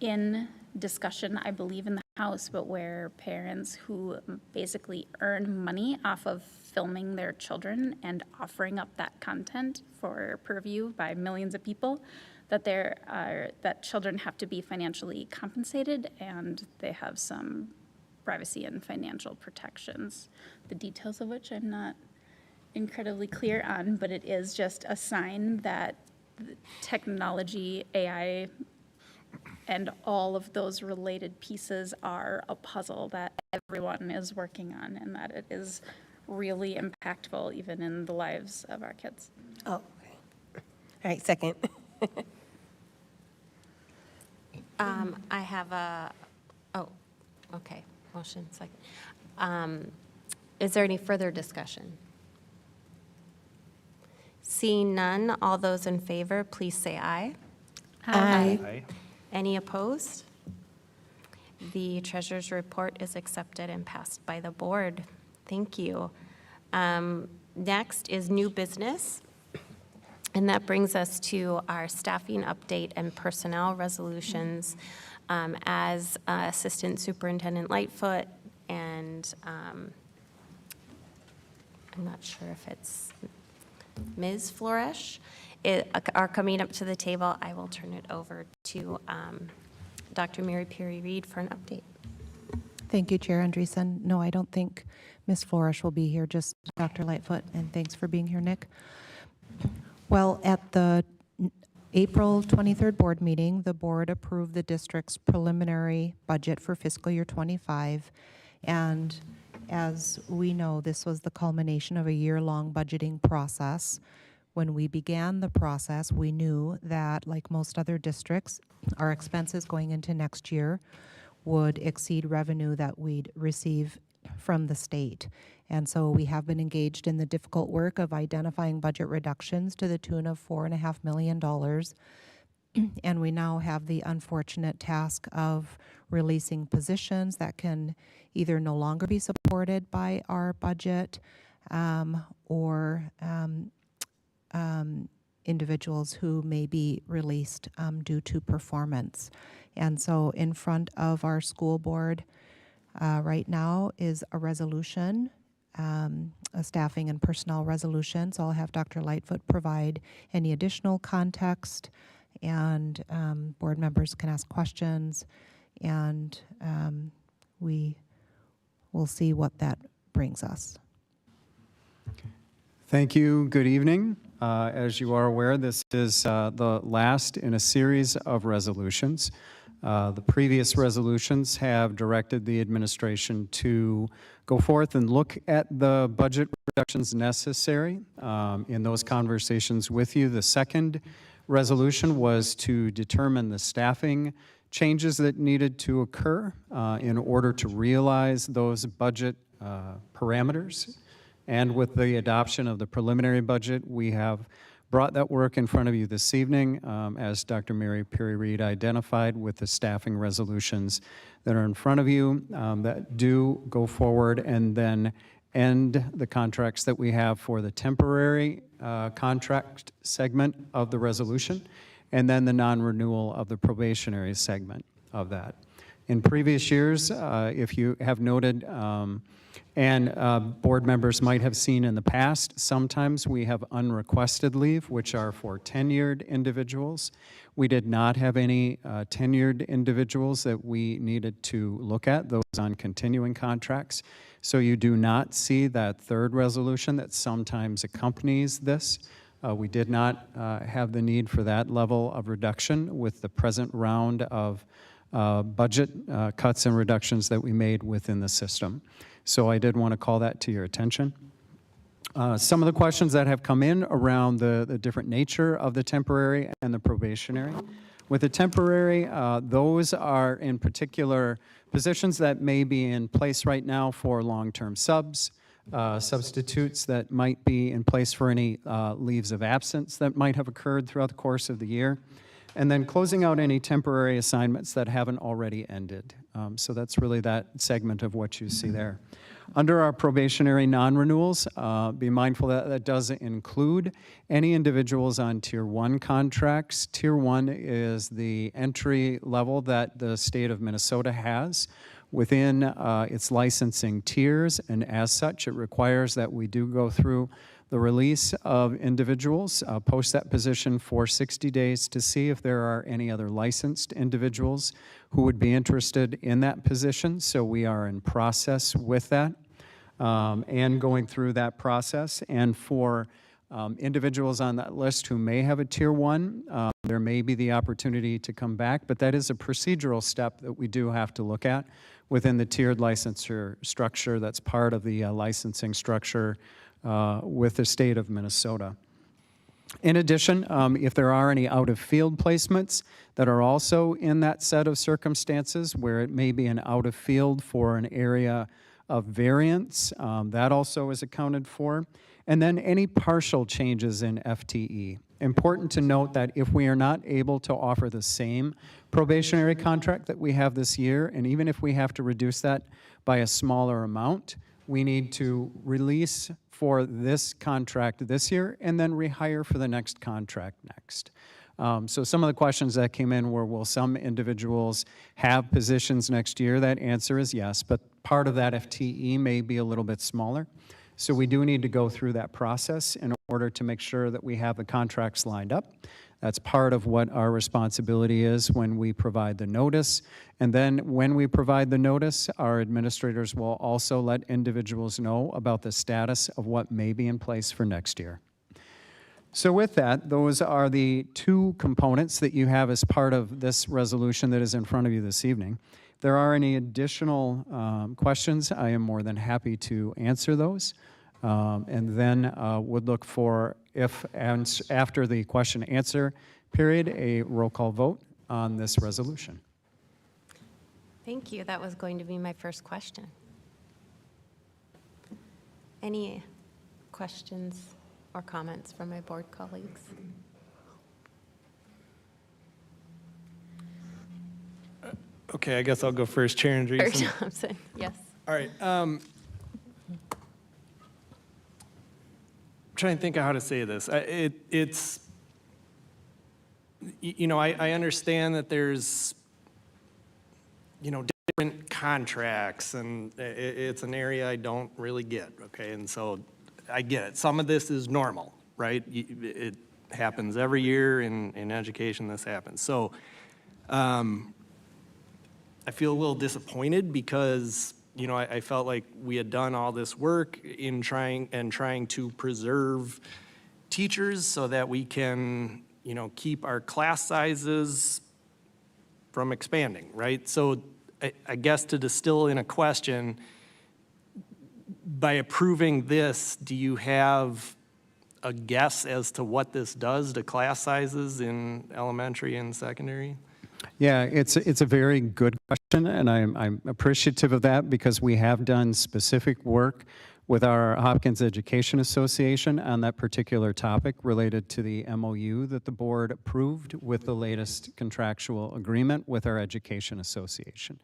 in discussion, I believe, in the house, but where parents who basically earn money off of filming their children and offering up that content for purview by millions of people, that children have to be financially compensated, and they have some privacy and financial protections, the details of which I'm not incredibly clear on, but it is just a sign that technology, AI, and all of those related pieces are a puzzle that everyone is working on, and that it is really impactful even in the lives of our kids. Oh, okay. All right, second. I have okay, motion second. Is there any further discussion? Seeing none, all those in favor, please say aye. Aye. Any opposed? The treasurer's report is accepted and passed by the board. Thank you. Next is new business, and that brings us to our staffing update and personnel resolutions. As Assistant Superintendent Lightfoot and I'm not sure if it's Ms. Flourish are coming up to the table, I will turn it over to Dr. Mary Perry Reed for an update. Thank you, Chair Andreessen. No, I don't think Ms. Flourish will be here, just Dr. Lightfoot, and thanks for being here, Nick. Well, at the April 23rd board meeting, the board approved the district's preliminary budget for fiscal year 25, and as we know, this was the culmination of a year-long budgeting process. When we began the process, we knew that, like most other districts, our expenses going into next year would exceed revenue that we'd receive from the state. And so we have been engaged in the difficult work of identifying budget reductions to the tune of $4.5 million. And we now have the unfortunate task of releasing positions that can either no longer be supported by our budget or individuals who may be released due to performance. And so in front of our school board right now is a resolution, a staffing and personnel resolution. So I'll have Dr. Lightfoot provide any additional context, and board members can ask questions, and we will see what that brings us. Thank you. Good evening. As you are aware, this is the last in a series of resolutions. The previous resolutions have directed the administration to go forth and look at the budget reductions necessary. In those conversations with you, the second resolution was to determine the staffing changes that needed to occur in order to realize those budget parameters. And with the adoption of the preliminary budget, we have brought that work in front of you this evening, as Dr. Mary Perry Reed identified, with the staffing resolutions that are in front of you that do go forward and then end the contracts that we have for the temporary contract segment of the resolution, and then the non-renewal of the probationary segment of that. In previous years, if you have noted, and board members might have seen in the past, sometimes we have unrequested leave, which are for tenured individuals. We did not have any tenured individuals that we needed to look at, those on continuing contracts. So you do not see that third resolution that sometimes accompanies this. We did not have the need for that level of reduction with the present round of budget cuts and reductions that we made within the system. So I did want to call that to your attention. Some of the questions that have come in around the different nature of the temporary and the probationary. With the temporary, those are in particular positions that may be in place right now for long-term subs, substitutes that might be in place for any leaves of absence that might have occurred throughout the course of the year, and then closing out any temporary assignments that haven't already ended. So that's really that segment of what you see there. Under our probationary non-renewals, be mindful that that doesn't include any individuals on Tier 1 contracts. Tier 1 is the entry level that the state of Minnesota has within its licensing tiers, and as such, it requires that we do go through the release of individuals, post that position for 60 days to see if there are any other licensed individuals who would be interested in that position. So we are in process with that and going through that process. And for individuals on that list who may have a Tier 1, there may be the opportunity to come back, but that is a procedural step that we do have to look at within the tiered licensure structure that's part of the licensing structure with the state of Minnesota. In addition, if there are any out-of-field placements that are also in that set of circumstances where it may be an out-of-field for an area of variance, that also is accounted for. And then any partial changes in FTE. Important to note that if we are not able to offer the same probationary contract that we have this year, and even if we have to reduce that by a smaller amount, we need to release for this contract this year and then rehire for the next contract next. So some of the questions that came in were, will some individuals have positions next year? That answer is yes, but part of that FTE may be a little bit smaller. So we do need to go through that process in order to make sure that we have the contracts lined up. That's part of what our responsibility is when we provide the notice. And then when we provide the notice, our administrators will also let individuals know about the status of what may be in place for next year. So with that, those are the two components that you have as part of this resolution that is in front of you this evening. If there are any additional questions, I am more than happy to answer those. And then would look for, if after the question answer period, a roll call vote on this resolution. Thank you. That was going to be my first question. Any questions or comments from my board colleagues? Okay, I guess I'll go first. Chair Chair Andreessen. Thompson, yes. All right. Trying to think of how to say this. It's, you know, I understand that there's, you know, different contracts, and it's an area I don't really get, okay? And so I get it. Some of this is normal, right? It happens every year in education, this happens. So I feel a little disappointed because, you know, I felt like we had done all this work in trying to preserve teachers so that we can, you know, keep our class sizes from expanding, right? So I guess to distill in a question, by approving this, do you have a guess as to what this does to class sizes in elementary and secondary? Yeah, it's a very good question, and I'm appreciative of that because we have done specific work with our Hopkins Education Association on that particular topic related to the MOU that the board approved with the latest contractual agreement with our Education Association.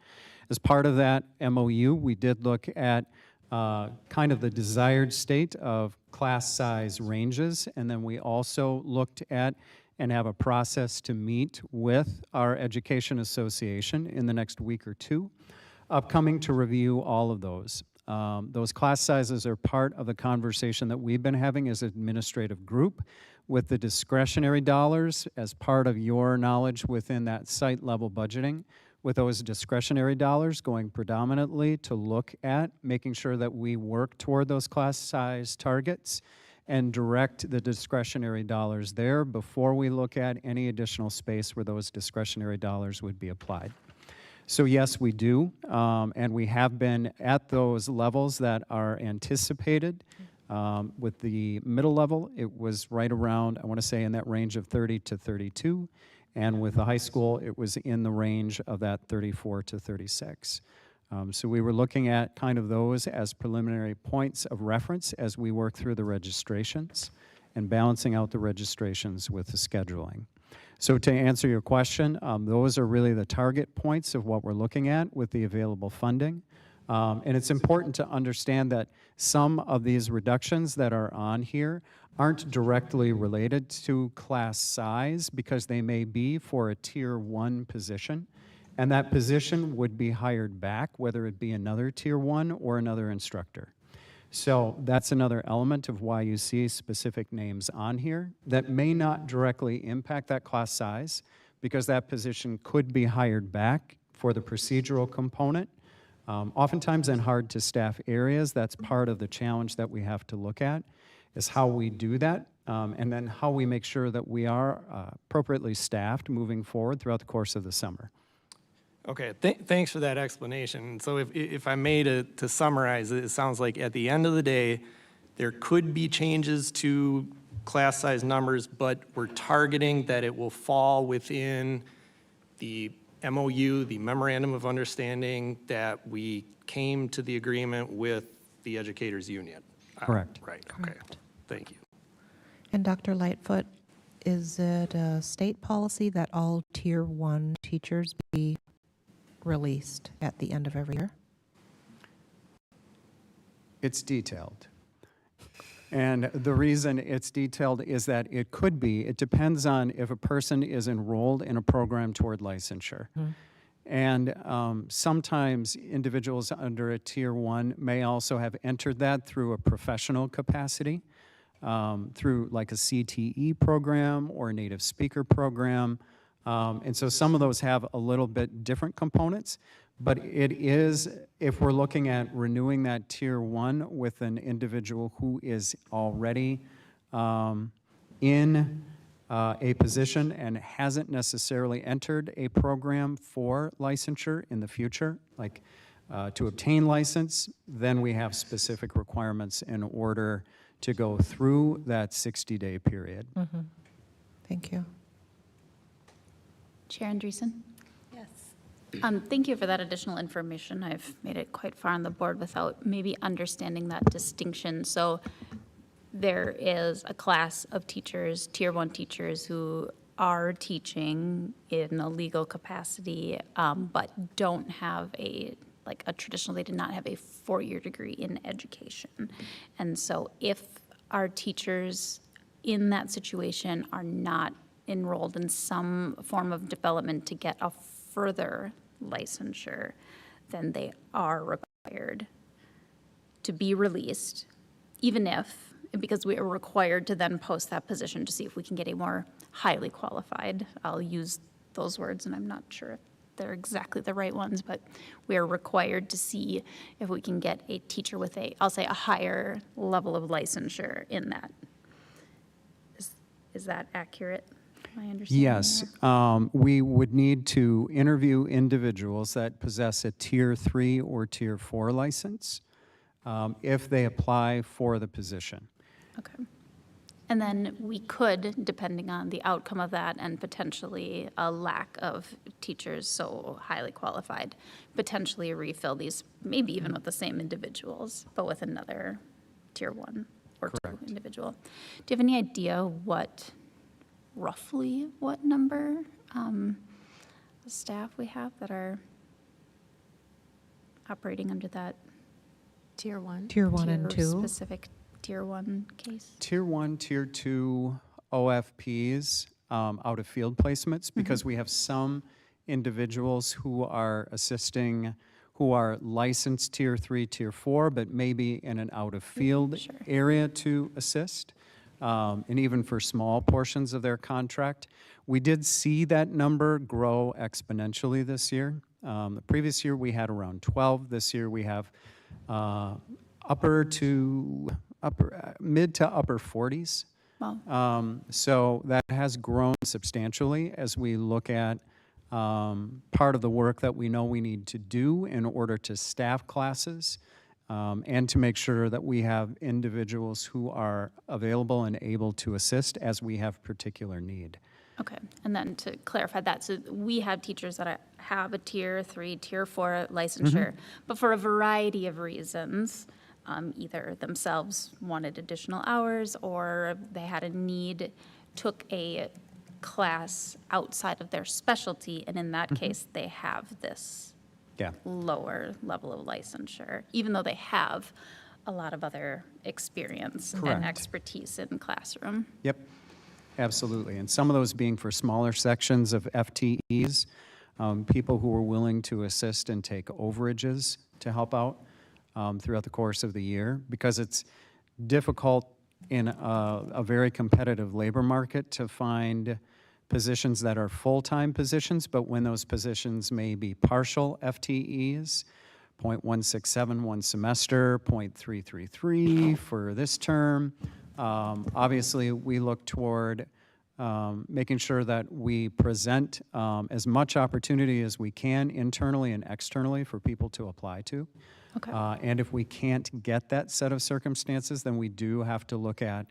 As part of that MOU, we did look at kind of the desired state of class size ranges, and then we also looked at and have a process to meet with our Education Association in the next week or two, upcoming to review all of those. Those class sizes are part of the conversation that we've been having as an administrative group with the discretionary dollars as part of your knowledge within that site level budgeting, with those discretionary dollars going predominantly to look at making sure that we work toward those class size targets and direct the discretionary dollars there before we look at any additional space where those discretionary dollars would be applied. So yes, we do, and we have been at those levels that are anticipated. With the middle level, it was right around, I want to say in that range of 30 to 32, and with the high school, it was in the range of that 34 to 36. So we were looking at kind of those as preliminary points of reference as we work through the registrations and balancing out the registrations with the scheduling. So to answer your question, those are really the target points of what we're looking at with the available funding. And it's important to understand that some of these reductions that are on here aren't directly related to class size because they may be for a Tier 1 position. And that position would be hired back, whether it be another Tier 1 or another instructor. So that's another element of why you see specific names on here that may not directly impact that class size, because that position could be hired back for the procedural component. Oftentimes in hard-to-staff areas, that's part of the challenge that we have to look at, is how we do that, and then how we make sure that we are appropriately staffed moving forward throughout the course of the summer. Okay, thanks for that explanation. So if I may to summarize it, it sounds like at the end of the day, there could be changes to class size numbers, but we're targeting that it will fall within the MOU, the Memorandum of Understanding, that we came to the agreement with the Educators Union. Correct. Right, okay, thank you. And Dr. Lightfoot, is it a state policy that all Tier 1 teachers be released at the end of every year? It's detailed. And the reason it's detailed is that it could be, it depends on if a person is enrolled in a program toward licensure. And sometimes individuals under a Tier 1 may also have entered that through a professional capacity, through like a CTE program or a native speaker program. And so some of those have a little bit different components, but it is, if we're looking at renewing that Tier 1 with an individual who is already in a position and hasn't necessarily entered a program for licensure in the future, like to obtain license, then we have specific requirements in order to go through that 60-day period. Thank you. Chair Andreessen? Yes. Thank you for that additional information. I've made it quite far on the board without maybe understanding that distinction. So there is a class of teachers, Tier 1 teachers, who are teaching in a legal capacity, but don't have a traditional, they did not have a 4-year degree in education. And so if our teachers in that situation are not enrolled in some form of development to get a further licensure, then they are required to be released, even if, because we are required to then post that position to see if we can get a more highly qualified, I'll use those words, and I'm not sure if they're exactly the right ones, but we are required to see if we can get a teacher with I'll say a higher level of licensure in that. Is that accurate? My understanding Yes, there? we would need to interview individuals that possess a Tier 3 or Tier 4 license if they apply for the position. Okay. And then we could, depending on the outcome of that and potentially a lack of teachers so highly qualified, potentially refill these, maybe even with the same individuals, but with another Tier 1 or Correct. 2 individual. Do you have any idea roughly what number of staff we have that are operating under that Tier 1? Tier 1 and 2? Specific Tier 1 case? Tier 1, Tier 2 OFPs out of field placements, because we have some individuals who are assisting, who are licensed Tier 3, Tier 4, but maybe in an out-of-field area to assist, and even for small portions of their contract. We did see that number grow exponentially this year. The previous year we had around 12. This year we have mid to upper 40s. Wow. So that has grown substantially as we look at part of the work that we know we need to do in order to staff classes and to make sure that we have individuals who are available and able to assist as we have particular need. Okay, and then to clarify that, so we have teachers that have a Tier 3, Tier 4 licensure, but for a variety of reasons, either themselves wanted additional hours or they had a need, took a class outside of their specialty, and in that case, they have this lower level of licensure, even though they have a lot of other experience and expertise in classroom. Yep, absolutely. And some of those being for smaller sections of FTEs, people who are willing to assist and take overages to help out throughout the course of the year, because it's difficult in a very competitive labor market to find positions that are full-time positions, but when those positions may be partial FTEs, 0.167 one semester, 0.333 for this term. Obviously, we look toward making sure that we present as much opportunity as we can internally and externally for people to apply to. Okay. And if we can't get that set of circumstances, then we do have to look at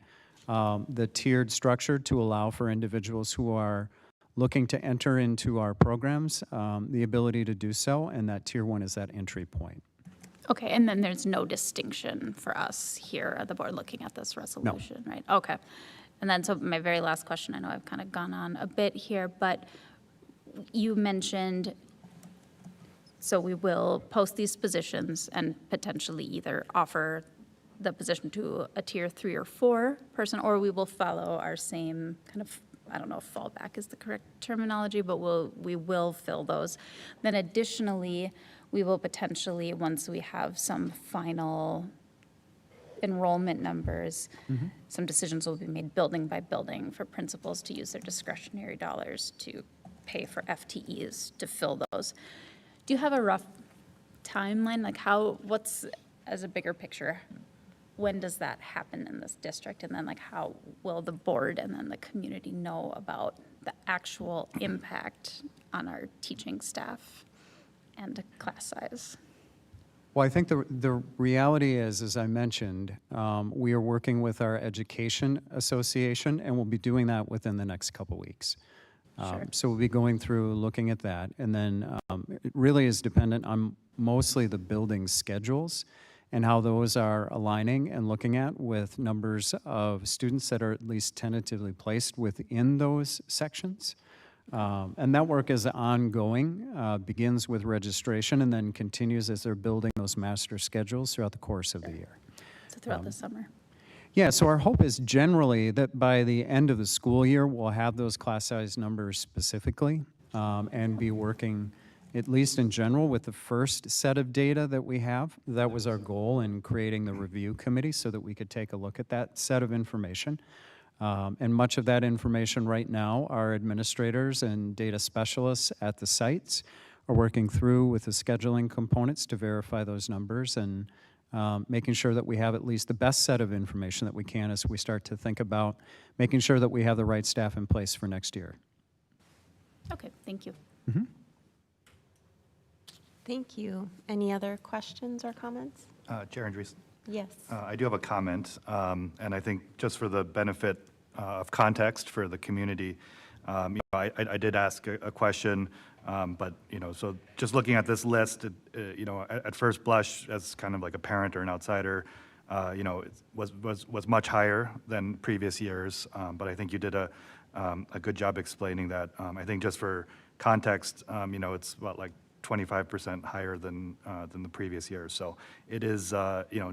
the tiered structure to allow for individuals who are looking to enter into our programs the ability to do so, and that tier 1 is that entry point. Okay, and then there's no distinction for us here at the board looking at this resolution, right? Okay. And then, so my very last question, I know I've kind of gone on a bit here, but you mentioned, so we will post these positions and potentially either offer the position to a tier 3 or 4 person, or we will follow our same kind of, I don't know if fallback is the correct terminology, but we will fill those. Then additionally, we will potentially, once we have some final enrollment numbers, some decisions will be made building by building for principals to use their discretionary dollars to pay for FTEs to fill those. Do you have a rough timeline, like what's, as a bigger picture, when does that happen in this district? And then like how will the board and then the community know about the actual impact on our teaching staff and class size? Well, I think the reality is, as I mentioned, we are working with our education association, and we'll be doing that within the next couple weeks. Sure. So we'll be going through, looking at that, and then it really is dependent on mostly the building schedules and how those are aligning and looking at with numbers of students that are at least tentatively placed within those sections. And that work is ongoing, begins with registration and then continues as they're building those master schedules throughout the course of the year. So throughout the summer? Yeah, so our hope is generally that by the end of the school year, we'll have those class size numbers specifically and be working, at least in general, with the first set of data that we have. That was our goal in creating the review committee so that we could take a look at that set of information. And much of that information right now, our administrators and data specialists at the sites are working through with the scheduling components to verify those numbers and making sure that we have at least the best set of information that we can as we start to think about making sure that we have the right staff in place for next year. Okay, thank you. Thank you. Any other questions or comments? Chair Andreessen. Yes. I do have a comment, and I think just for the benefit of context for the community, I did ask a question, but so just looking at this list, at first blush, as kind of like a parent or an outsider, it was much higher than previous years. But I think you did a good job explaining that. I think just for context, it's about like 25% higher than the previous years. So it is,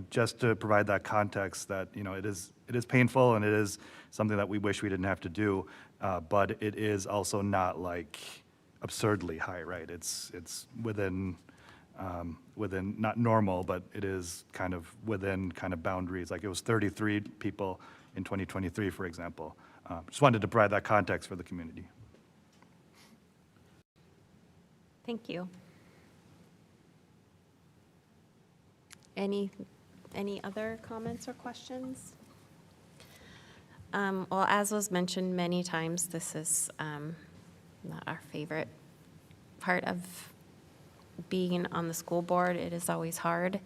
just to provide that context that, it is painful and it is something that we wish we didn't have to do, but it is also not like absurdly high, right? It's within not normal, but it is kind of within kind of boundaries. Like it was 33 people in 2023, for example. Just wanted to provide that context for the community. Thank you. Any other comments or questions? Well, as was mentioned many times, this is not our favorite part of being on the school board. It is always hard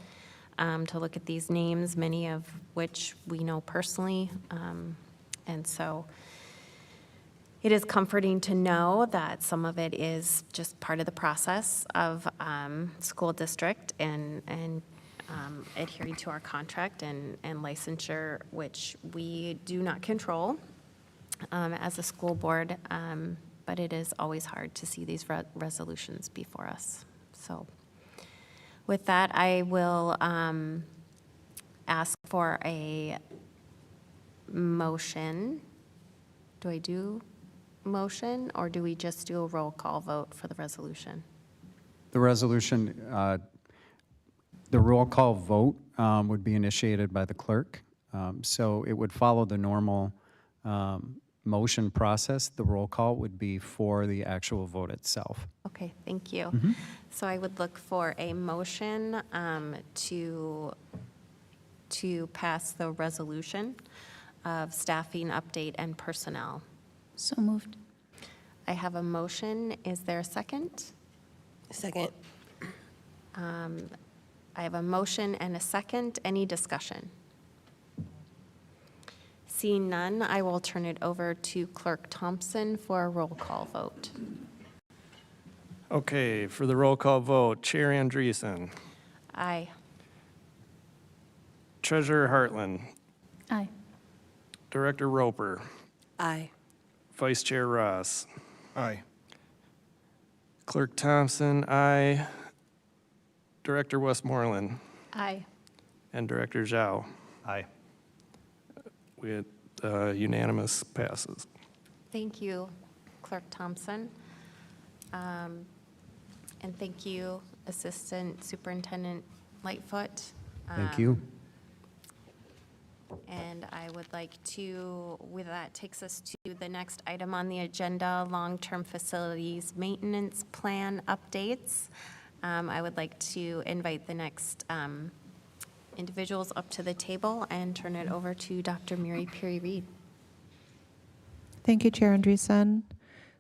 to look at these names, many of which we know personally. And so it is comforting to know that some of it is just part of the process of school district and adhering to our contract and licensure, which we do not control as a school board, but it is always hard to see these resolutions before us. So with that, I will ask for a motion. Do I do motion, or do we just do a roll call vote for the resolution? The resolution, the roll call vote would be initiated by the clerk. So it would follow the normal motion process. The roll call would be for the actual vote itself. Okay, thank you. So I would look for a motion to pass the resolution of staffing update and personnel. So moved. I have a motion. Is there a second? Second. I have a motion and a second. Any discussion? Seeing none, I will turn it over to Clerk Thompson for a roll call vote. Okay, for the roll call vote, Chair Andreessen, Aye. Treasurer Hartland, Aye. Director Roper, Aye. Vice Chair Ross, Aye. Clerk Thompson, aye. Director Westmoreland, Aye. and Director Zhao. Aye. With unanimous passes. Thank you, Clerk Thompson. And thank you, Assistant Superintendent Lightfoot. Thank you. And I would like to, with that takes us to the next item on the agenda, long-term facilities maintenance plan updates. I would like to invite the next individuals up to the table and turn it over to Dr. Mary Perry-Reed. Thank you, Chair Andreessen.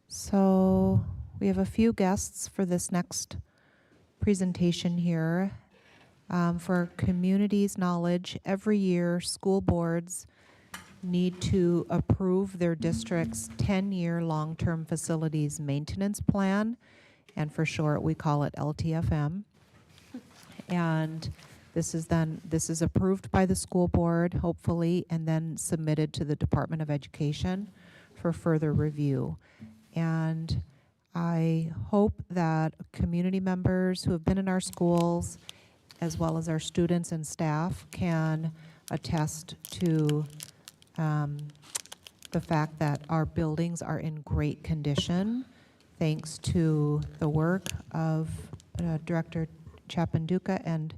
So we have a few guests for this next presentation here. For community's knowledge, every year school boards need to approve their district's 10-year long-term facilities maintenance plan, and for short, we call it LTFM. And this is approved by the school board, hopefully, and then submitted to the Department of Education for further review. And I hope that community members who have been in our schools, as well as our students and staff, can attest to the fact that our buildings are in great condition, thanks to the work of Director Chapanduka and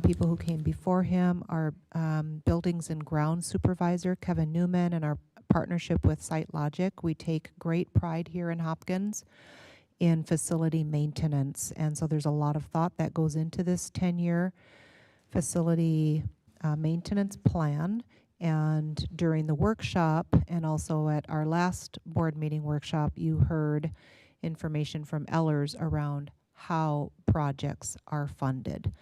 people who came before him, our buildings and grounds supervisor, Kevin Newman, and our partnership with SiteLogic. We take great pride here in Hopkins in facility maintenance. And so there's a lot of thought that goes into this 10-year facility maintenance plan. And during the workshop, and also at our last board meeting workshop, you heard information from Ellers around how projects are funded.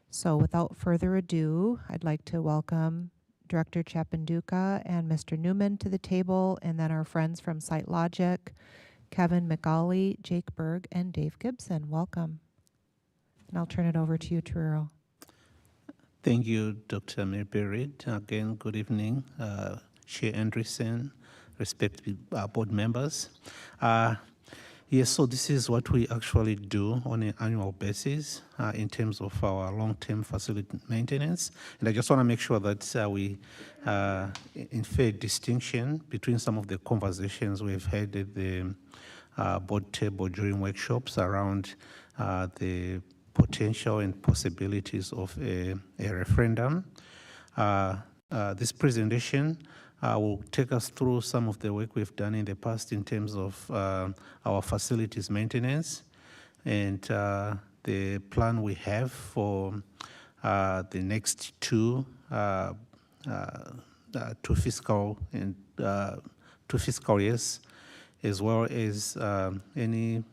So without further ado, I'd like to welcome Director Chapanduka and Mr. Newman to the table, and then our friends from SiteLogic, Kevin McGauley, Jake Berg, and Dave Gibson. Welcome. And I'll turn it over to you, Truro. Thank you, Dr. Mary Reed. Again, good evening, Chair Andreessen, respected board members. Yes, so this is what we actually do on an annual basis in terms of our long-term facility maintenance. And I just want to make sure that we, in fair distinction between some of the conversations we've had at the board table during workshops around the potential and possibilities of a referendum. This presentation will take us through some of the work we've done in the past in terms of our facilities maintenance and the plan we have for the next two fiscal years, as well as any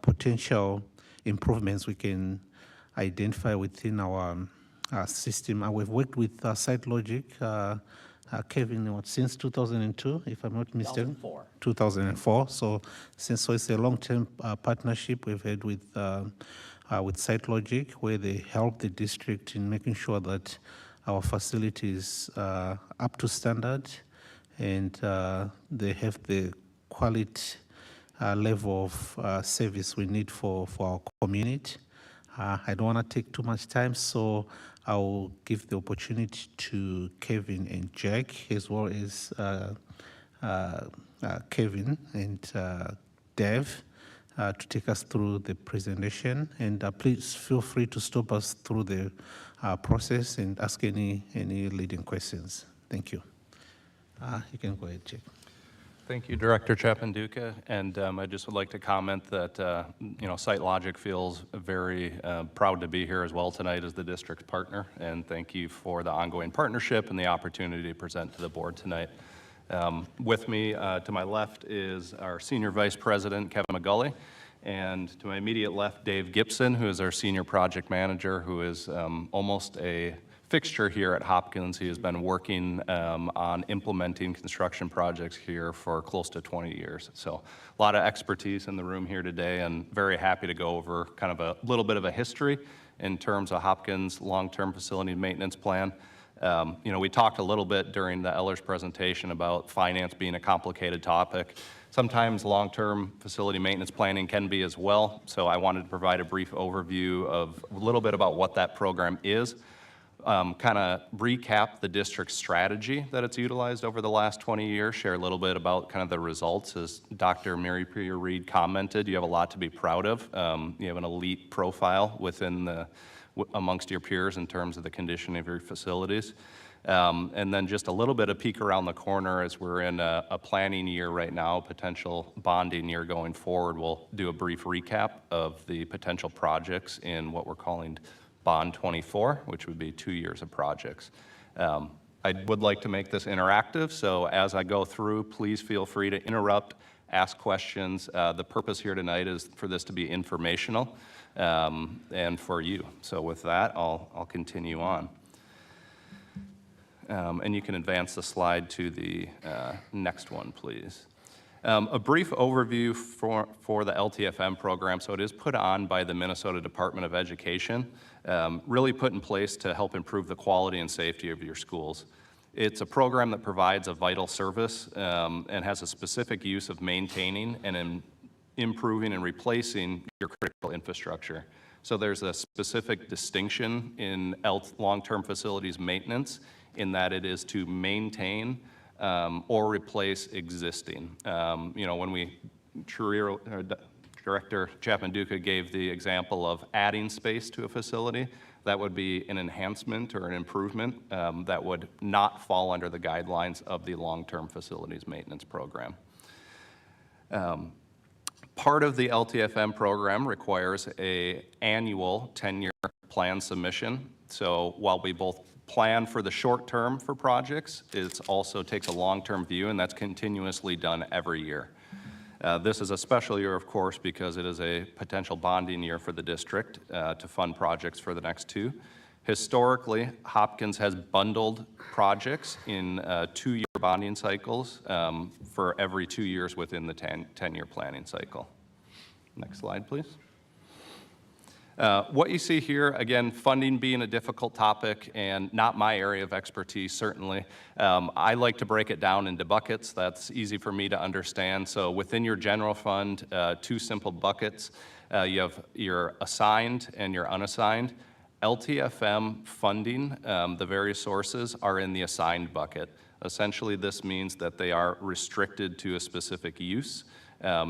potential improvements we can identify within our system. We've worked with SiteLogic, Kevin, since 2002, if I'm not mistaken? 2004. So it's a long-term partnership we've had with SiteLogic, where they help the district in making sure that our facilities are up to standard and they have the quality level of service we need for our community. I don't want to take too much time, so I will give the opportunity to Kevin and Jack, as well as Kevin and Dev to take us through the presentation. And please feel free to stop us through the process and ask any leading questions. Thank you. You can go ahead, Jake. Thank you, Director Chapman-Duca, and I just would like to comment that SiteLogic feels very proud to be here as well tonight as the district's partner, and thank you for the ongoing partnership and the opportunity to present to the board tonight. With me to my left is our Senior Vice President, Kevin McGully, and to my immediate left, Dave Gibson, who is our Senior Project Manager, who is almost a fixture here at Hopkins. He has been working on implementing construction projects here for close to 20 years. So a lot of expertise in the room here today, and very happy to go over kind of a little bit of a history in terms of Hopkins' long-term facility maintenance plan. We talked a little bit during the Eller's presentation about finance being a complicated topic. Sometimes long-term facility maintenance planning can be as well. So I wanted to provide a brief overview of a little bit about what that program is. Kind of recap the district's strategy that it's utilized over the last 20 years, share a little bit about kind of the results. As Dr. Mary Priya-Reed commented, you have a lot to be proud of. You have an elite profile within amongst your peers in terms of the condition of your facilities. And then just a little bit of peek around the corner as we're in a planning year right now, potential bonding year going forward. We'll do a brief recap of the potential projects in what we're calling Bond 24, which would be 2 years of projects. I would like to make this interactive, so as I go through, please feel free to interrupt, ask questions. The purpose here tonight is for this to be informational and for you. So with that, I'll continue on. And you can advance the slide to the next one, please. A brief overview for the LTFM program. So it is put on by the Minnesota Department of Education, really put in place to help improve the quality and safety of your schools. It's a program that provides a vital service and has a specific use of maintaining and improving and replacing your critical infrastructure. So there's a specific distinction in long-term facilities maintenance in that it is to maintain or replace existing. When Director Chapman-Duca gave the example of adding space to a facility, that would be an enhancement or an improvement that would not fall under the guidelines of the long-term facilities maintenance program. Part of the LTFM program requires an annual 10-year plan submission. So while we both plan for the short term for projects, it also takes a long-term view, and that's continuously done every year. This is a special year, of course, because it is a potential bonding year for the district to fund projects for the next 2. Historically, Hopkins has bundled projects in 2-year bonding cycles for every 2 years within the 10-year planning cycle. Next slide, please. What you see here, again, funding being a difficult topic and not my area of expertise, certainly. I like to break it down into buckets. That's easy for me to understand. So within your general fund, 2 simple buckets. You have your assigned and your unassigned. LTFM funding, the various sources are in the assigned bucket. Essentially, this means that they are restricted to a specific use.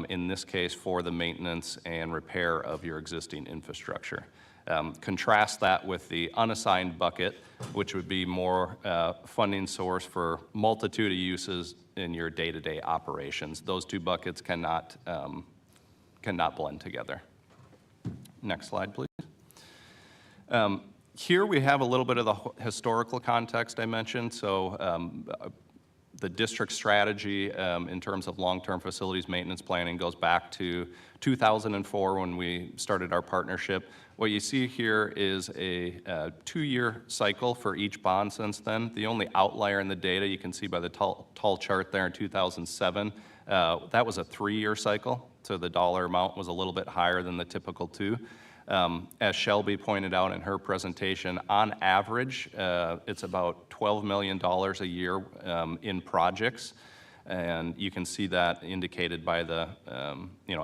In this case, for the maintenance and repair of your existing infrastructure. Contrast that with the unassigned bucket, which would be more funding source for multitude of uses in your day-to-day operations. Those 2 buckets cannot blend together. Next slide, please. Here we have a little bit of the historical context I mentioned. So the district strategy in terms of long-term facilities maintenance planning goes back to 2004 when we started our partnership. What you see here is a 2-year cycle for each bond since then. The only outlier in the data you can see by the tall chart there in 2007, that was a 3-year cycle. So the dollar amount was a little bit higher than the typical 2. As Shelby pointed out in her presentation, on average, it's about $12 million a year in projects, and you can see that indicated by the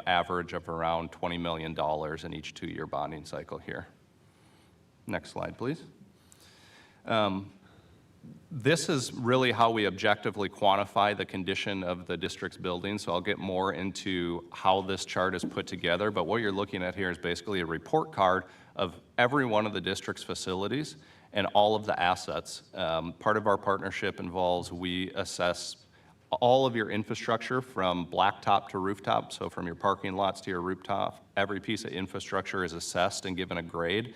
average of around $20 million in each 2-year bonding cycle here. Next slide, please. This is really how we objectively quantify the condition of the district's building, so I'll get more into how this chart is put together, but what you're looking at here is basically a report card of every one of the district's facilities and all of the assets. Part of our partnership involves we assess all of your infrastructure from blacktop to rooftop, so from your parking lots to your rooftop. Every piece of infrastructure is assessed and given a grade.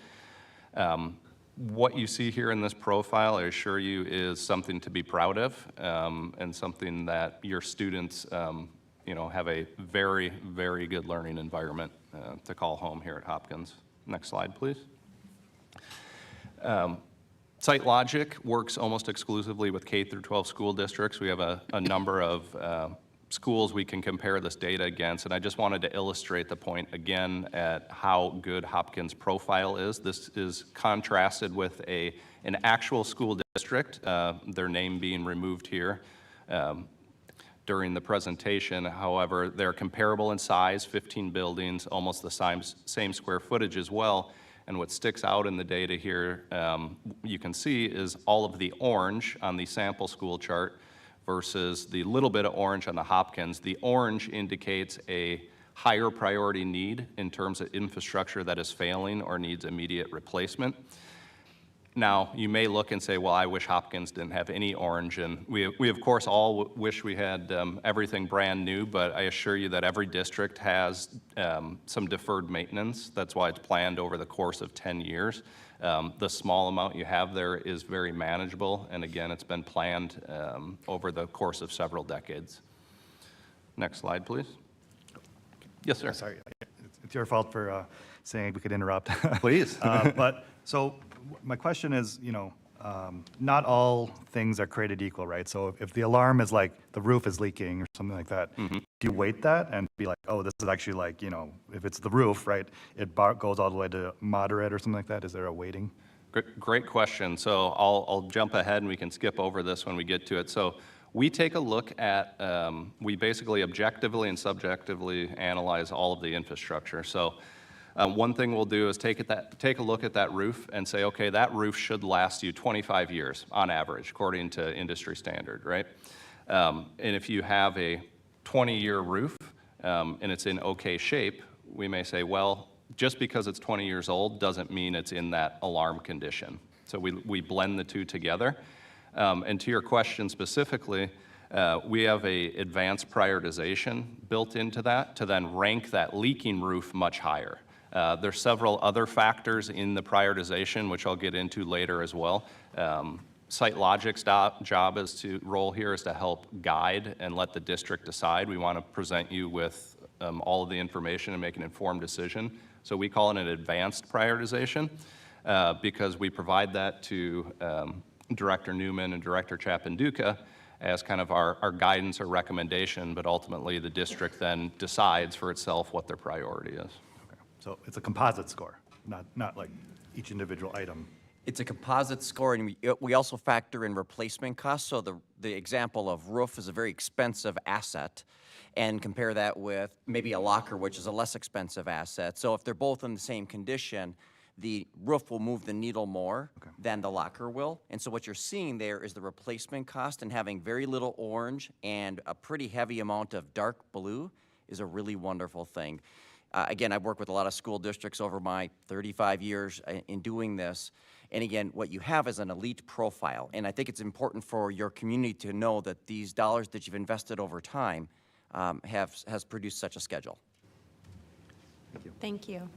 What you see here in this profile, I assure you, is something to be proud of, and something that your students, have a very, very good learning environment to call home here at Hopkins. Next slide, please. SiteLogic works almost exclusively with K through 12 school districts. We have a number of schools we can compare this data against, and I just wanted to illustrate the point again at how good Hopkins' profile is. This is contrasted with an actual school district, their name being removed here during the presentation. However, they're comparable in size, 15 buildings, almost the same square footage as well. And what sticks out in the data here, you can see, is all of the orange on the sample school chart versus the little bit of orange on the Hopkins. The orange indicates a higher priority need in terms of infrastructure that is failing or needs immediate replacement. Now, you may look and say, well, I wish Hopkins didn't have any orange, and we of course all wish we had everything brand new, but I assure you that every district has some deferred maintenance. That's why it's planned over the course of 10 years. The small amount you have there is very manageable, and again, it's been planned over the course of several decades. Next slide, please. Yes, sir. Sorry, it's your fault for saying we could interrupt. Please. But so my question is, not all things are created equal, right? So if the alarm is like the roof is leaking or something like that, do you weight that and be like, oh, this is actually like, if it's the roof, right, it goes all the way to moderate or something like that? Is there a weighting? Great question. So I'll jump ahead and we can skip over this when we get to it. So we take a look at, we basically objectively and subjectively analyze all of the infrastructure. So one thing we'll do is take a look at that roof and say, okay, that roof should last you 25 years on average, according to industry standard, right? And if you have a 20-year roof and it's in okay shape, we may say, well, just because it's 20 years old doesn't mean it's in that alarm condition. So we blend the two together. And to your question specifically, we have a advanced prioritization built into that to then rank that leaking roof much higher. There's several other factors in the prioritization, which I'll get into later as well. SiteLogic's role here is to help guide and let the district decide. We want to present you with all of the information and make an informed decision. So we call it an advanced prioritization because we provide that to Director Newman and Director Chapanduca as kind of our guidance or recommendation, but ultimately the district then decides for itself what their priority is. So it's a composite score, not like each individual item. It's a composite score, and we also factor in replacement costs. So the example of roof is a very expensive asset, and compare that with maybe a locker, which is a less expensive asset. So if they're both in the same condition, the roof will move the needle more than the locker will. And so what you're seeing there is the replacement cost, and having very little orange and a pretty heavy amount of dark blue is a really wonderful thing. Again, I've worked with a lot of school districts over my 35 years in doing this. And again, what you have is an elite profile. And I think it's important for your community to know that these dollars that you've invested over time has produced such a schedule. Thank you.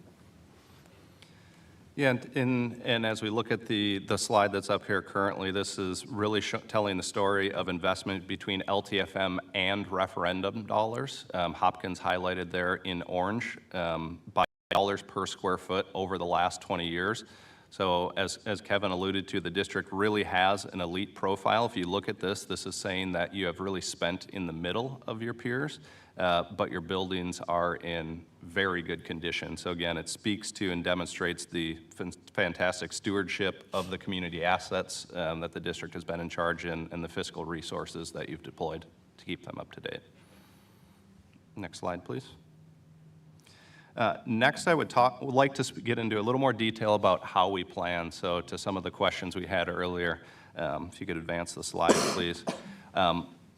Yeah, and as we look at the slide that's up here currently, this is really telling the story of investment between LTFM and referendum dollars. Hopkins highlighted there in orange by dollars per square foot over the last 20 years. So as Kevin alluded to, the district really has an elite profile. If you look at this, this is saying that you have really spent in the middle of your peers, but your buildings are in very good condition. So again, it speaks to and demonstrates the fantastic stewardship of the community assets that the district has been in charge in, and the fiscal resources that you've deployed to keep them up to date. Next slide, please. Next, I would like to get into a little more detail about how we plan. So to some of the questions we had earlier, If you could advance the slide, please.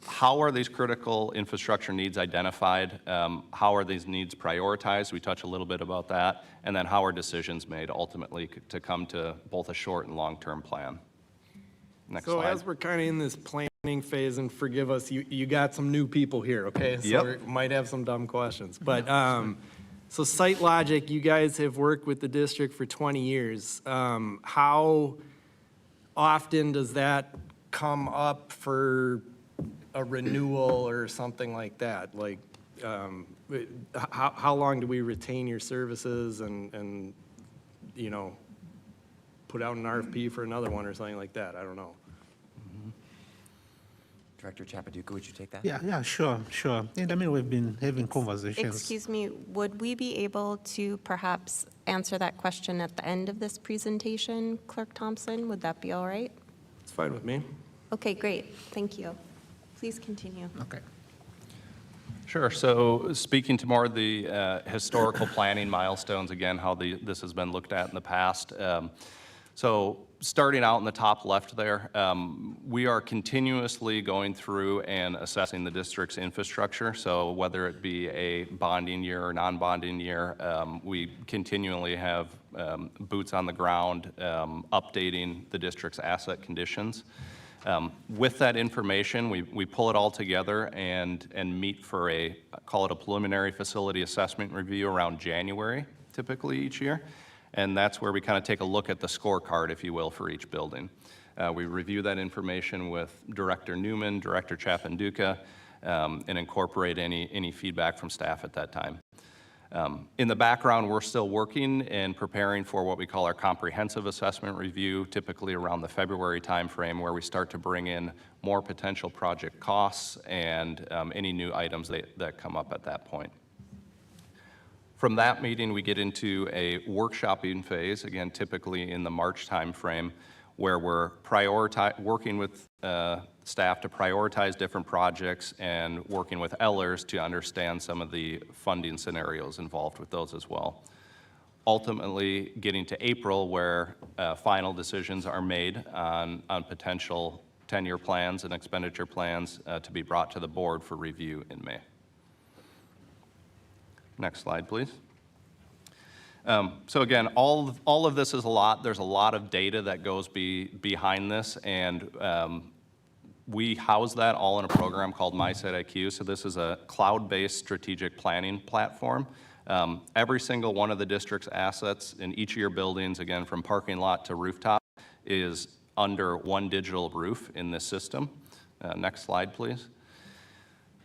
How are these critical infrastructure needs identified? How are these needs prioritized? We touch a little bit about that. And then how are decisions made ultimately to come to both a short and long-term plan? Next So slide. as we're kind of in this planning phase, and forgive us, you got some new people here, okay? So Yep. we might have some dumb questions. But, so Site Logic, you guys have worked with the district for 20 years. How often does that come up for a renewal or something like that? Like, how long do we retain your services and, you know, put out an RFP for another one or something like that? I don't know. Director Chapaduca, would you take that? Yeah, sure. And I mean, we've been having conversations. Excuse me, would we be able to perhaps answer that question at the end of this presentation, Clerk Thompson? Would that be all right? It's fine with me. Okay, great. Thank you. Please continue. Okay. Sure. So speaking to more of the historical planning milestones, again, how this has been looked at in the past. So starting out in the top left there, we are continuously going through and assessing the district's infrastructure. So whether it be a bonding year or non-bonding year, we continually have boots on the ground updating the district's asset conditions. With that information, we pull it all together and meet for call it a preliminary facility assessment review around January, typically each year. And that's where we kind of take a look at the scorecard, if you will, for each building. We review that information with Director Newman, Director Chapanduca, and incorporate any feedback from staff at that time. In the background, we're still working and preparing for what we call our comprehensive assessment review, typically around the February timeframe, where we start to bring in more potential project costs and any new items that come up at that point. From that meeting, we get into a workshopping phase, again, typically in the March timeframe, where we're working with staff to prioritize different projects and working with Ellers to understand some of the funding scenarios involved with those as well. Ultimately, getting to April, where final decisions are made on potential 10-year plans and expenditure plans to be brought to the board for review in May. Next slide, please. So again, all of this is a lot. There's a lot of data that goes behind this, and we house that all in a program called MySiteIQ. So this is a cloud-based strategic planning platform. Every single one of the district's assets in each of your buildings, again, from parking lot to rooftop, is under one digital roof in this system. Next slide, please.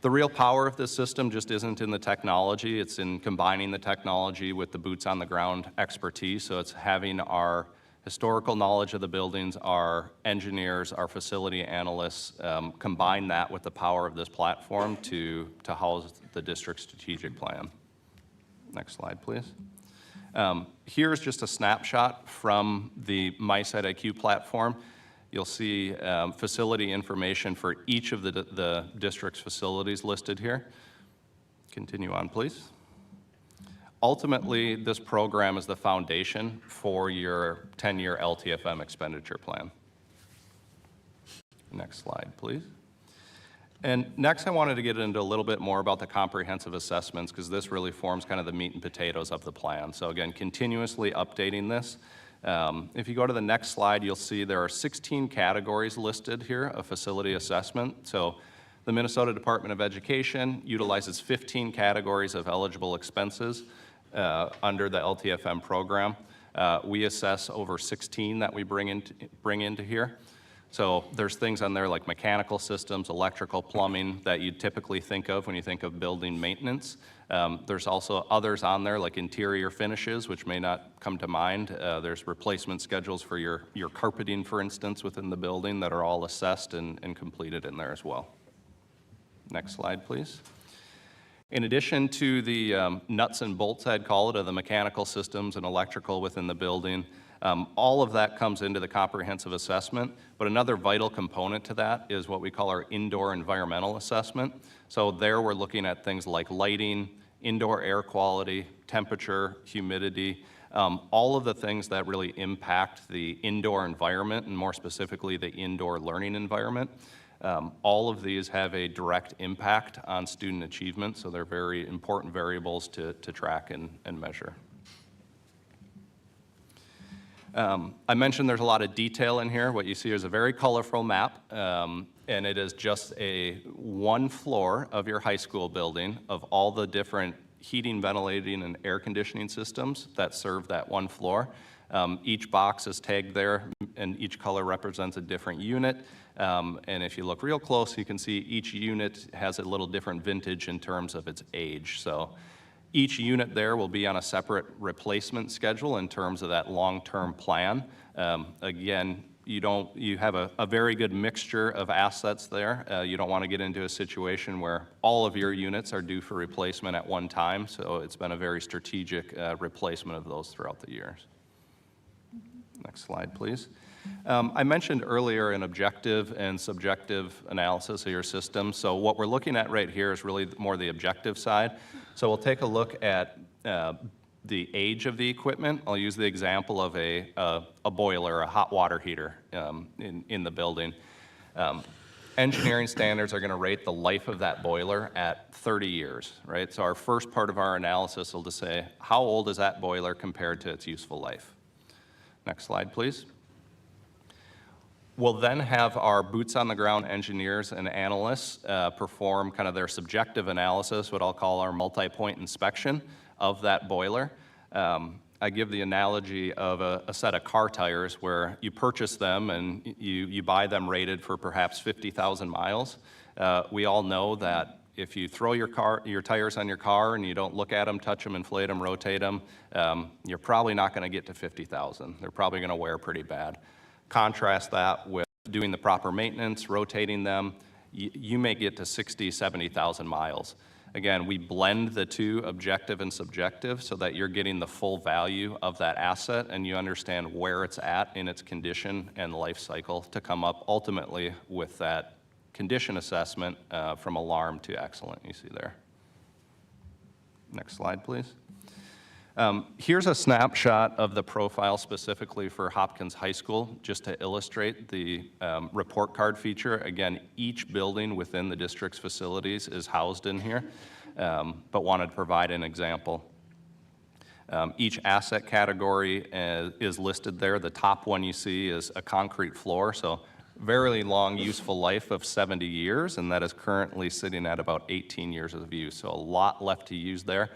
The real power of this system just isn't in the technology. It's in combining the technology with the boots on the ground expertise. So it's having our historical knowledge of the buildings, our engineers, our facility analysts, combine that with the power of this platform to house the district's strategic plan. Next slide, please. Here's just a snapshot from the MySiteIQ platform. You'll see facility information for each of the district's facilities listed here. Continue on, please. Ultimately, this program is the foundation for your 10-year LTFM expenditure plan. Next slide, please. And next, I wanted to get into a little bit more about the comprehensive assessments, because this really forms kind of the meat and potatoes of the plan. So again, continuously updating this. If you go to the next slide, you'll see there are 16 categories listed here of facility assessment. So the Minnesota Department of Education utilizes 15 categories of eligible expenses under the LTFM program. We assess over 16 that we bring into here. So there's things on there like mechanical systems, electrical, plumbing that you typically think of when you think of building maintenance. There's also others on there like interior finishes, which may not come to mind. There's replacement schedules for your carpeting, for instance, within the building that are all assessed and completed in there as well. Next slide, please. In addition to the nuts and bolts, I'd call it, of the mechanical systems and electrical within the building, all of that comes into the comprehensive assessment, but another vital component to that is what we call our indoor environmental assessment. So there we're looking at things like lighting, indoor air quality, temperature, humidity, All of the things that really impact the indoor environment, and more specifically the indoor learning environment, all of these have a direct impact on student achievement, so they're very important variables to track and measure. I mentioned there's a lot of detail in here. What you see is a very colorful map, and it is just one floor of your high school building of all the different heating, ventilating, and air conditioning systems that serve that one floor. Each box is tagged there, and each color represents a different unit. And if you look real close, you can see each unit has a little different vintage in terms of its age. So each unit there will be on a separate replacement schedule in terms of that long-term plan. Again, you have a very good mixture of assets there. You don't want to get into a situation where all of your units are due for replacement at one time, so it's been a very strategic replacement of those throughout the years. Next slide, please. I mentioned earlier an objective and subjective analysis of your system. So what we're looking at right here is really more the objective side. So we'll take a look at the age of the equipment. I'll use the example of a boiler, a hot water heater in the building. Engineering standards are going to rate the life of that boiler at 30 years, right? So our first part of our analysis will just say, how old is that boiler compared to its useful life? Next slide, please. We'll then have our boots on the ground engineers and analysts perform kind of their subjective analysis, what I'll call our multi-point inspection of that boiler. I give the analogy of a set of car tires where you purchase them and you buy them rated for perhaps 50,000 miles. We all know that if you throw your tires on your car and you don't look at them, touch them, inflate them, rotate them, you're probably not going to get to 50,000. They're probably going to wear pretty bad. Contrast that with doing the proper maintenance, rotating them, you may get to 60, 70,000 miles. Again, we blend the two, objective and subjective, so that you're getting the full value of that asset and you understand where it's at in its condition and life cycle to come up ultimately with that condition assessment from alarm to excellent you see there. Next slide, please. Here's a snapshot of the profile specifically for Hopkins High School, just to illustrate the report card feature. Again, each building within the district's facilities is housed in here, but wanted to provide an example. Each asset category is listed there. The top one you see is a concrete floor, so very long useful life of 70 years, and that is currently sitting at about 18 years of use, so a lot left to use there.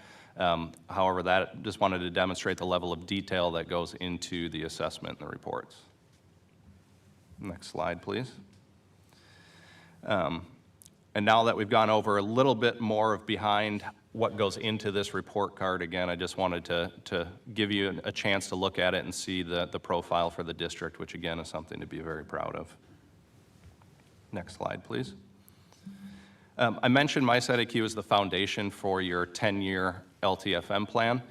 However, that just wanted to demonstrate the level of detail that goes into the assessment and the reports. Next slide, please. And now that we've gone over a little bit more of behind what goes into this report card, again, I just wanted to give you a chance to look at it and see the profile for the district, which again is something to be very proud of. Next slide, please. I mentioned MySiteIQ is the foundation for your 10-year LTFM plan.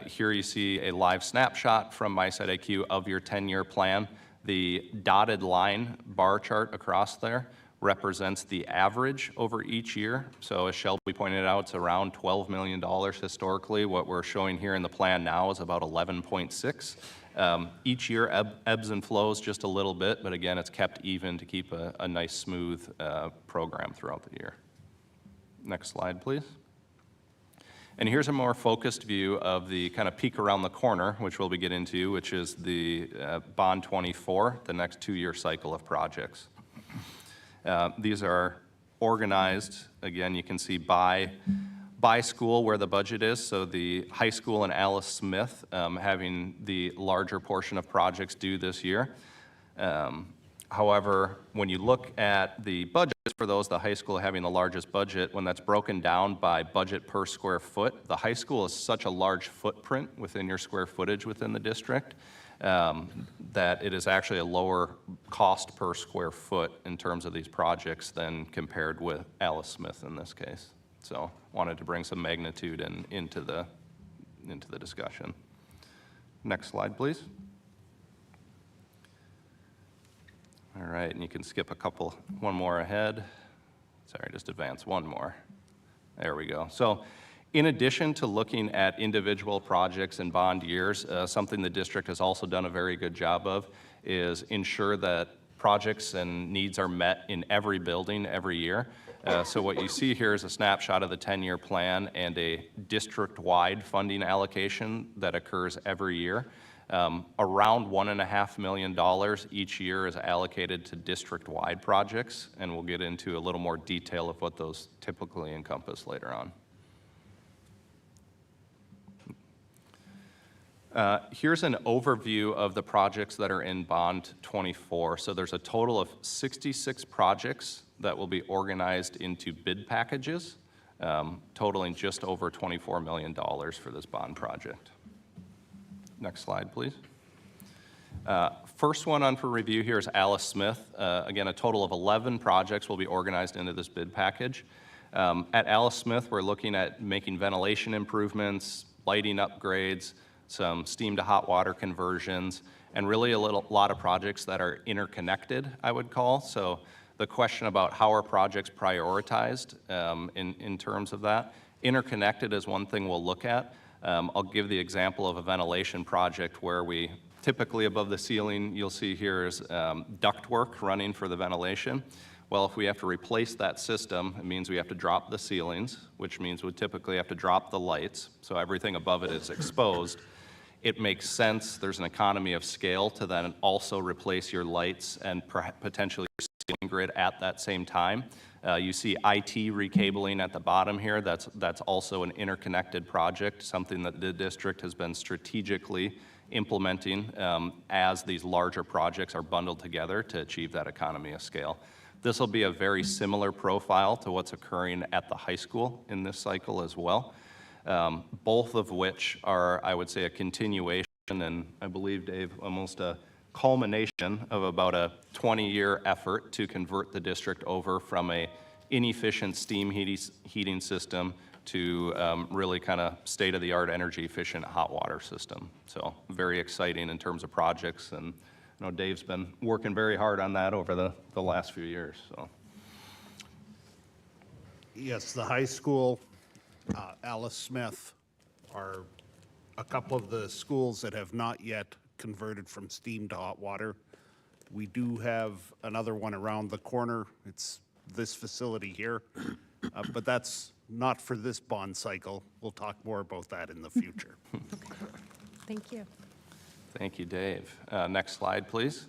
Here you see a live snapshot from MySiteIQ of your 10-year plan. The dotted line bar chart across there represents the average over each year. So as Shelby pointed out, it's around $12 million historically. What we're showing here in the plan now is about 11.6. Each year ebbs and flows just a little bit, but again, it's kept even to keep a nice smooth program throughout the year. Next slide, please. And here's a more focused view of the kind of peak around the corner, which we'll be getting into, which is the Bond 24, the next 2-year cycle of projects. These are organized, again, you can see by school where the budget is. So the high school and Alice Smith having the larger portion of projects due this year. However, when you look at the budgets for those, the high school having the largest budget, when that's broken down by budget per square foot, the high school is such a large footprint within your square footage within the district that it is actually a lower cost per square foot in terms of these projects than compared with Alice Smith in this case. So wanted to bring some magnitude into the discussion. Next slide, please. All right, and you can skip one more ahead. Sorry, just advance one more. There we go. So In addition to looking at individual projects and bond years, something the district has also done a very good job of is ensure that projects and needs are met in every building every year. So what you see here is a snapshot of the 10-year plan and a district-wide funding allocation that occurs every year. Around $1.5 million each year is allocated to district-wide projects, and we'll get into a little more detail of what those typically encompass later on. Here's an overview of the projects that are in Bond 24. So there's a total of 66 projects that will be organized into bid packages, totaling just over $24 million for this bond project. Next slide, please. First one on for review here is Alice Smith. Again, a total of 11 projects will be organized into this bid package. At Alice Smith, we're looking at making ventilation improvements, lighting upgrades, some steam to hot water conversions, and really a lot of projects that are interconnected, I would call. So the question about how are projects prioritized in terms of that. Interconnected is one thing we'll look at. I'll give the example of a ventilation project where we typically above the ceiling, you'll see here is ductwork running for the ventilation. Well, if we have to replace that system, it means we have to drop the ceilings, which means we typically have to drop the lights, so everything above it is exposed. It makes sense, there's an economy of scale to then also replace your lights and potentially your ceiling grid at that same time. You see IT recabling at the bottom here. That's also an interconnected project, something that the district has been strategically implementing as these larger projects are bundled together to achieve that economy of scale. This will be a very similar profile to what's occurring at the high school in this cycle as well. Both of which are, I would say, a continuation, and I believe, Dave, almost a culmination of about a 20-year effort to convert the district over from a inefficient steam heating system to really kind of state-of-the-art energy efficient hot water system. So very exciting in terms of projects, and I know Dave's been working very hard on that over the last few years. So. Yes, the high school, Alice Smith, are a couple of the schools that have not yet converted from steam to hot water. We do have another one around the corner. It's this facility here, but that's not for this bond cycle. We'll talk more about that in the future. Thank you. Thank you, Dave. Next slide, please.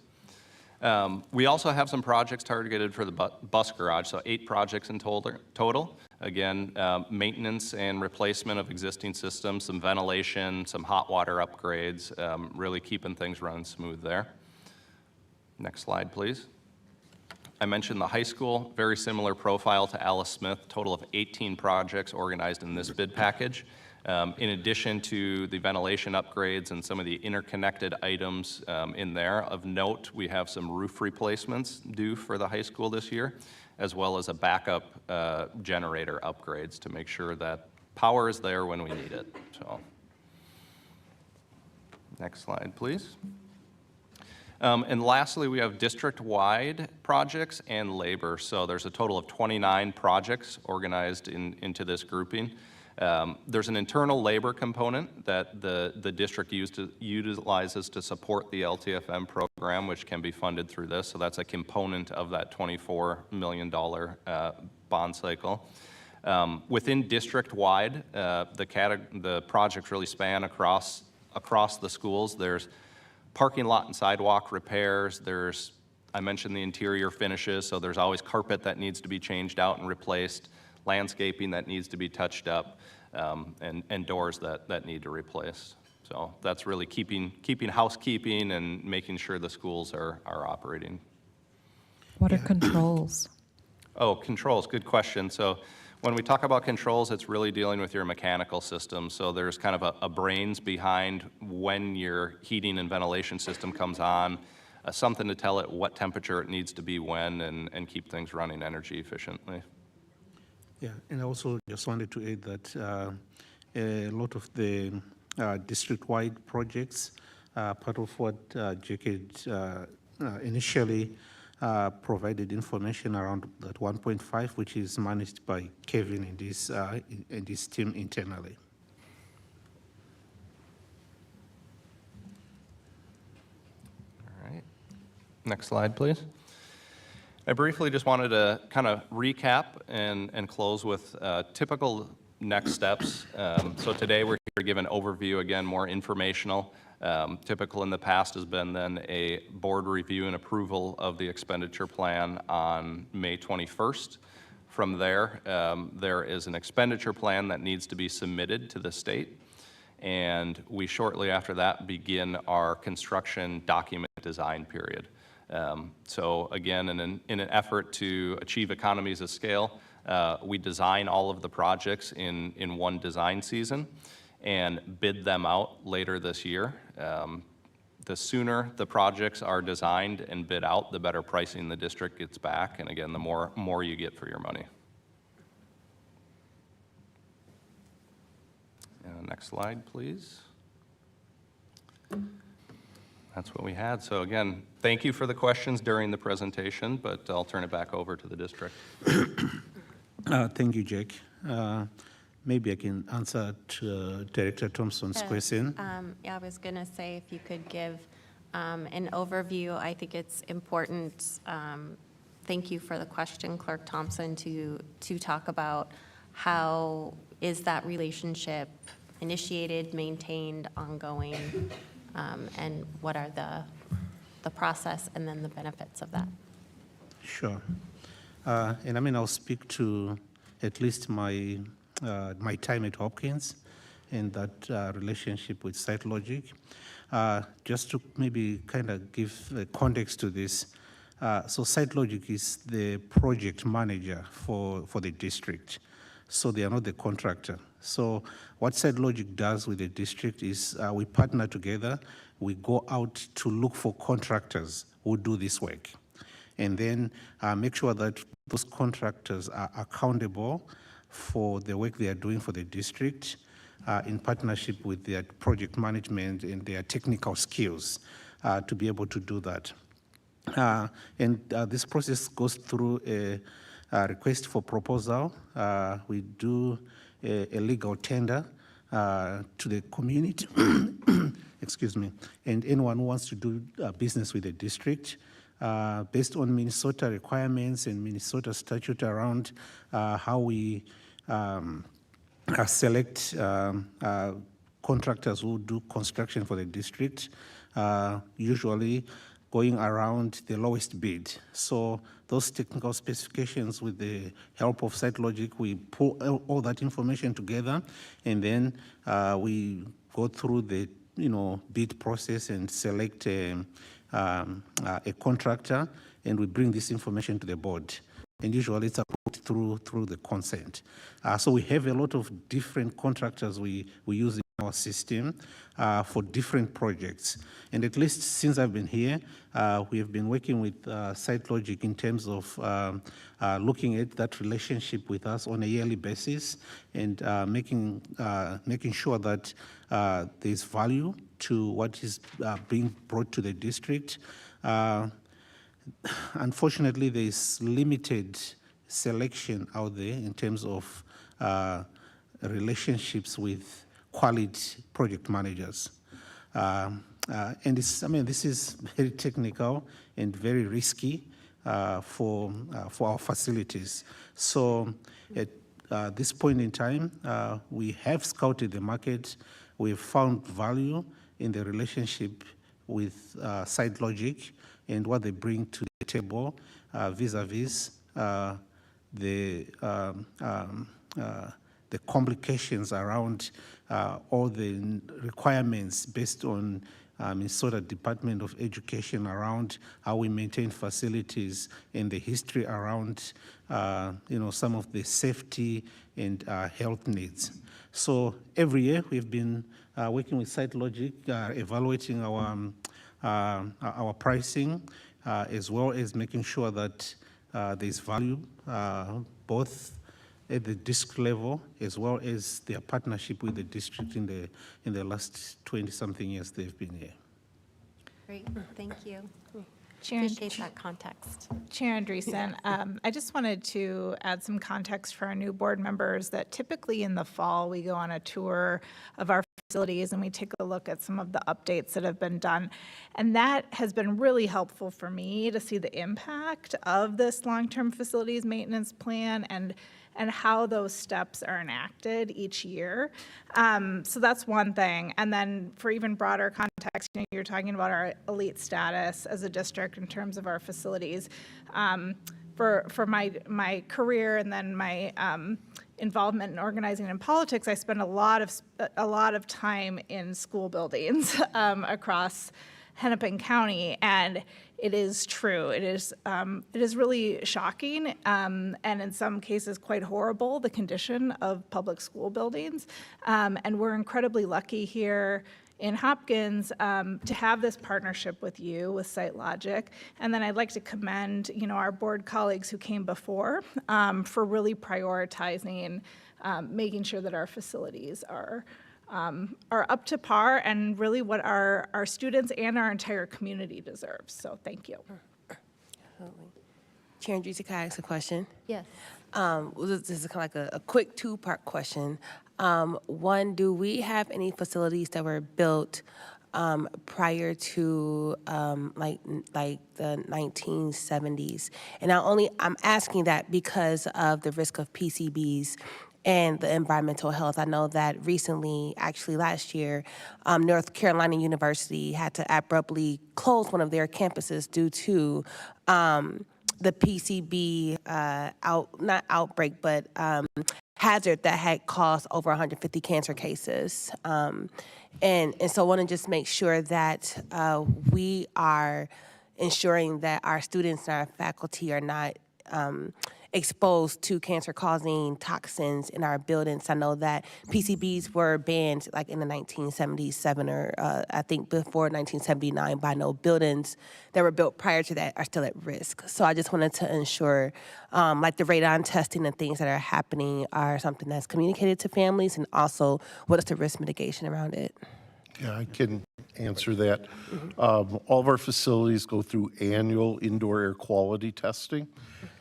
We also have some projects targeted for the bus garage, so 8 projects in total. Again, maintenance and replacement of existing systems, some ventilation, some hot water upgrades, really keeping things running smooth there. Next slide, please. I mentioned the high school, very similar profile to Alice Smith, total of 18 projects organized in this bid package. In addition to the ventilation upgrades and some of the interconnected items in there, of note, we have some roof replacements due for the high school this year, as well as a backup generator upgrades to make sure that power is there when we need it. So, next slide, please. And lastly, we have district-wide projects and labor. So there's a total of 29 projects organized into this grouping. There's an internal labor component that the district utilizes to support the LTFM program, which can be funded through this. So that's a component of that $24 million bond cycle. Within district-wide, the projects really span across the schools. There's parking lot and sidewalk repairs. I mentioned the interior finishes, so there's always carpet that needs to be changed out and replaced, landscaping that needs to be touched up, and doors that need to replace. So that's really keeping housekeeping and making sure the schools are operating. What are controls? Oh, controls, good question. So when we talk about controls, it's really dealing with your mechanical system. So there's kind of a brains behind when your heating and ventilation system comes on, something to tell it what temperature it needs to be when, and keep things running energy efficiently. Yeah, and I also just wanted to add that a lot of the district-wide projects, part of what JK initially provided information around that 1.5, which is managed by Kevin and his team internally. All right. Next slide, please. I briefly just wanted to kind of recap and close with typical next steps. So today we're here to give an overview, again, more informational. Typical in the past has been then a board review and approval of the expenditure plan on May 21st. From there, there is an expenditure plan that needs to be submitted to the state. And we shortly after that begin our construction document design period. So again, in an effort to achieve economies of scale, we design all of the projects in one design season and bid them out later this year. The sooner the projects are designed and bid out, the better pricing the district gets back, and again, the more you get for your money. Next slide, please. That's what we had. So again, thank you for the questions during the presentation, but I'll turn it back over to the district. Thank you, Jake. Maybe I can answer to Director Thompson's question. Yeah, I was going to say if you could give an overview. I think it's important. Thank you for the question, Clerk Thompson, to talk about how is that relationship initiated, maintained, ongoing, and what are the process and then the benefits of that. Sure. And I mean, I'll speak to at least my time at Hopkins and that relationship with SiteLogic. Just to maybe kind of give context to this, so SiteLogic is the project manager for the district. So they are not the contractor. So what SiteLogic does with the district is we partner together. We go out to look for contractors who do this work, and then make sure that those contractors are accountable for the work they are doing for the district in partnership with their project management and their technical skills to be able to do that. And this process goes through a request for proposal. We do a legal tender to the community, excuse me, and anyone who wants to do business with the district. Based on Minnesota requirements and Minnesota statute around how we select contractors who do construction for the district, usually going around the lowest bid. So those technical specifications, with the help of SiteLogic, we pull all that information together, and then we go through the bid process and select a contractor, and we bring this information to the board. And usually it's approved through the consent. So we have a lot of different contractors we use in our system for different projects. And at least since I've been here, we have been working with SiteLogic in terms of looking at that relationship with us on a yearly basis and making sure that there's value to what is being brought to the district. Unfortunately, there's limited selection out there in terms of relationships with quality project managers. And this is very technical and very risky for our facilities. So at this point in time, we have scouted the market. We've found value in the relationship with SiteLogic and what they bring to the table vis-a-vis the complications around all the requirements based on Minnesota Department of Education around how we maintain facilities and the history around some of the safety and health needs. So every year we've been working with SiteLogic, evaluating our pricing, as well as making sure that there's value both at the district level as well as their partnership with the district in the last 20-something years they've been here. Great, thank you. Appreciate that context. Chair Andreessen, I just wanted to add some context for our new board members that typically in the fall, we go on a tour of our facilities and we take a look at some of the updates that have been done. And that has been really helpful for me to see the impact of this long-term facilities maintenance plan and how those steps are enacted each year. So that's one thing. And then for even broader context, you're talking about our elite status as a district in terms of our facilities. For my career and then my involvement in organizing and politics, I spend a lot of time in school buildings across Hennepin County, and it is true. It is really shocking, and in some cases quite horrible, the condition of public school buildings. And we're incredibly lucky here in Hopkins to have this partnership with you, with SiteLogic. And then I'd like to commend, our board colleagues who came before for really prioritizing making sure that our facilities are up to par and really what our students and our entire community deserves. So thank you. Chair Andreessen, can I ask a question? Yes. This is kind of like a quick two-part question. One, do we have any facilities that were built prior to like the 1970s? And I'm asking that because of the risk of PCBs and the environmental health. I know that recently, actually last year, North Carolina University had to abruptly close one of their campuses due to the PCB not outbreak, but hazard that had caused over 150 cancer cases. And so I want to just make sure that we are ensuring that our students and our faculty are not exposed to cancer-causing toxins in our buildings. I know that PCBs were banned like in the 1977 or I think before 1979, but I know buildings that were built prior to that are still at risk. So I just wanted to ensure like the radon testing and things that are happening are something that's communicated to families, and also what is the risk mitigation around it? Yeah, I can answer that. All of our facilities go through annual indoor air quality testing,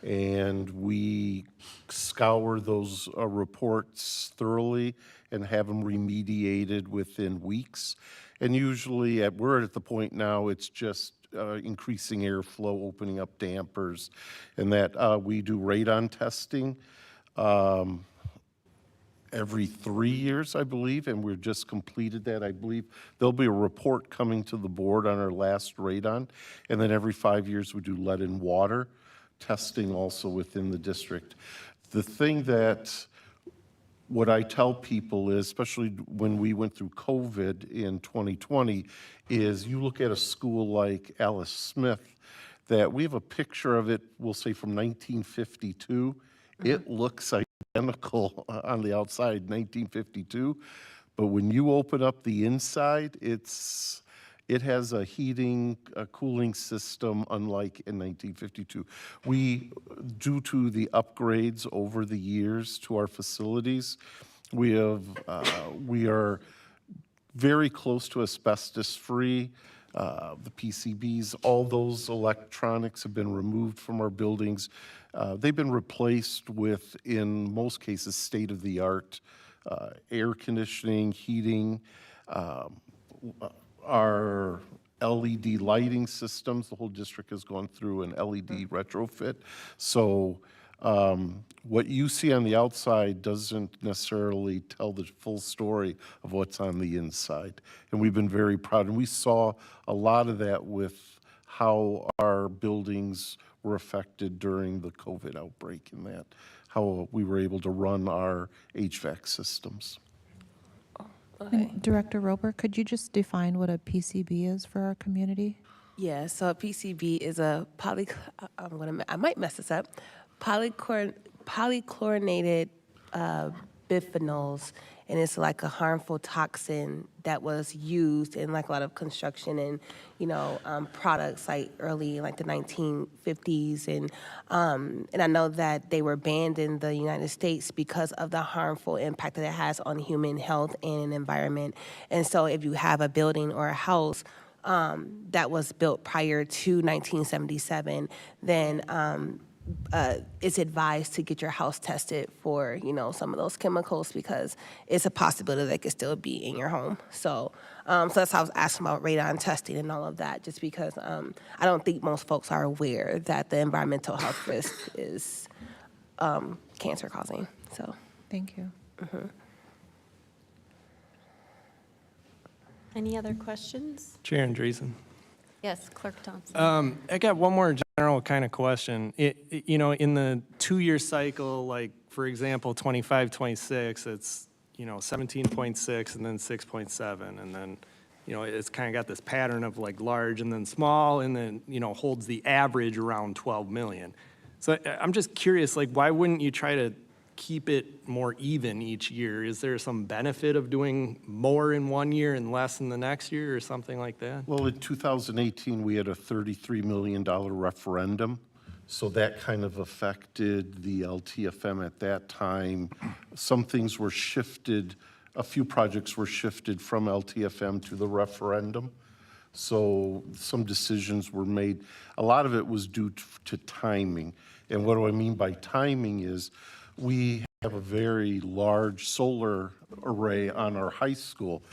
and we scour those reports thoroughly and have them remediated within weeks. And usually, we're at the point now, it's just increasing airflow, opening up dampers, and that we do radon testing every 3 years, I believe, and we've just completed that. I believe there'll be a report coming to the board on our last radon, and then every 5 years we do lead and water testing also within the district. The thing that what I tell people is, especially when we went through COVID in 2020, is you look at a school like Alice Smith, that we have a picture of it, we'll say from 1952. It looks identical on the outside, 1952, but when you open up the inside, it has a heating, a cooling system unlike in 1952. We, due to the upgrades over the years to our facilities, we are very close to asbestos-free. The PCBs, all those electronics have been removed from our buildings. They've been replaced with, in most cases, state-of-the-art air conditioning, heating, our LED lighting systems. The whole district has gone through an LED retrofit. So what you see on the outside doesn't necessarily tell the full story of what's on the inside. And we've been very proud. And we saw a lot of that with how our buildings were affected during the COVID outbreak, and that, how we were able to run our HVAC systems. And Director Roper, could you just define what a PCB is for our community? Yeah, so a PCB is a I might mess this up, polychlorinated biphenyls, and it's like a harmful toxin that was used in like a lot of construction and products like early like the 1950s, and I know that they were banned in the United States because of the harmful impact that it has on human health and environment. And so if you have a building or a house that was built prior to 1977, then it's advised to get your house tested for, some of those chemicals because it's a possibility they could still be in your home. So, so that's how I was asking about radon testing and all of that, just because I don't think most folks are aware that the environmental health risk is cancer causing. So, Thank you. Any other questions? Chair Andreessen. Yes, Clerk Thompson. I got one more general kind of question. In the 2-year cycle, like, for example, 25, 26, it's, 17.6 and then 6.7. And then, it's kind of got this pattern of like large and then small and then, holds the average around 12 million. So I'm just curious, like, why wouldn't you try to keep it more even each year? Is there some benefit of doing more in one year and less in the next year or something like that? Well, in 2018, we had a $33 million referendum, so that kind of affected the LTFM at that time. Some things were shifted, a few projects were shifted from LTFM to the referendum, so some decisions were made. A lot of it was due to timing, and what do I mean by timing is we have a very large solar array on our high school.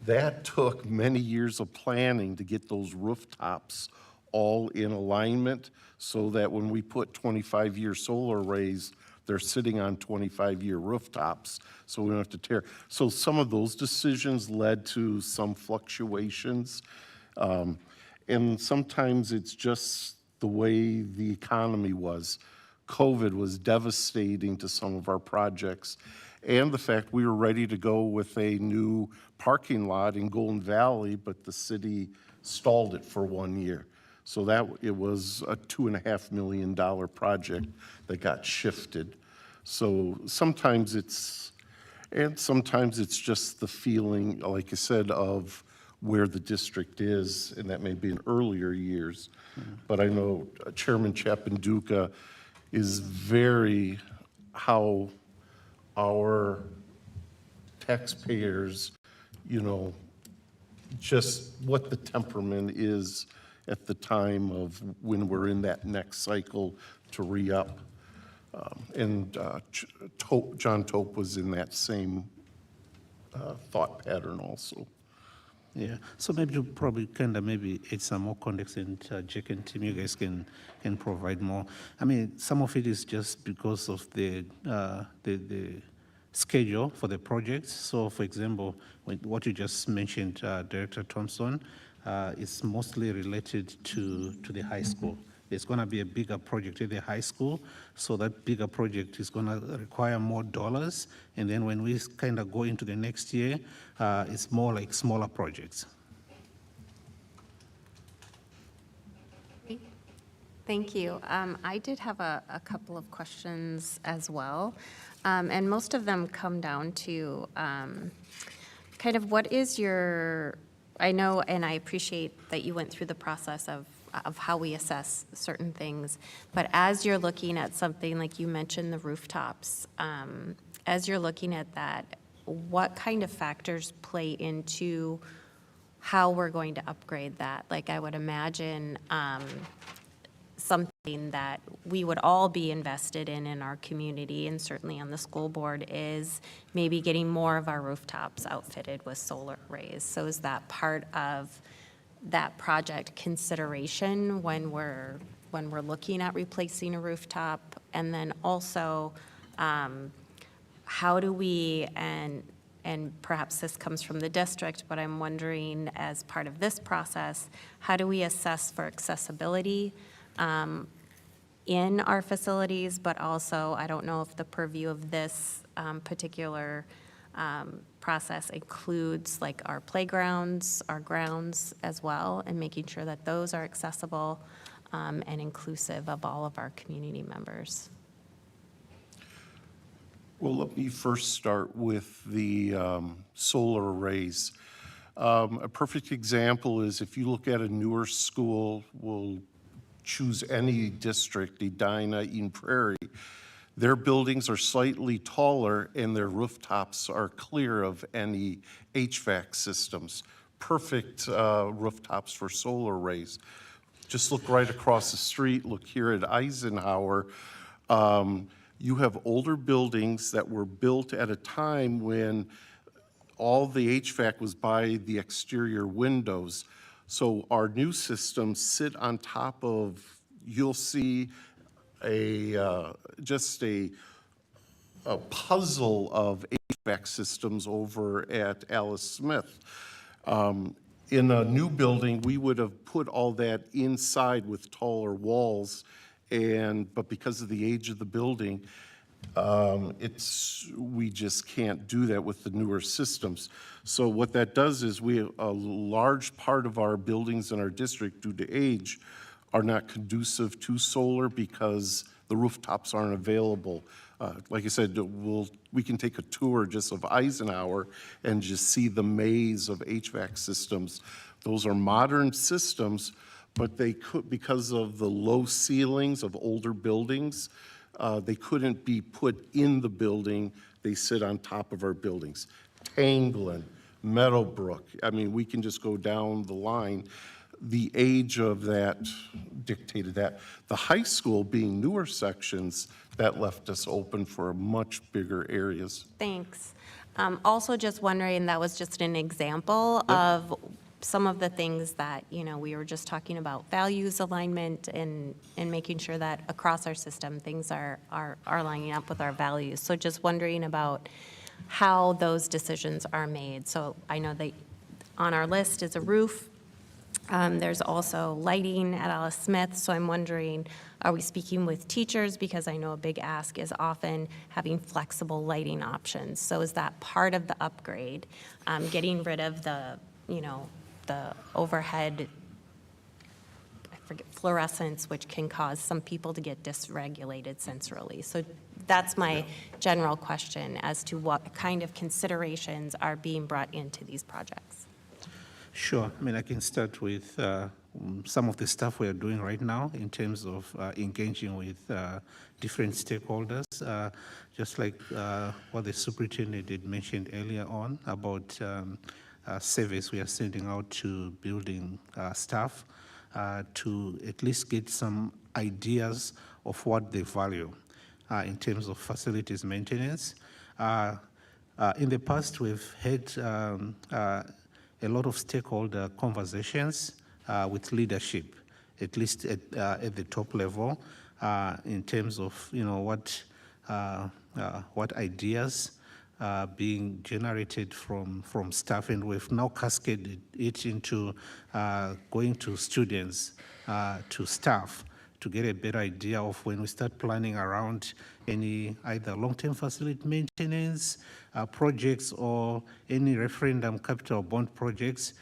That took many years of planning to get those rooftops all in alignment so that when we put 25-year solar arrays, they're sitting on 25-year rooftops, so we don't have to tear. So some of those decisions led to some fluctuations. And sometimes it's just the way the economy was. COVID was devastating to some of our projects, and the fact we were ready to go with a new parking lot in Golden Valley, but the city stalled it for 1 year. So that it was a $2.5 million project that got shifted. So sometimes it's just the feeling, like I said, of where the district is, and that may be in earlier years. But I know Chairman Chapin-Duca is very how our taxpayers, just what the temperament is at the time of when we're in that next cycle to re-up. John Tope was in that same thought pattern also. Yeah, so maybe you probably kind of maybe add some more context, and Jake and Tim, you guys can provide more. I mean, some of it is just because of the schedule for the projects. So, for example, what you just mentioned, Director Thompson, is mostly related to the high school. There's going to be a bigger project at the high school, so that bigger project is going to require more dollars. And then when we kind of go into the next year, it's more like smaller projects. Thank you. I did have a couple of questions as well, and most of them come down to kind of what is your, I know, and I appreciate that you went through the process of how we assess certain things, but as you're looking at something like you mentioned the rooftops, as you're looking at that, what kind of factors play into how we're going to upgrade that? Like I would imagine something that we would all be invested in our community and certainly on the school board is maybe getting more of our rooftops outfitted with solar arrays. So is that part of that project consideration when we're looking at replacing a rooftop? And then also, how do we, and perhaps this comes from the district, but I'm wondering as part of this process, how do we assess for accessibility in our facilities, but also, I don't know if the purview of this particular process includes like our playgrounds, our grounds as well, and making sure that those are accessible and inclusive of all of our community members. Well, let me first start with the solar arrays. A perfect example is if you look at a newer school, we'll choose any district, Edina, Eden Prairie, their buildings are slightly taller and their rooftops are clear of any HVAC systems. perfect rooftops for solar arrays. Just look right across the street, look here at Eisenhower. You have older buildings that were built at a time when all the HVAC was by the exterior windows. So our new systems sit on top of, you'll see just a puzzle of HVAC systems over at Alice Smith. In a new building, we would have put all that inside with taller walls, but because of the age of the building, we just can't do that with the newer systems. So what that does is a large part of our buildings in our district, due to age, are not conducive to solar because the rooftops aren't available. Like I said, we can take a tour just of Eisenhower and just see the maze of HVAC systems. Those are modern systems, but they could, because of the low ceilings of older buildings, they couldn't be put in the building. They sit on top of our buildings. Tanglin, Meadowbrook, I mean, we can just go down the line. The age of that dictated that. The high school being newer sections, that left us open for much bigger areas. Thanks. Also just wondering, that was just an example of some of the things that, we were just talking about, values alignment and making sure that across our system, things are lining up with our values. So just wondering about how those decisions are made. So I know that on our list is a roof. There's also lighting at Alice Smith, so I'm wondering, are we speaking with teachers? Because I know a big ask is often having flexible lighting options. So is that part of the upgrade? Getting rid of the overhead, fluorescence, which can cause some people to get dysregulated sensorily. So that's my general question as to what kind of considerations are being brought into these projects. Sure. I mean, I can start with some of the stuff we are doing right now in terms of engaging with different stakeholders, just like what the superintendent did mention earlier on about surveys we are sending out to building staff to at least get some ideas of what they value in terms of facilities maintenance. In the past, we've had a lot of stakeholder conversations with leadership, at least at the top level, in terms of what ideas are being generated from staff, and we've now cascaded it into going to students, to staff, to get a better idea of when we start planning around any either long-term facility maintenance projects or any referendum capital bond projects.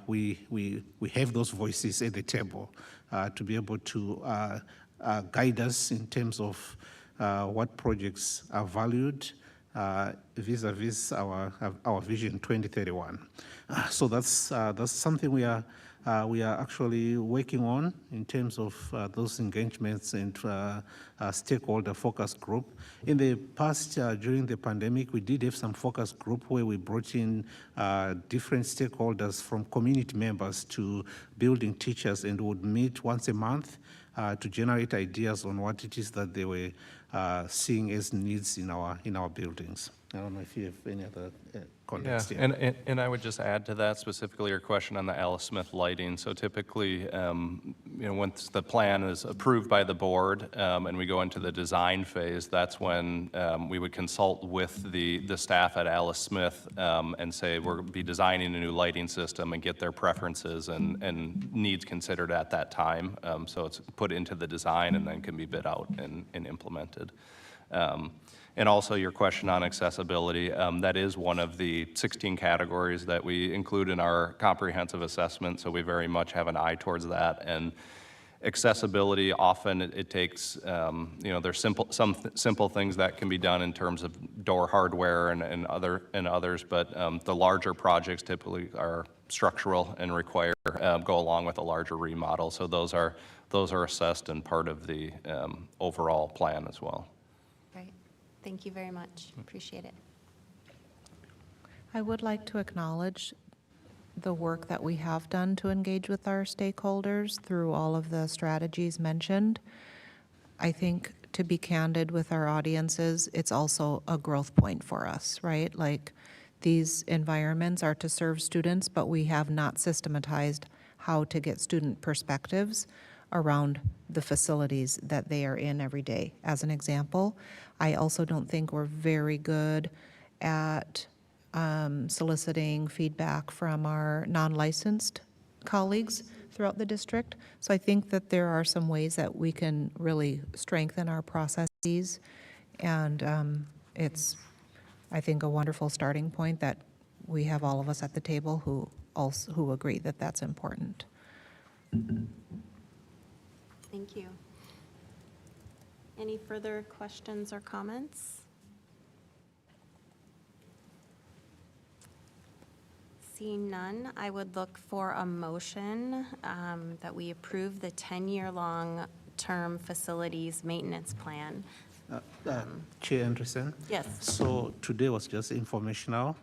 We have those voices at the table to be able to guide us in terms of what projects are valued vis-a-vis our Vision 2031. So that's something we are actually working on in terms of those engagements and stakeholder focus group. In the past, during the pandemic, we did have some focus group where we brought in different stakeholders from community members to building teachers, and would meet once a month to generate ideas on what it is that they were seeing as needs in our buildings. I don't know if you have any other context here. And I would just add to that, specifically your question on the Alice Smith lighting. So typically, once the plan is approved by the board and we go into the design phase, that's when we would consult with the staff at Alice Smith and say we'll be designing a new lighting system and get their preferences and needs considered at that time. So it's put into the design and then can be bid out and implemented. And also your question on accessibility, that is one of the 16 categories that we include in our comprehensive assessment, so we very much have an eye towards that. And accessibility, often it takes, there's some simple things that can be done in terms of door hardware and others, but the larger projects typically are structural and require go along with a larger remodel. So those are assessed and part of the overall plan as well. Thank you very much. Appreciate it. I would like to acknowledge the work that we have done to engage with our stakeholders through all of the strategies mentioned. I think, to be candid with our audiences, it's also a growth point for us, right? Like, these environments are to serve students, but we have not systematized how to get student perspectives around the facilities that they are in every day. As an example, I also don't think we're very good at soliciting feedback from our non-licensed colleagues throughout the district. So I think that there are some ways that we can really strengthen our processes, and it's, I think, a wonderful starting point that we have all of us at the table who agree that that's important. Thank you. Any further questions or comments? Seeing none, I would look for a motion that we approve the 10-year long-term facilities maintenance plan. Chair Anderson? Yes. So today was just informational,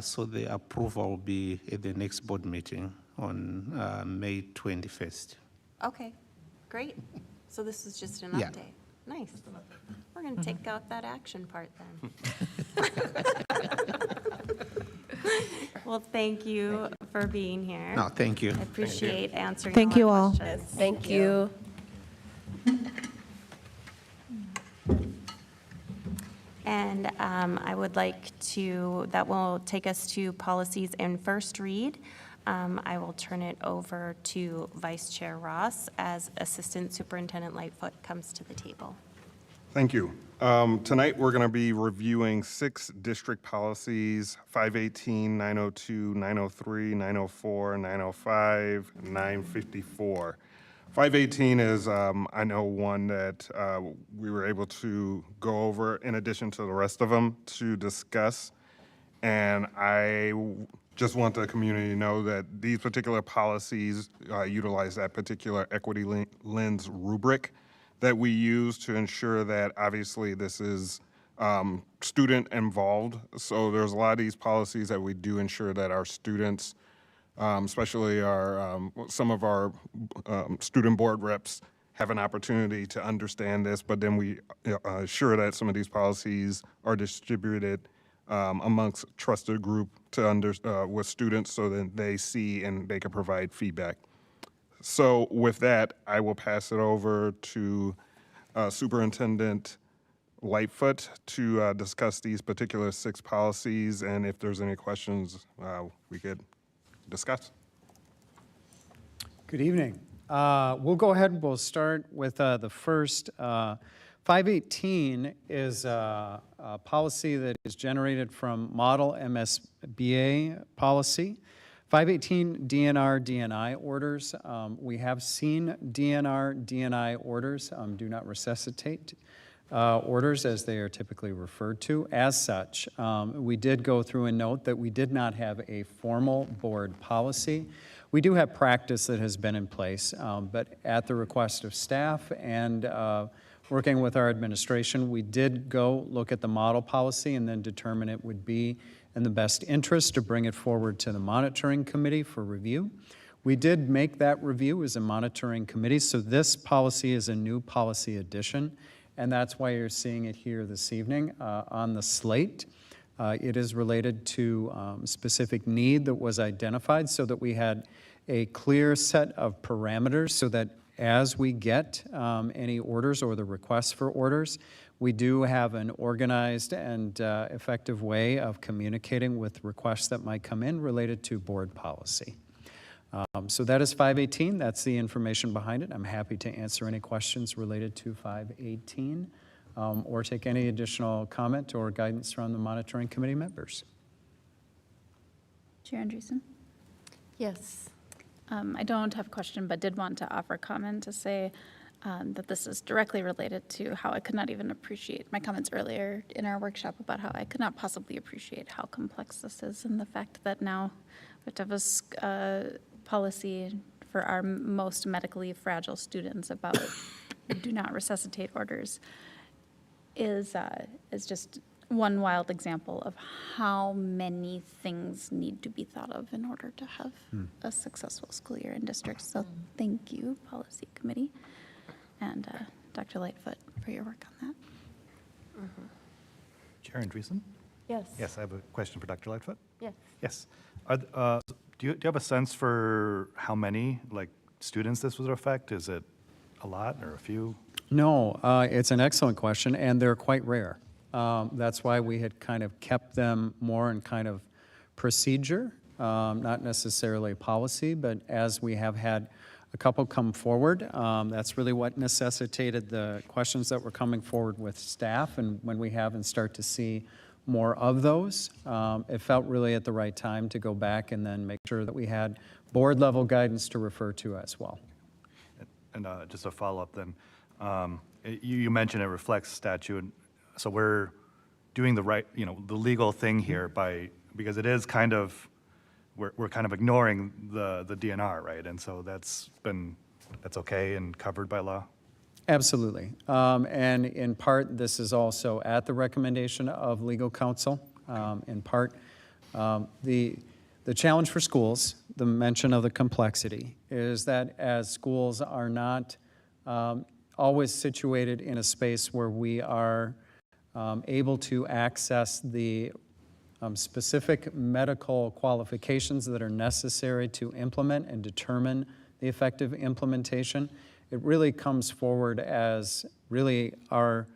so the approval will be at the next board meeting on May 21st. Okay, great. So this is just an Yeah. update. Nice. We're going to take out that action part then. Well, thank you for being here. No, thank you. I appreciate answering Thank you our all. questions. Thank you. And I would like to, that will take us to policies in first read. I will turn it over to Vice Chair Ross as Assistant Superintendent Lightfoot comes to the table. Thank you. Tonight, we're going to be reviewing 6 district policies: 518, 902, 903, 904, 905, 954. 518 is, I know, one that we were able to go over in addition to the rest of them to discuss. And I just want the community to know that these particular policies utilize that particular equity lens rubric that we use to ensure that obviously this is student involved. So there's a lot of these policies that we do ensure that our students, especially our some of our student board reps, have an opportunity to understand this, but then we assure that some of these policies are distributed amongst trusted group to with students so that they see and they can provide feedback. So with that, I will pass it over to Superintendent Lightfoot to discuss these particular 6 policies, and if there's any questions, we could discuss. Good evening. We'll go ahead and we'll start with the first. 518 is a policy that is generated from Model MSBA policy. 518 DNR, DNI orders. We have seen DNR, DNI orders, do not resuscitate orders as they are typically referred to. As such, we did go through and note that we did not have a formal board policy. We do have practice that has been in place, but at the request of staff and working with our administration, we did go look at the model policy and then determine it would be in the best interest to bring it forward to the monitoring committee for review. We did make that review as a monitoring committee, so this policy is a new policy addition, and that's why you're seeing it here this evening on the slate. It is related to specific need that was identified so that we had a clear set of parameters so that as we get any orders or the requests for orders, we do have an organized and effective way of communicating with requests that might come in related to board policy. So that is 518. That's the information behind it. I'm happy to answer any questions related to 518 or take any additional comment or guidance from the monitoring committee members. Chair Andreessen? Yes. I don't have a question, but did want to offer a comment to say that this is directly related to how I could not even appreciate my comments earlier in our workshop about how I could not possibly appreciate how complex this is, and the fact that now we have to have a policy for our most medically fragile students about do not resuscitate orders is just one wild example of how many things need to be thought of in order to have a successful school year in districts. So thank you, Policy Committee, and Dr. Lightfoot for your work on that. Chair Andreessen? Yes. Yes, I have a question for Dr. Lightfoot. Yes. Yes. Do you have a sense for how many, like, students this would affect? Is it a lot or a few? No, it's an excellent question, and they're quite rare. That's why we had kind of kept them more in kind of procedure, not necessarily policy, but as we have had a couple come forward, that's really what necessitated the questions that were coming forward with staff, and when we have and start to see more of those, it felt really at the right time to go back and then make sure that we had board-level guidance to refer to as well. And just a follow-up then, you mentioned it reflects statute, so we're doing the right, the legal thing here because it is kind of, we're kind of ignoring the DNR, right? And so that's okay and covered by law? Absolutely. And in part, this is also at the recommendation of legal counsel. In part, the challenge for schools, the mention of the complexity, is that as schools are not always situated in a space where we are able to access the specific medical qualifications that are necessary to implement and determine the effective implementation, it really comes forward as really our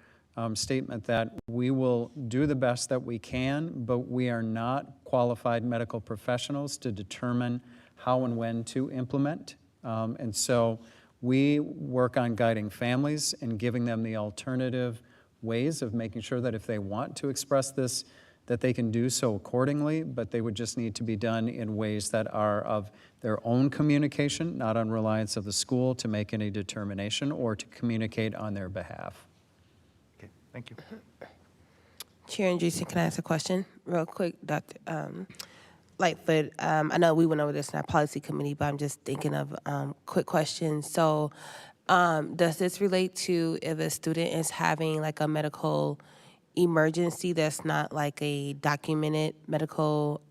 statement that we will do the best that we can, but we are not qualified medical professionals to determine how and when to implement. And so we work on guiding families and giving them the alternative ways of making sure that if they want to express this, that they can do so accordingly, but they would just need to be done in ways that are of their own communication, not on reliance of the school to make any determination or to communicate on their behalf. Okay, thank you. Chair Andreessen, can I ask a question real quick, Dr. Lightfoot? I know we went over this in our policy committee, but I'm just thinking of quick questions. So does this relate to if a student is having like a medical emergency that's not like a documented medical,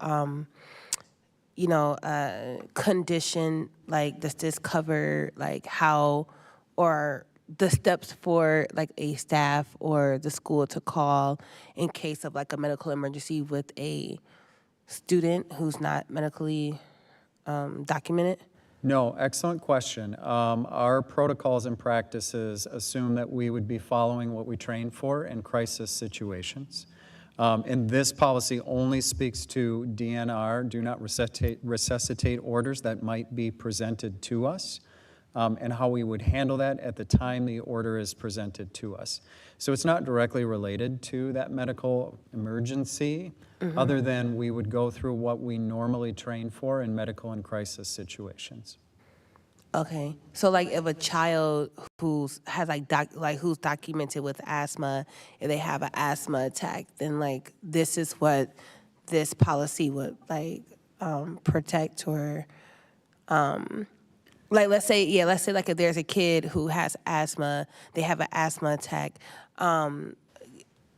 condition? Like, does this cover like how or the steps for like a staff or the school to call in case of like a medical emergency with a student who's not medically documented? No, excellent question. Our protocols and practices assume that we would be following what we train for in crisis situations. And this policy only speaks to DNR, do not resuscitate orders that might be presented to us, and how we would handle that at the time the order is presented to us. So it's not directly related to that medical emergency, other than we would go through what we normally train for in medical and crisis situations. Okay, so like if a child who's who's documented with asthma, if they have an asthma attack, then like this is what this policy would like protect or like let's say like if there's a kid who has asthma, they have an asthma attack,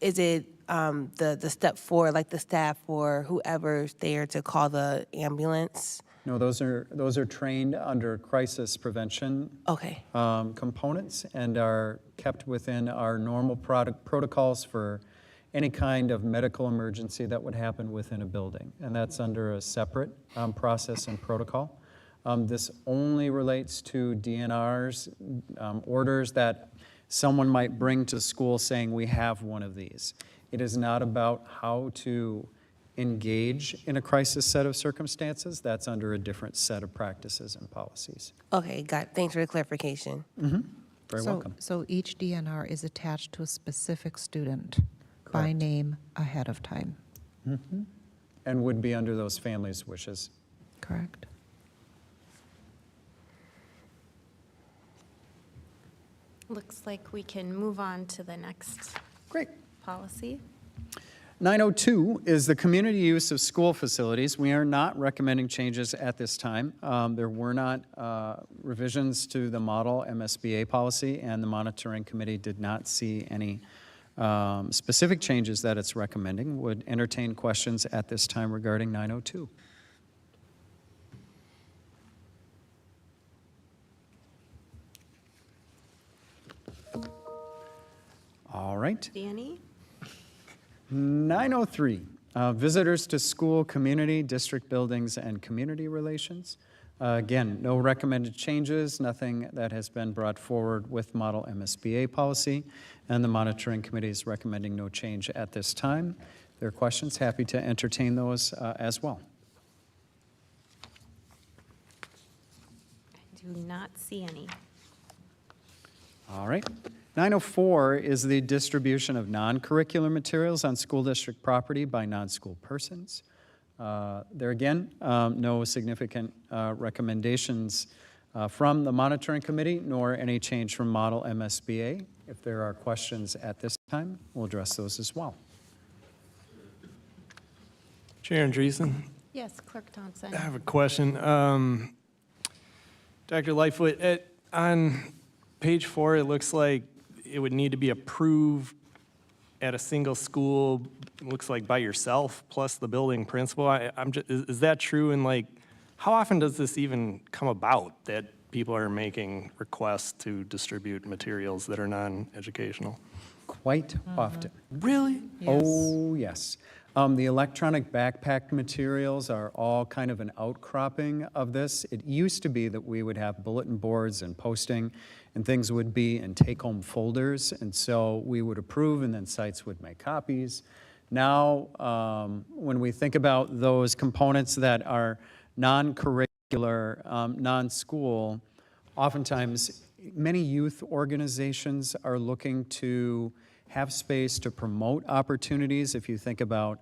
is it the step 4, like the staff or whoever's there to call the ambulance? No, those are trained under crisis prevention components and are kept within our normal protocols for any kind of medical emergency that would happen within a building. And that's under a separate process and protocol. This only relates to DNR's orders that someone might bring to school saying we have one of these. It is not about how to engage in a crisis set of circumstances. That's under a different set of practices and policies. Okay, got it. Thanks for the clarification. Very welcome. So each DNR is attached to a specific student by name ahead of time. And would be under those families' wishes. Correct. Looks like we can move on to the next policy. 902 is the community use of school facilities. We are not recommending changes at this time. There were not revisions to the model MSBA policy, and the monitoring committee did not see any specific changes that it's recommending, would entertain questions at this time regarding 902. All right. Danny? 903, visitors to school, community, district buildings, and community relations. Again, no recommended changes, nothing that has been brought forward with model MSBA policy, and the monitoring committee is recommending no change at this time. If there are questions, happy to entertain those as well. I do not see any. All right. 904 is the distribution of non-curricular materials on school district property by non-school persons. There again, no significant recommendations from the monitoring committee, nor any change from model MSBA. If there are questions at this time, we'll address those as well. Chair Andreessen, Yes, Clerk Thompson. I have a question. Dr. Lightfoot, on page 4, it looks like it would need to be approved at a single school, looks like by yourself, plus the building principal. Is that true? And like, how often does this even come about that people are making requests to distribute materials that are non-educational? Quite often. Really? Yes. Oh, yes. The electronic backpack materials are all kind of an outcropping of this. It used to be that we would have bulletin boards and posting, and things would be in take-home folders, and so we would approve, and then sites would make copies. Now, when we think about those components that are non-curricular, non-school, oftentimes many youth organizations are looking to have space to promote opportunities. If you think about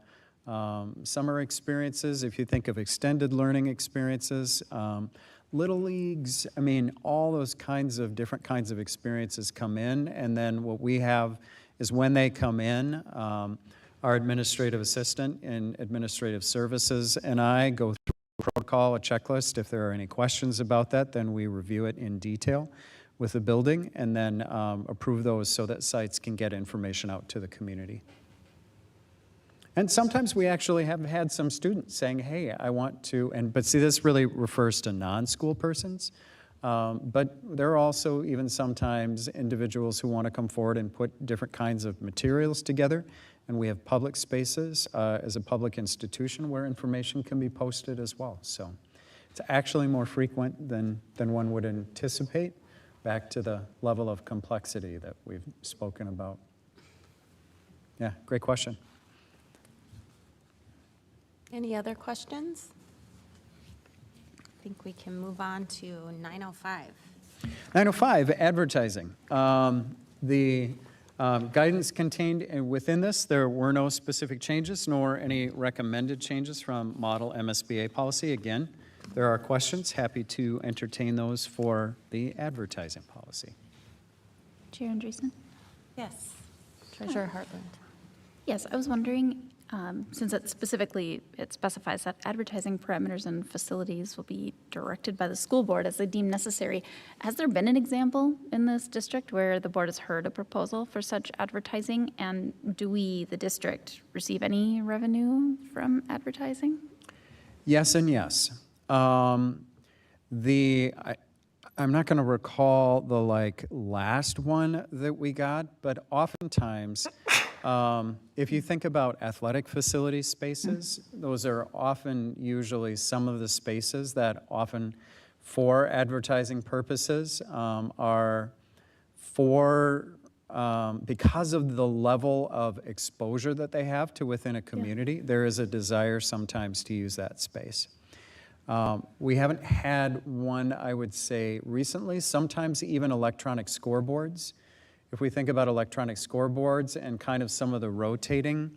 summer experiences, if you think of extended learning experiences, little leagues, I mean, all those kinds of different kinds of experiences come in. And then what we have is when they come in, our administrative assistant in administrative services and I go through a protocol, a checklist. If there are any questions about that, then we review it in detail with the building and then approve those so that sites can get information out to the community. And sometimes we actually have had some students saying, hey, I want to, but see, this really refers to non-school persons, but there are also even sometimes individuals who want to come forward and put different kinds of materials together, and we have public spaces as a public institution where information can be posted as well. So it's actually more frequent than one would anticipate, back to the level of complexity that we've spoken about. Yeah, great question. Any other questions? I think we can move on to 905. 905, advertising. The guidance contained within this, there were no specific changes nor any recommended changes from model MSBA policy. Again, there are questions, happy to entertain those for the advertising policy. Chair Andreessen? Yes. Treasurer Hartland. Yes, I was wondering, since it specifies that advertising parameters and facilities will be directed by the school board as they deem necessary, has there been an example in this district where the board has heard a proposal for such advertising? And do we, the district, receive any revenue from advertising? Yes and yes. I'm not going to recall the last one that we got, but oftentimes, if you think about athletic facility spaces, those are often usually some of the spaces that often for advertising purposes are because of the level of exposure that they have to within a community, there is a desire sometimes to use that space. We haven't had one, I would say, recently, sometimes even electronic scoreboards. If we think about electronic scoreboards and kind of some of the rotating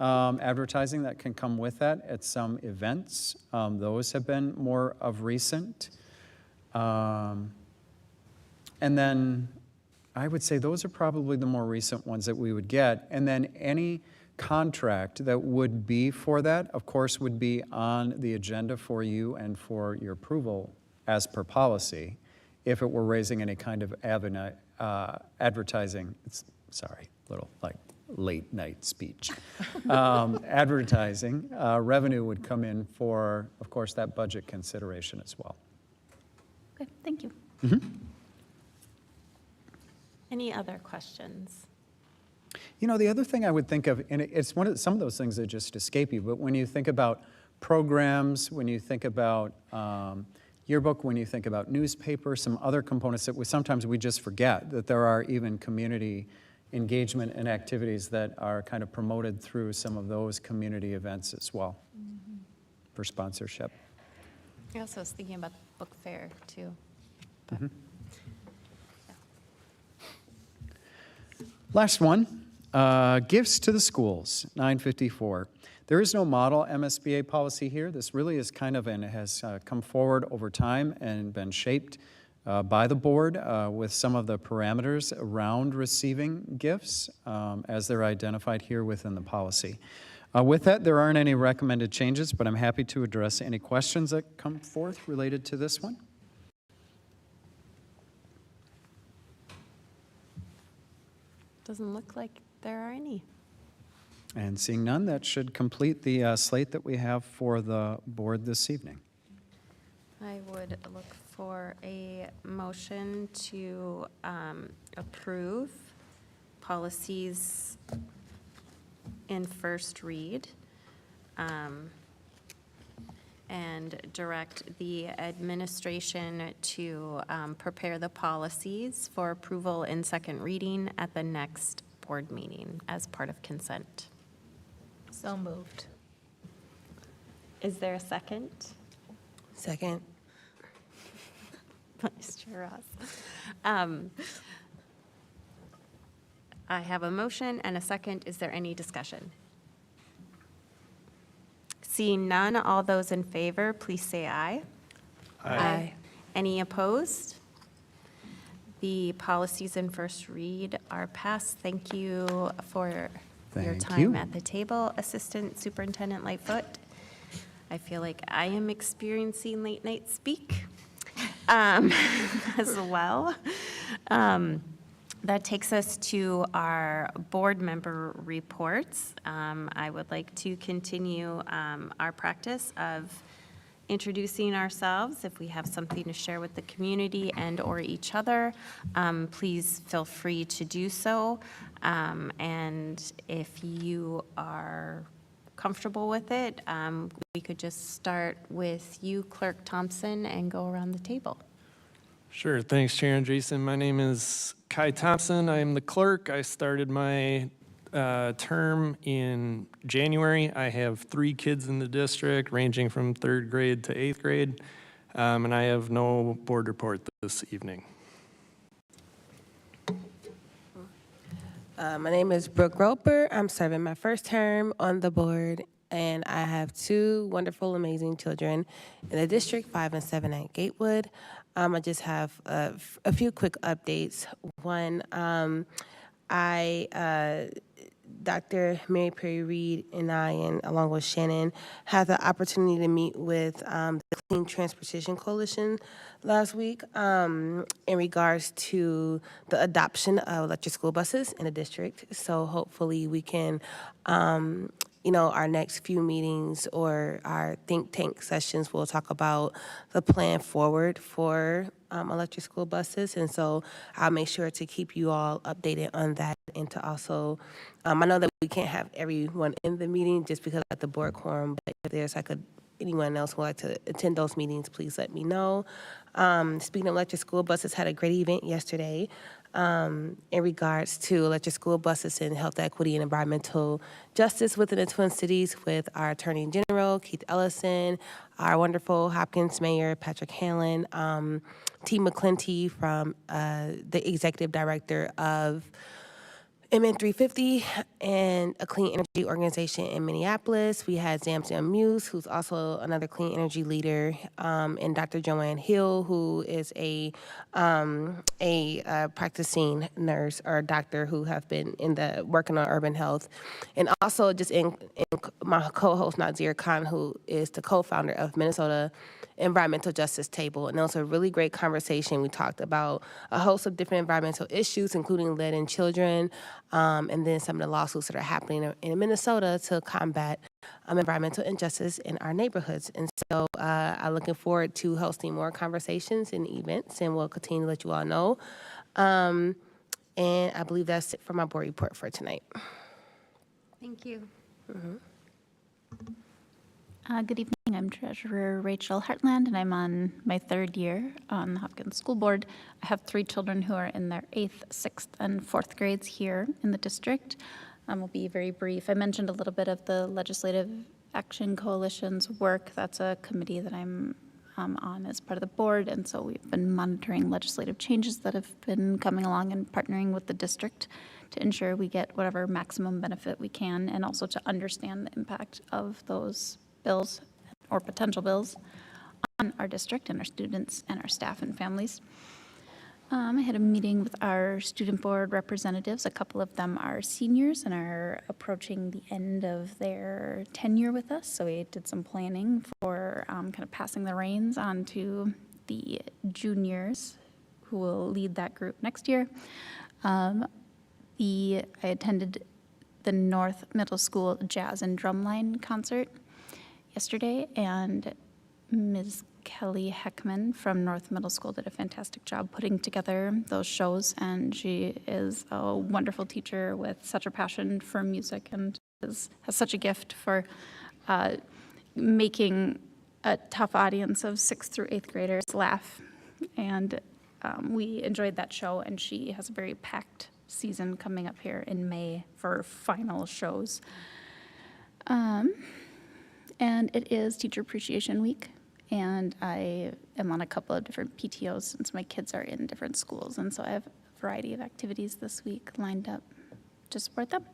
advertising that can come with that at some events, those have been more of recent. And then I would say those are probably the more recent ones that we would get. And then any contract that would be for that, of course, would be on the agenda for you and for your approval as per policy if it were raising any kind of advertising, late night speech. Advertising revenue would come in for, of course, that budget consideration as well. Okay, thank you. Any other questions? You know, the other thing I would think of, and it's some of those things that just escape you, but when you think about programs, when you think about yearbook, when you think about newspaper, some other components that sometimes we just forget that there are even community engagement and activities that are kind of promoted through some of those community events as well for sponsorship. I also was thinking about the book fair too. Last one, gifts to the schools, 954. There is no model MSBA policy here. This really is kind of, and it has come forward over time and been shaped by the board with some of the parameters around receiving gifts as they're identified here within the policy. With that, there aren't any recommended changes, but I'm happy to address any questions that come forth related to this one. Doesn't look like there are any. And seeing none, that should complete the slate that we have for the board this evening. I would look for a motion to approve policies in first read and direct the administration to prepare the policies for approval in second reading at the next board meeting as part of consent. So moved. Is there a second? Second. Vice Chair Ross. I have a motion and a second. Is there any discussion? Seeing none, all those in favor, please say aye. Aye. Any opposed? The policies in first read are passed. Thank you for your Thank time you. at the table, Assistant Superintendent Lightfoot. I feel like I am experiencing late night speak as well. That takes us to our board member reports. I would like to continue our practice of introducing ourselves. If we have something to share with the community and or each other, please feel free to do so. And if you are comfortable with it, we could just start with you, Clerk Thompson, and go around the table. Sure, thanks, Chair Andreessen. My name is Kai Thompson. I am the clerk. I started my term in January. I have 3 kids in the district, ranging from 3rd grade to 8th grade, and I have no board report this evening. My name is Brooke Roper. I'm serving my first term on the board, and I have 2 wonderful, amazing children in the district, 5 and 7 at Gatewood. I just have a few quick updates. One, Dr. Mary Perry Reed and I, and along with Shannon, had the opportunity to meet with the Clean Transportation Coalition last week in regards to the adoption of electric school buses in the district. So hopefully we can, our next few meetings or our think tank sessions, we'll talk about the plan forward for electric school buses. And so I'll make sure to keep you all updated on that, and to also, I know that we can't have everyone in the meeting just because of the board quorum, but if there's anyone else who would like to attend those meetings, please let me know. Speaking of electric school buses, had a great event yesterday in regards to electric school buses and health equity and environmental justice within the Twin Cities with our Attorney General, Keith Ellison, our wonderful Hopkins Mayor, Patrick Hanlon, T. McClinty from the Executive Director of MN 350 and a clean energy organization in Minneapolis. We had Zamzam Muse, who's also another clean energy leader, and Dr. Joanne Hill, who is a practicing nurse or doctor who have been working on urban health, and also just in my co-host Nazir Khan, who is the co-founder of Minnesota environmental justice table. And it was a really great conversation. We talked about a host of different environmental issues, including lead in children, and then some of the lawsuits that are happening in Minnesota to combat environmental injustice in our neighborhoods. And so I'm looking forward to hosting more conversations and events, and we'll continue to let you all know. And I believe that's it for my board report for tonight. Thank you. Good evening. I'm Treasurer Rachel Hartland, and I'm on my 3rd year on the Hopkins School Board. I have 3 children who are in their 8th, 6th, and 4th grades here in the district. We'll be very brief. I mentioned a little bit of the Legislative Action Coalition's work. That's a committee that I'm on as part of the board, and so we've been monitoring legislative changes that have been coming along and partnering with the district to ensure we get whatever maximum benefit we can, and also to understand the impact of those bills or potential bills on our district and our students and our staff and families. I had a meeting with our student board representatives. A couple of them are seniors and are approaching the end of their tenure with us. So we did some planning for kind of passing the reins on to the juniors who will lead that group next year. I attended the North Middle School Jazz and Drumline concert yesterday, and Ms. Kelly Heckman from North Middle School did a fantastic job putting together those shows, and she is a wonderful teacher with such a passion for music and has such a gift for making a tough audience of 6th through 8th graders laugh. And we enjoyed that show, and she has a very packed season coming up here in May for final shows. And it is Teacher Appreciation Week, and I am on a couple of different PTOs since my kids are in different schools, and so I have a variety of activities this week lined up to support them.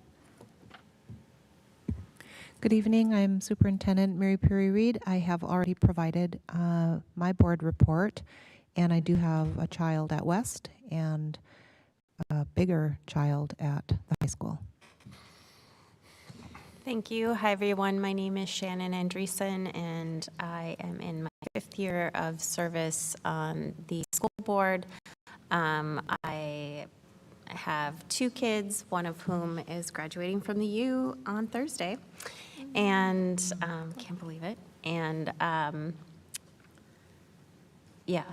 Good evening. I'm Superintendent Mary Perry Reed. I have already provided my board report, and I do have a child at West and a bigger child at the high school. Thank you. Hi, everyone. My name is Shannon Andreessen, and I am in my 5th year of service on the school board. I have 2 kids, one of whom is graduating from the U on Thursday, and can't believe it. And yeah,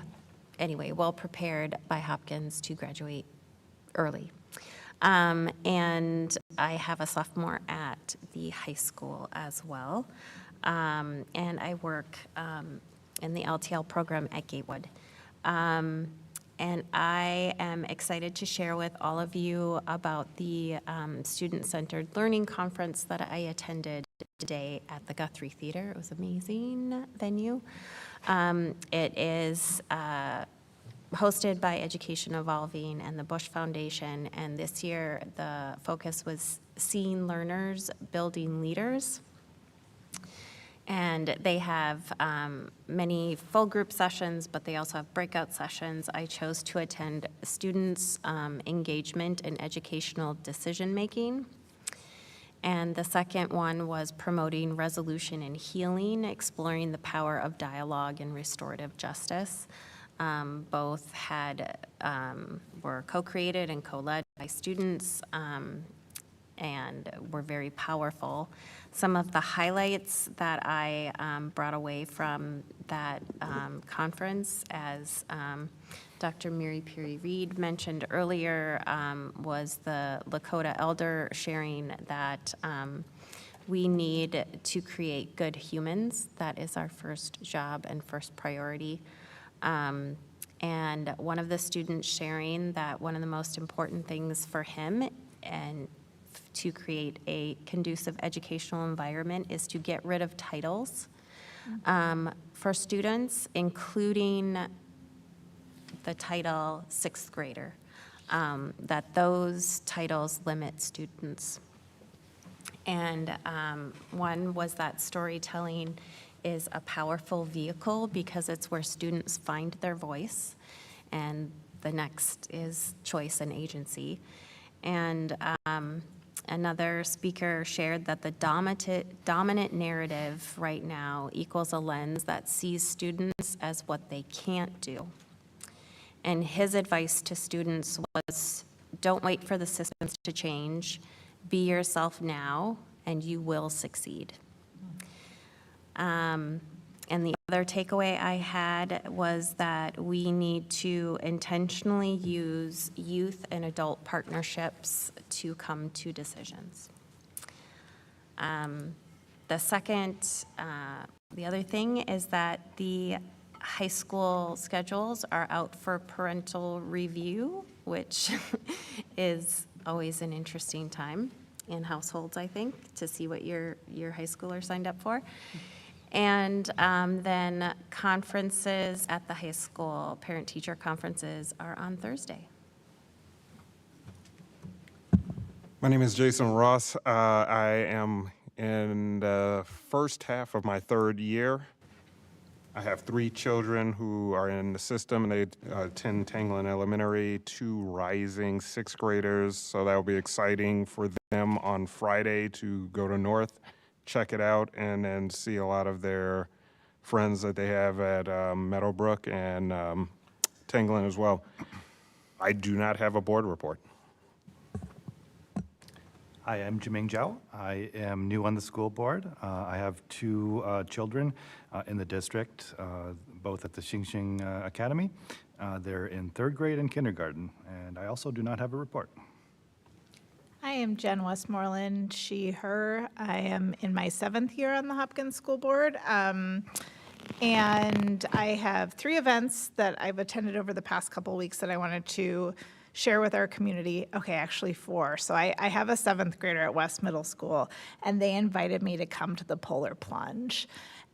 anyway, well prepared by Hopkins to graduate early. And I have a sophomore at the high school as well. And I work in the LTL program at Gatewood. And I am excited to share with all of you about the Student-Centered Learning Conference that I attended today at the Guthrie Theater. It was an amazing venue. It is hosted by Education Evolving and the Bush Foundation, and this year the focus was Seeing Learners, Building Leaders. And they have many full group sessions, but they also have breakout sessions. I chose to attend students' engagement in educational decision-making. And the second one was promoting resolution and healing, exploring the power of dialogue and restorative justice. Both were co-created and co-led by students and were very powerful. Some of the highlights that I brought away from that conference, as Dr. Mary Perry Reed mentioned earlier, was the Lakota elder sharing that we need to create good humans. That is our first job and first priority. And one of the students sharing that one of the most important things for him and to create a conducive educational environment is to get rid of titles for students, including the title 6th grader, that those titles limit students. And one was that storytelling is a powerful vehicle because it's where students find their voice, and the next is choice and agency. And Another speaker shared that the dominant narrative right now equals a lens that sees students as what they can't do. And his advice to students was, don't wait for the systems to change. Be yourself now, and you will succeed. And the other takeaway I had was that we need to intentionally use youth and adult partnerships to come to decisions. The other thing is that the high school schedules are out for parental review, which is always an interesting time in households, I think, to see what your high schooler signed up for. And then conferences at the high school, parent-teacher conferences are on Thursday. My name is Jason Ross. I am in the first half of my third year. I have 3 children who are in the system, and they attend Tanglin Elementary, 2 rising 6th graders, so that will be exciting for them on Friday to go to North, check it out, and then see a lot of their friends that they have at Meadowbrook and Tanglin as well. I do not have a board report. Hi, I'm Jiming Zhao. I am new on the school board. I have 2 children in the district, both at the Xingxing Academy. They're in 3rd grade and kindergarten, and I also do not have a report. I am Jen Westmoreland, she, her. I am in my 7th year on the Hopkins School Board. And I have 3 events that I've attended over the past couple weeks that I wanted to share with our community. Okay, actually 4. So I have a 7th grader at West Middle School, and they invited me to come to the Polar Plunge.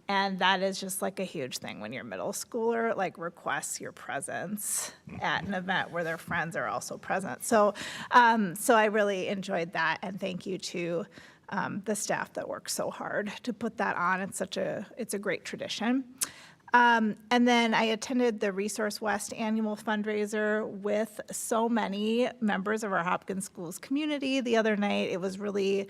And that is just like a huge thing when your middle schooler like requests your presence at an event where their friends are also present. So, so I really enjoyed that, and thank you to the staff that worked so hard to put that on. It's a great tradition. And then I attended the Resource West annual fundraiser with so many members of our Hopkins Schools community the other night. It was really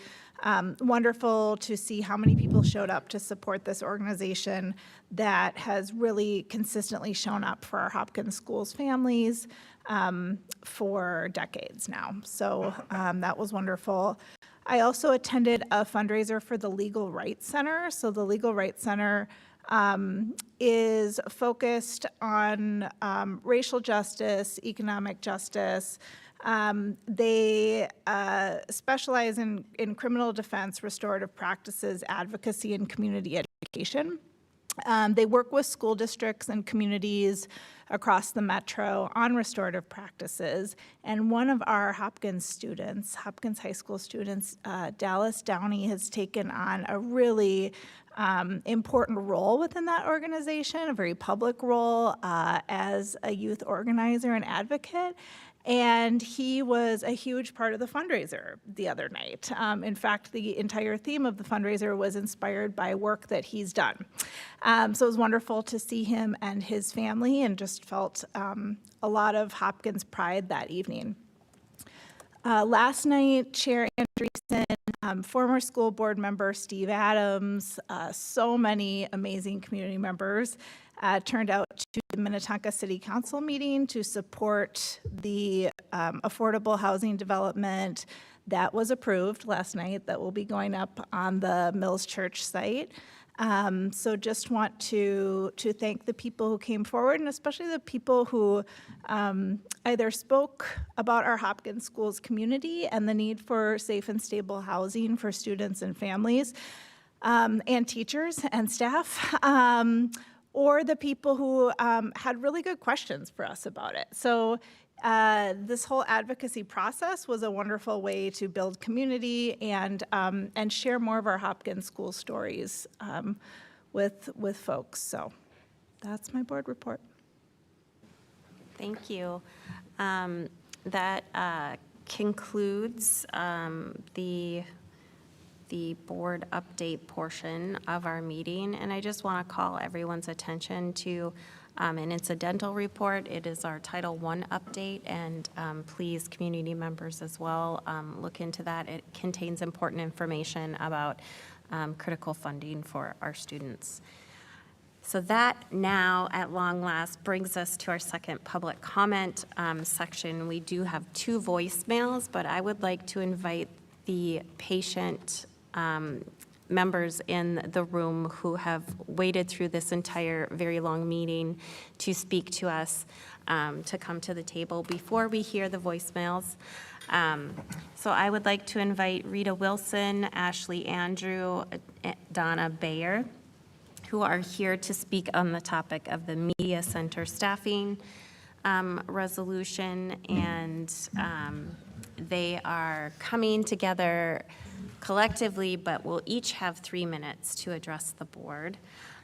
wonderful to see how many people showed up to support this organization that has really consistently shown up for our Hopkins Schools families for decades now. So that was wonderful. I also attended a fundraiser for the Legal Rights Center. So the Legal Rights Center is focused on racial justice, economic justice. They specialize in criminal defense, restorative practices, advocacy, and community education. They work with school districts and communities across the metro on restorative practices. And one of our Hopkins students, Hopkins High School students, Dallas Downey, has taken on a really important role within that organization, a very public role as a youth organizer and advocate. And he was a huge part of the fundraiser the other night. In fact, the entire theme of the fundraiser was inspired by work that he's done. So it was wonderful to see him and his family, and just felt a lot of Hopkins pride that evening. Last night, Chair Andreessen, former school board member Steve Adams, so many amazing community members turned out to the Minnetonka City Council meeting to support the affordable housing development that was approved last night that will be going up on the Mills Church site. So just want to thank the people who came forward, and especially the people who either spoke about our Hopkins Schools community and the need for safe and stable housing for students and families, and teachers and staff, or the people who had really good questions for us about it. So this whole advocacy process was a wonderful way to build community and share more of our Hopkins School stories with folks. So that's my board report. Thank you. That concludes the board update portion of our meeting, and I just want to call everyone's attention to an incidental report. It is our Title I update, and please, community members as well, look into that. It contains important information about critical funding for our students. So that now, at long last, brings us to our second public comment section. We do have 2 voicemails, but I would like to invite the patient members in the room who have waited through this entire very long meeting to speak to us, to come to the table before we hear the voicemails. So I would like to invite Rita Wilson, Ashley Andrew, Donna Bayer, who are here to speak on the topic of the Media Center staffing resolution, and they are coming together collectively, but will each have 3 minutes to address the board.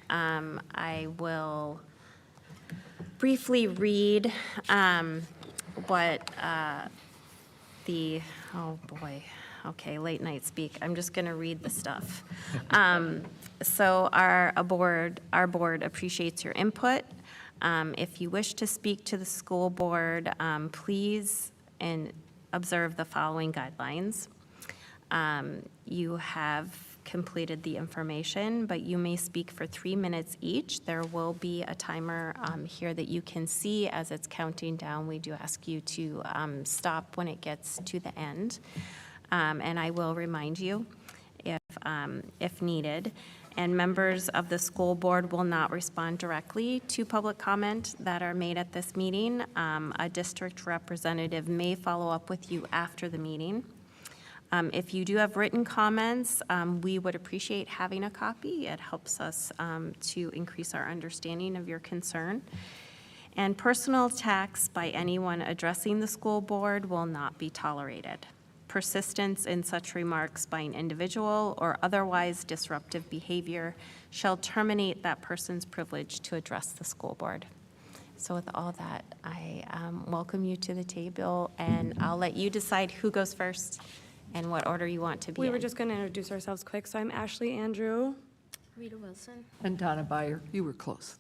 I will briefly read what oh boy, okay, late night speak. I'm just going to read the stuff. So our board appreciates your input. If you wish to speak to the school board, please observe the following guidelines. You have completed the information, but you may speak for 3 minutes each. There will be a timer here that you can see as it's counting down. We do ask you to stop when it gets to the end. And I will remind you if needed. And members of the school board will not respond directly to public comment that are made at this meeting. A district representative may follow up with you after the meeting. If you do have written comments, we would appreciate having a copy. It helps us to increase our understanding of your concern. And personal attacks by anyone addressing the school board will not be tolerated. Persistence in such remarks by an individual or otherwise disruptive behavior shall terminate that person's privilege to address the school board. So with all that, I welcome you to the table, and I'll let you decide who goes first and what order you want to be We in. were just going to introduce ourselves quick. So I'm Ashley Andrew. Rita Wilson. And Donna Bayer. You were close.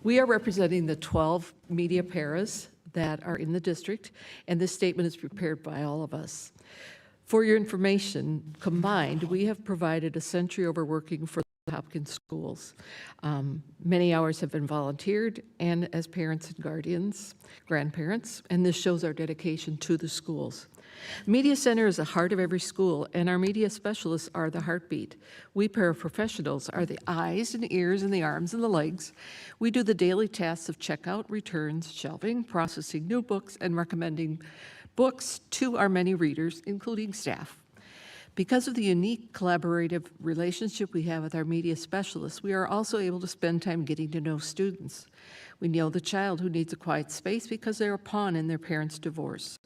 We are representing the 12 media paras that are in the district, and this statement is prepared by all of us. For your information, combined, we have provided a century over working for the Hopkins schools. Many hours have been volunteered and as parents and guardians, grandparents, and this shows our dedication to the schools. Media Center is the heart of every school, and our media specialists are the heartbeat. We paraprofessionals are the eyes and ears and the arms and the legs. We do the daily tasks of checkout, returns, shelving, processing new books, and recommending books to our many readers, including staff. Because of the unique collaborative relationship we have with our media specialists, we are also able to spend time getting to know students. We know the child who needs a quiet space because they're a pawn in their parents' divorce.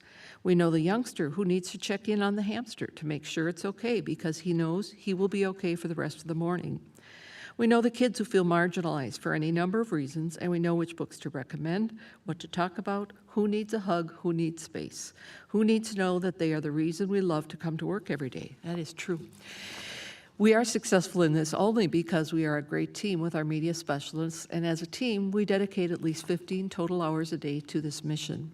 We know the youngster who needs to check in on the hamster to make sure it's okay because he knows he will be okay for the rest of the morning. We know the kids who feel marginalized for any number of reasons, and we know which books to recommend, what to talk about, who needs a hug, who needs space, who needs to know that they are the reason we love to come to work every day. That is true. We are successful in this only because we are a great team with our media specialists, and as a team, we dedicate at least 15 total hours a day to this mission.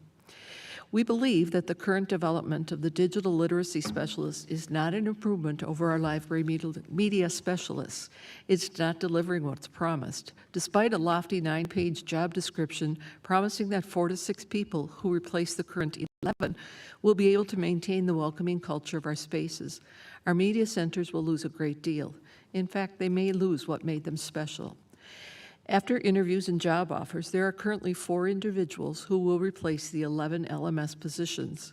We believe that the current development of the digital literacy specialist is not an improvement over our library media specialists. It's not delivering what's promised. Despite a lofty 9-page job description promising that 4 to 6 people who replace the current 11 will be able to maintain the welcoming culture of our spaces, our media centers will lose a great deal. In fact, they may lose what made them special. After interviews and job offers, there are currently 4 individuals who will replace the 11 LMS positions.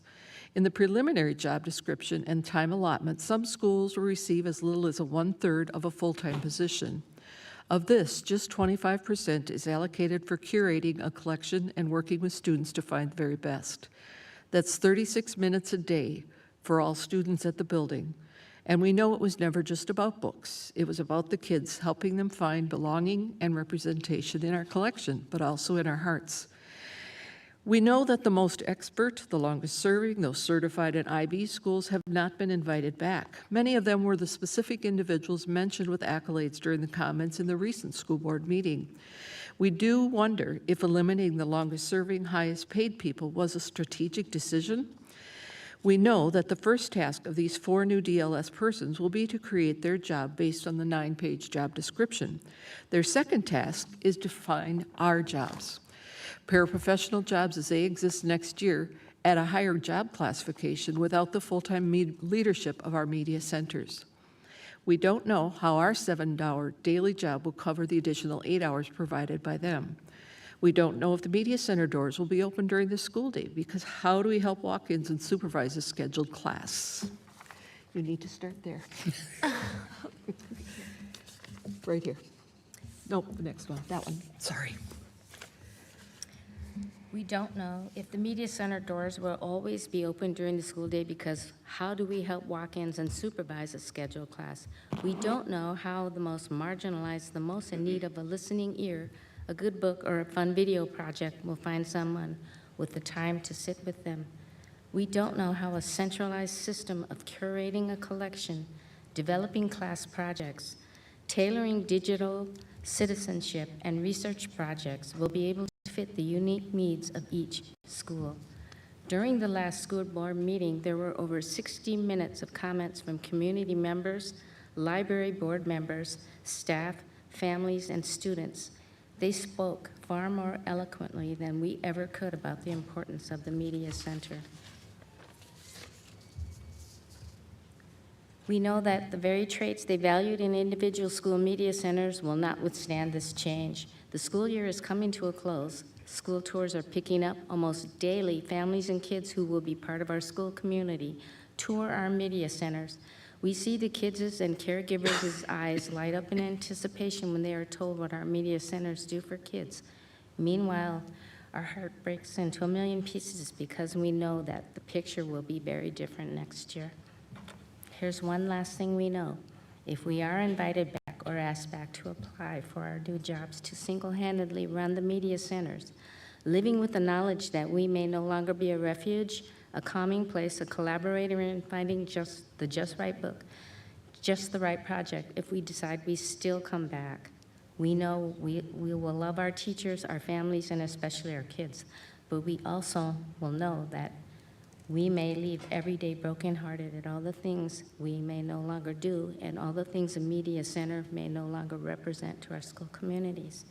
In the preliminary job description and time allotment, some schools will receive as little as 1/3 of a full-time position. Of this, just 25% is allocated for curating a collection and working with students to find the very best. That's 36 minutes a day for all students at the building. And we know it was never just about books. It was about the kids, helping them find belonging and representation in our collection, but also in our hearts. We know that the most expert, the longest serving, those certified in IB schools have not been invited back. Many of them were the specific individuals mentioned with accolades during the comments in the recent school board meeting. We do wonder if eliminating the longest-serving, highest-paid people was a strategic decision. We know that the first task of these 4 new DLS persons will be to create their job based on the 9-page job description. Their second task is to find our jobs, paraprofessional jobs as they exist next year at a higher job classification without the full-time leadership of our media centers. We don't know how our $7 daily job will cover the additional 8 hours provided by them. We don't know if the media center doors will be open during the school day, because how do we help walk-ins and supervise a scheduled class? You need to start there. Right here. Nope, the next one, that one, sorry. We don't know if the media center doors will always be open during the school day, because how do we help walk-ins and supervise a scheduled class? We don't know how the most marginalized, the most in need of a listening ear, a good book, or a fun video project will find someone with the time to sit with them. We don't know how a centralized system of curating a collection, developing class projects, tailoring digital citizenship and research projects will be able to fit the unique needs of each school. During the last school board meeting, there were over 60 minutes of comments from community members, library board members, staff, families, and students. They spoke far more eloquently than we ever could about the importance of the media center. We know that the very traits they valued in individual school media centers will not withstand this change. The school year is coming to a close. School tours are picking up almost daily. Families and kids who will be part of our school community tour our media centers. We see the kids' and caregivers' eyes light up in anticipation when they are told what our media centers do for kids. Meanwhile, our heart breaks into a million pieces because we know that the picture will be very different next year. Here's one last thing we know. If we are invited back or asked back to apply for our new jobs to single-handedly run the media centers, living with the knowledge that we may no longer be a refuge, a calming place, a collaborator in finding just right book, just the right project, if we decide we still come back, we know we will love our teachers, our families, and especially our kids. But we also will know that we may leave every day brokenhearted at all the things we may no longer do and all the things a media center may no longer represent to our school communities.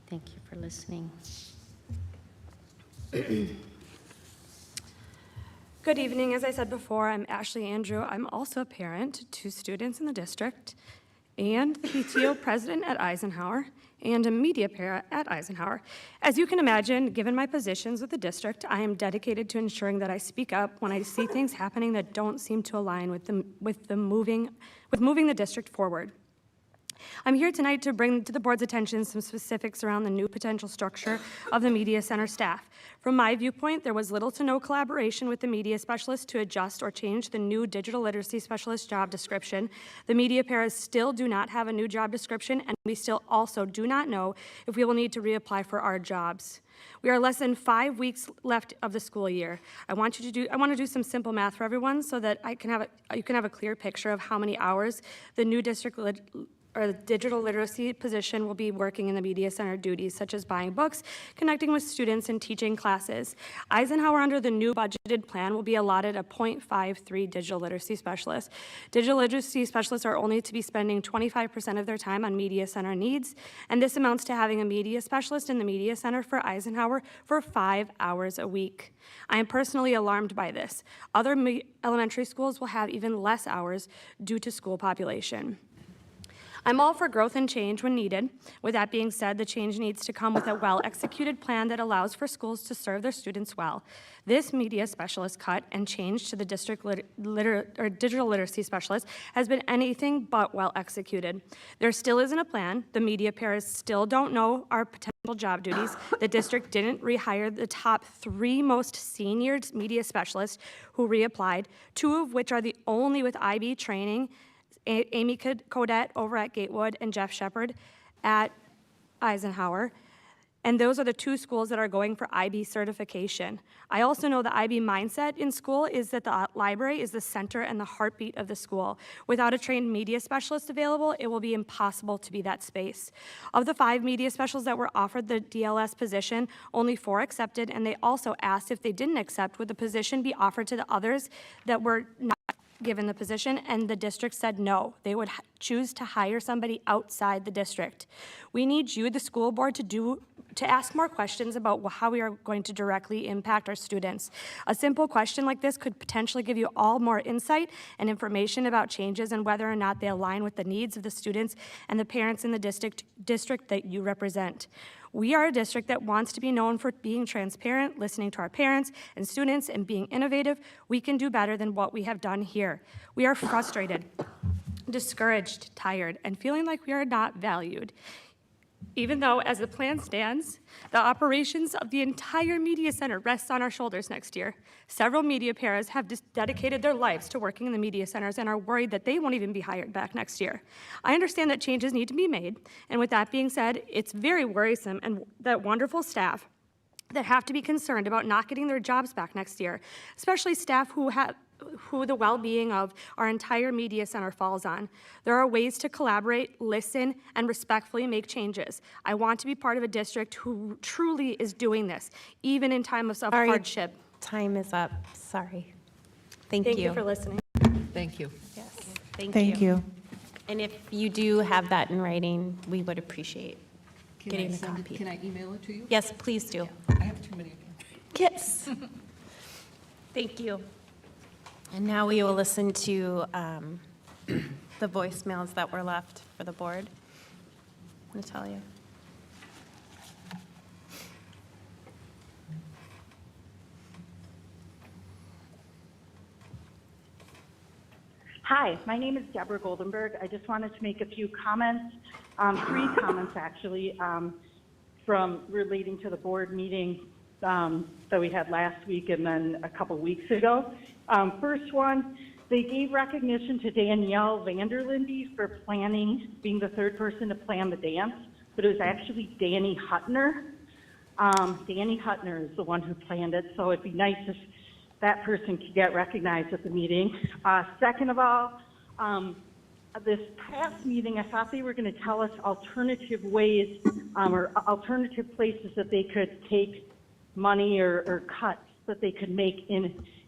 Thank you for listening. Good evening. As I said before, I'm Ashley Andrew. I'm also a parent to students in the district and the PTO president at Eisenhower and a media para at Eisenhower. As you can imagine, given my positions with the district, I am dedicated to ensuring that I speak up when I see things happening that don't seem to align with moving the district forward. I'm here tonight to bring to the board's attention some specifics around the new potential structure of the media center staff. From my viewpoint, there was little to no collaboration with the media specialist to adjust or change the new digital literacy specialist job description. The media paras still do not have a new job description, and we still also do not know if we will need to reapply for our jobs. We are less than 5 weeks left of the school year. I want to do some simple math for everyone so that you can have a clear picture of how many hours the new district or the digital literacy position will be working in the media center duties, such as buying books, connecting with students, and teaching classes. Eisenhower, under the new budgeted plan, will be allotted a 0.53 digital literacy specialist. Digital literacy specialists are only to be spending 25% of their time on media center needs, and this amounts to having a media specialist in the media center for Eisenhower for 5 hours a week. I am personally alarmed by this. Other elementary schools will have even less hours due to school population. I'm all for growth and change when needed. With that being said, the change needs to come with a well-executed plan that allows for schools to serve their students well. This media specialist cut and change to the district digital literacy specialist has been anything but well executed. There still isn't a plan. The media paras still don't know our potential job duties. The district didn't rehire the top 3 most senior media specialists who reapplied, 2 of which are the only with IB training, Amy Codette over at Gatewood and Jeff Shepard at Eisenhower. And those are the 2 schools that are going for IB certification. I also know the IB mindset in school is that the library is the center and the heartbeat of the school. Without a trained media specialist available, it will be impossible to be that space. Of the 5 media specialists that were offered the DLS position, only 4 accepted, and they also asked if they didn't accept, would the position be offered to the others that were not given the position, and the district said no. They would choose to hire somebody outside the district. We need you, the school board, to ask more questions about how we are going to directly impact our students. A simple question like this could potentially give you all more insight and information about changes and whether or not they align with the needs of the students and the parents in the district that you represent. We are a district that wants to be known for being transparent, listening to our parents and students, and being innovative. We can do better than what we have done here. We are frustrated, discouraged, tired, and feeling like we are not valued. Even though, as the plan stands, the operations of the entire media center rests on our shoulders next year. Several media paras have dedicated their lives to working in the media centers and are worried that they won't even be hired back next year. I understand that changes need to be made, and with that being said, it's very worrisome and that wonderful staff that have to be concerned about not getting their jobs back next year, especially staff who the well-being of our entire media center falls on. There are ways to collaborate, listen, and respectfully make changes. I want to be part of a district who truly is doing this, even in times of hardship. Time is up. Sorry. Thank Thank you. you for listening. Thank you. Yes. Thank Thank you. And if you do have that in writing, we would appreciate getting a copy. Can I email it to you? Yes, please do. I have too many. Yes. Thank you. And now we will listen to the voicemails that were left for the board. Natalia. Hi, my name is Deborah Goldenberg. I just wanted to make a few comments, 3 comments actually, from relating to the board meeting that we had last week and then a couple weeks ago. First one, they gave recognition to Danielle Vanderlinde for being the 3rd person to plan the dance, but it was actually Danny Hutner. Danny Hutner is the one who planned it, so it'd be nice if that person could get recognized at the meeting. Second of all, this past meeting, I thought they were going to tell us alternative ways or alternative places that they could take money or cuts that they could make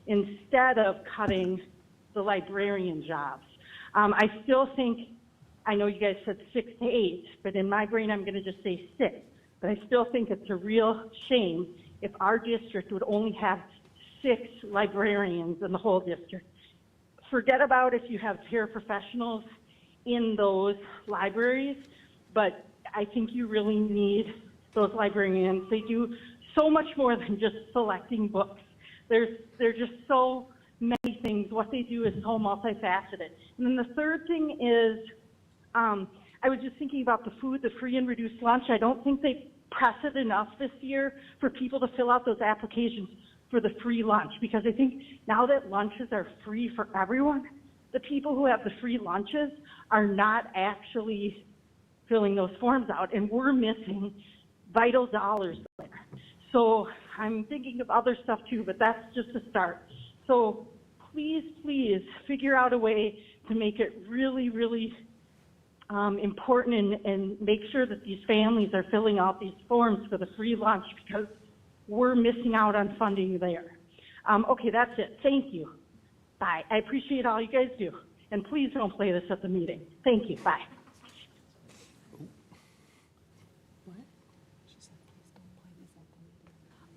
instead of cutting the librarian jobs. I still think, I know you guys said 6 to 8, but in my brain I'm going to just say 6. But I still think it's a real shame if our district would only have 6 librarians in the whole district. Forget about if you have paraprofessionals in those libraries, but I think you really need those librarians. They do so much more than just selecting books. There's just so many things. What they do is so multifaceted. And then the third thing is, I was just thinking about the food, the free and reduced lunch. I don't think they press it enough this year for people to fill out those applications for the free lunch, because I think now that lunches are free for everyone, the people who have the free lunches are not actually filling those forms out, and we're missing vital dollars there. So I'm thinking of other stuff too, but that's just a start. So please, please figure out a way to make it really, really important and make sure that these families are filling out these forms for the free lunch, because we're missing out on funding there. Okay, that's it. Thank you. Bye. I appreciate all you guys do. And please don't play this at the meeting. Thank you. Bye.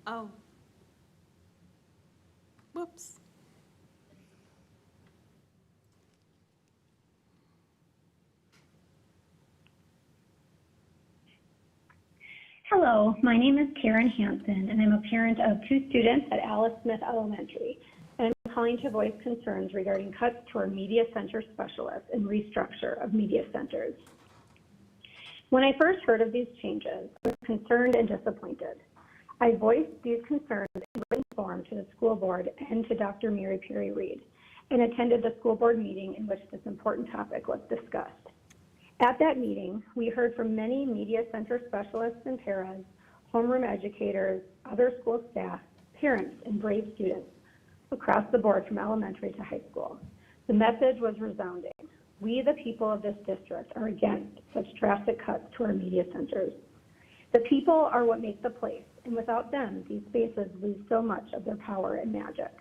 Oh. Whoops. Hello, my name is Karen Hansen, and I'm a parent of 2 students at Alice Smith Elementary. And I'm calling to voice concerns regarding cuts to our media center specialists and restructure of media centers. When I first heard of these changes, I was concerned and disappointed. I voiced these concerns in written form to the school board and to Dr. Mary Perry Reed, and attended the school board meeting in which this important topic was discussed. At that meeting, we heard from many media center specialists and paras, homeroom educators, other school staff, parents, and brave students across the board from elementary to high school. The message was resounding. We, the people of this district, are against such drastic cuts to our media centers. The people are what make the place, and without them, these spaces lose so much of their power and magic.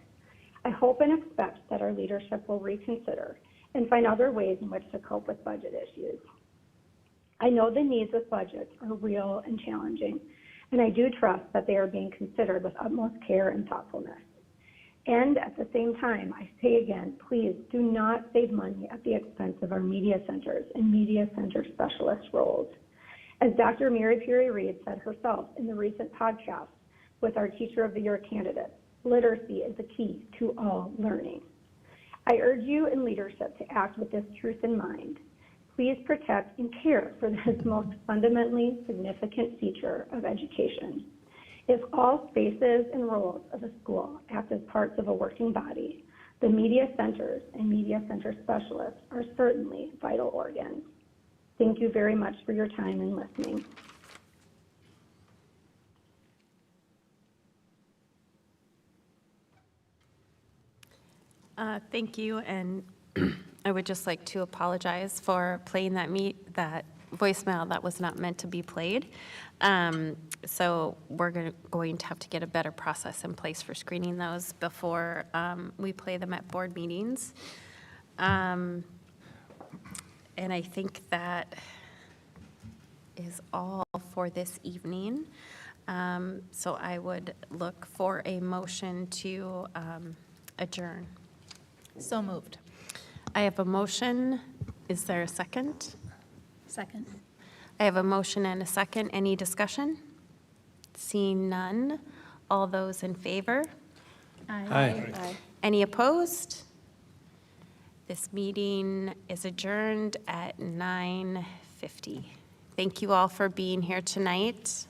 I hope and expect that our leadership will reconsider and find other ways in which to cope with budget issues. I know the needs with budgets are real and challenging, and I do trust that they are being considered with utmost care and thoughtfulness. And at the same time, I say again, please do not save money at the expense of our media centers and media center specialist roles. As Dr. Mary Perry Reed said herself in the recent podcast with our Teacher of the Year candidates, literacy is the key to all learning. I urge you in leadership to act with this truth in mind. Please protect and care for this most fundamentally significant feature of education. If all spaces and roles of a school act as parts of a working body, the media centers and media center specialists are certainly vital organs. Thank you very much for your time and listening. Thank you, and I would just like to apologize for playing that voicemail that was not meant to be played. So we're going to have to get a better process in place for screening those before we play them at board meetings. And I think that is all for this evening. So I would look for a motion to adjourn. So moved. I have a motion. Is there a second? Second. I have a motion and a second. Any discussion? Seeing none. All those in favor? Aye. Any opposed? This meeting is adjourned at 9:50. Thank you all for being here tonight.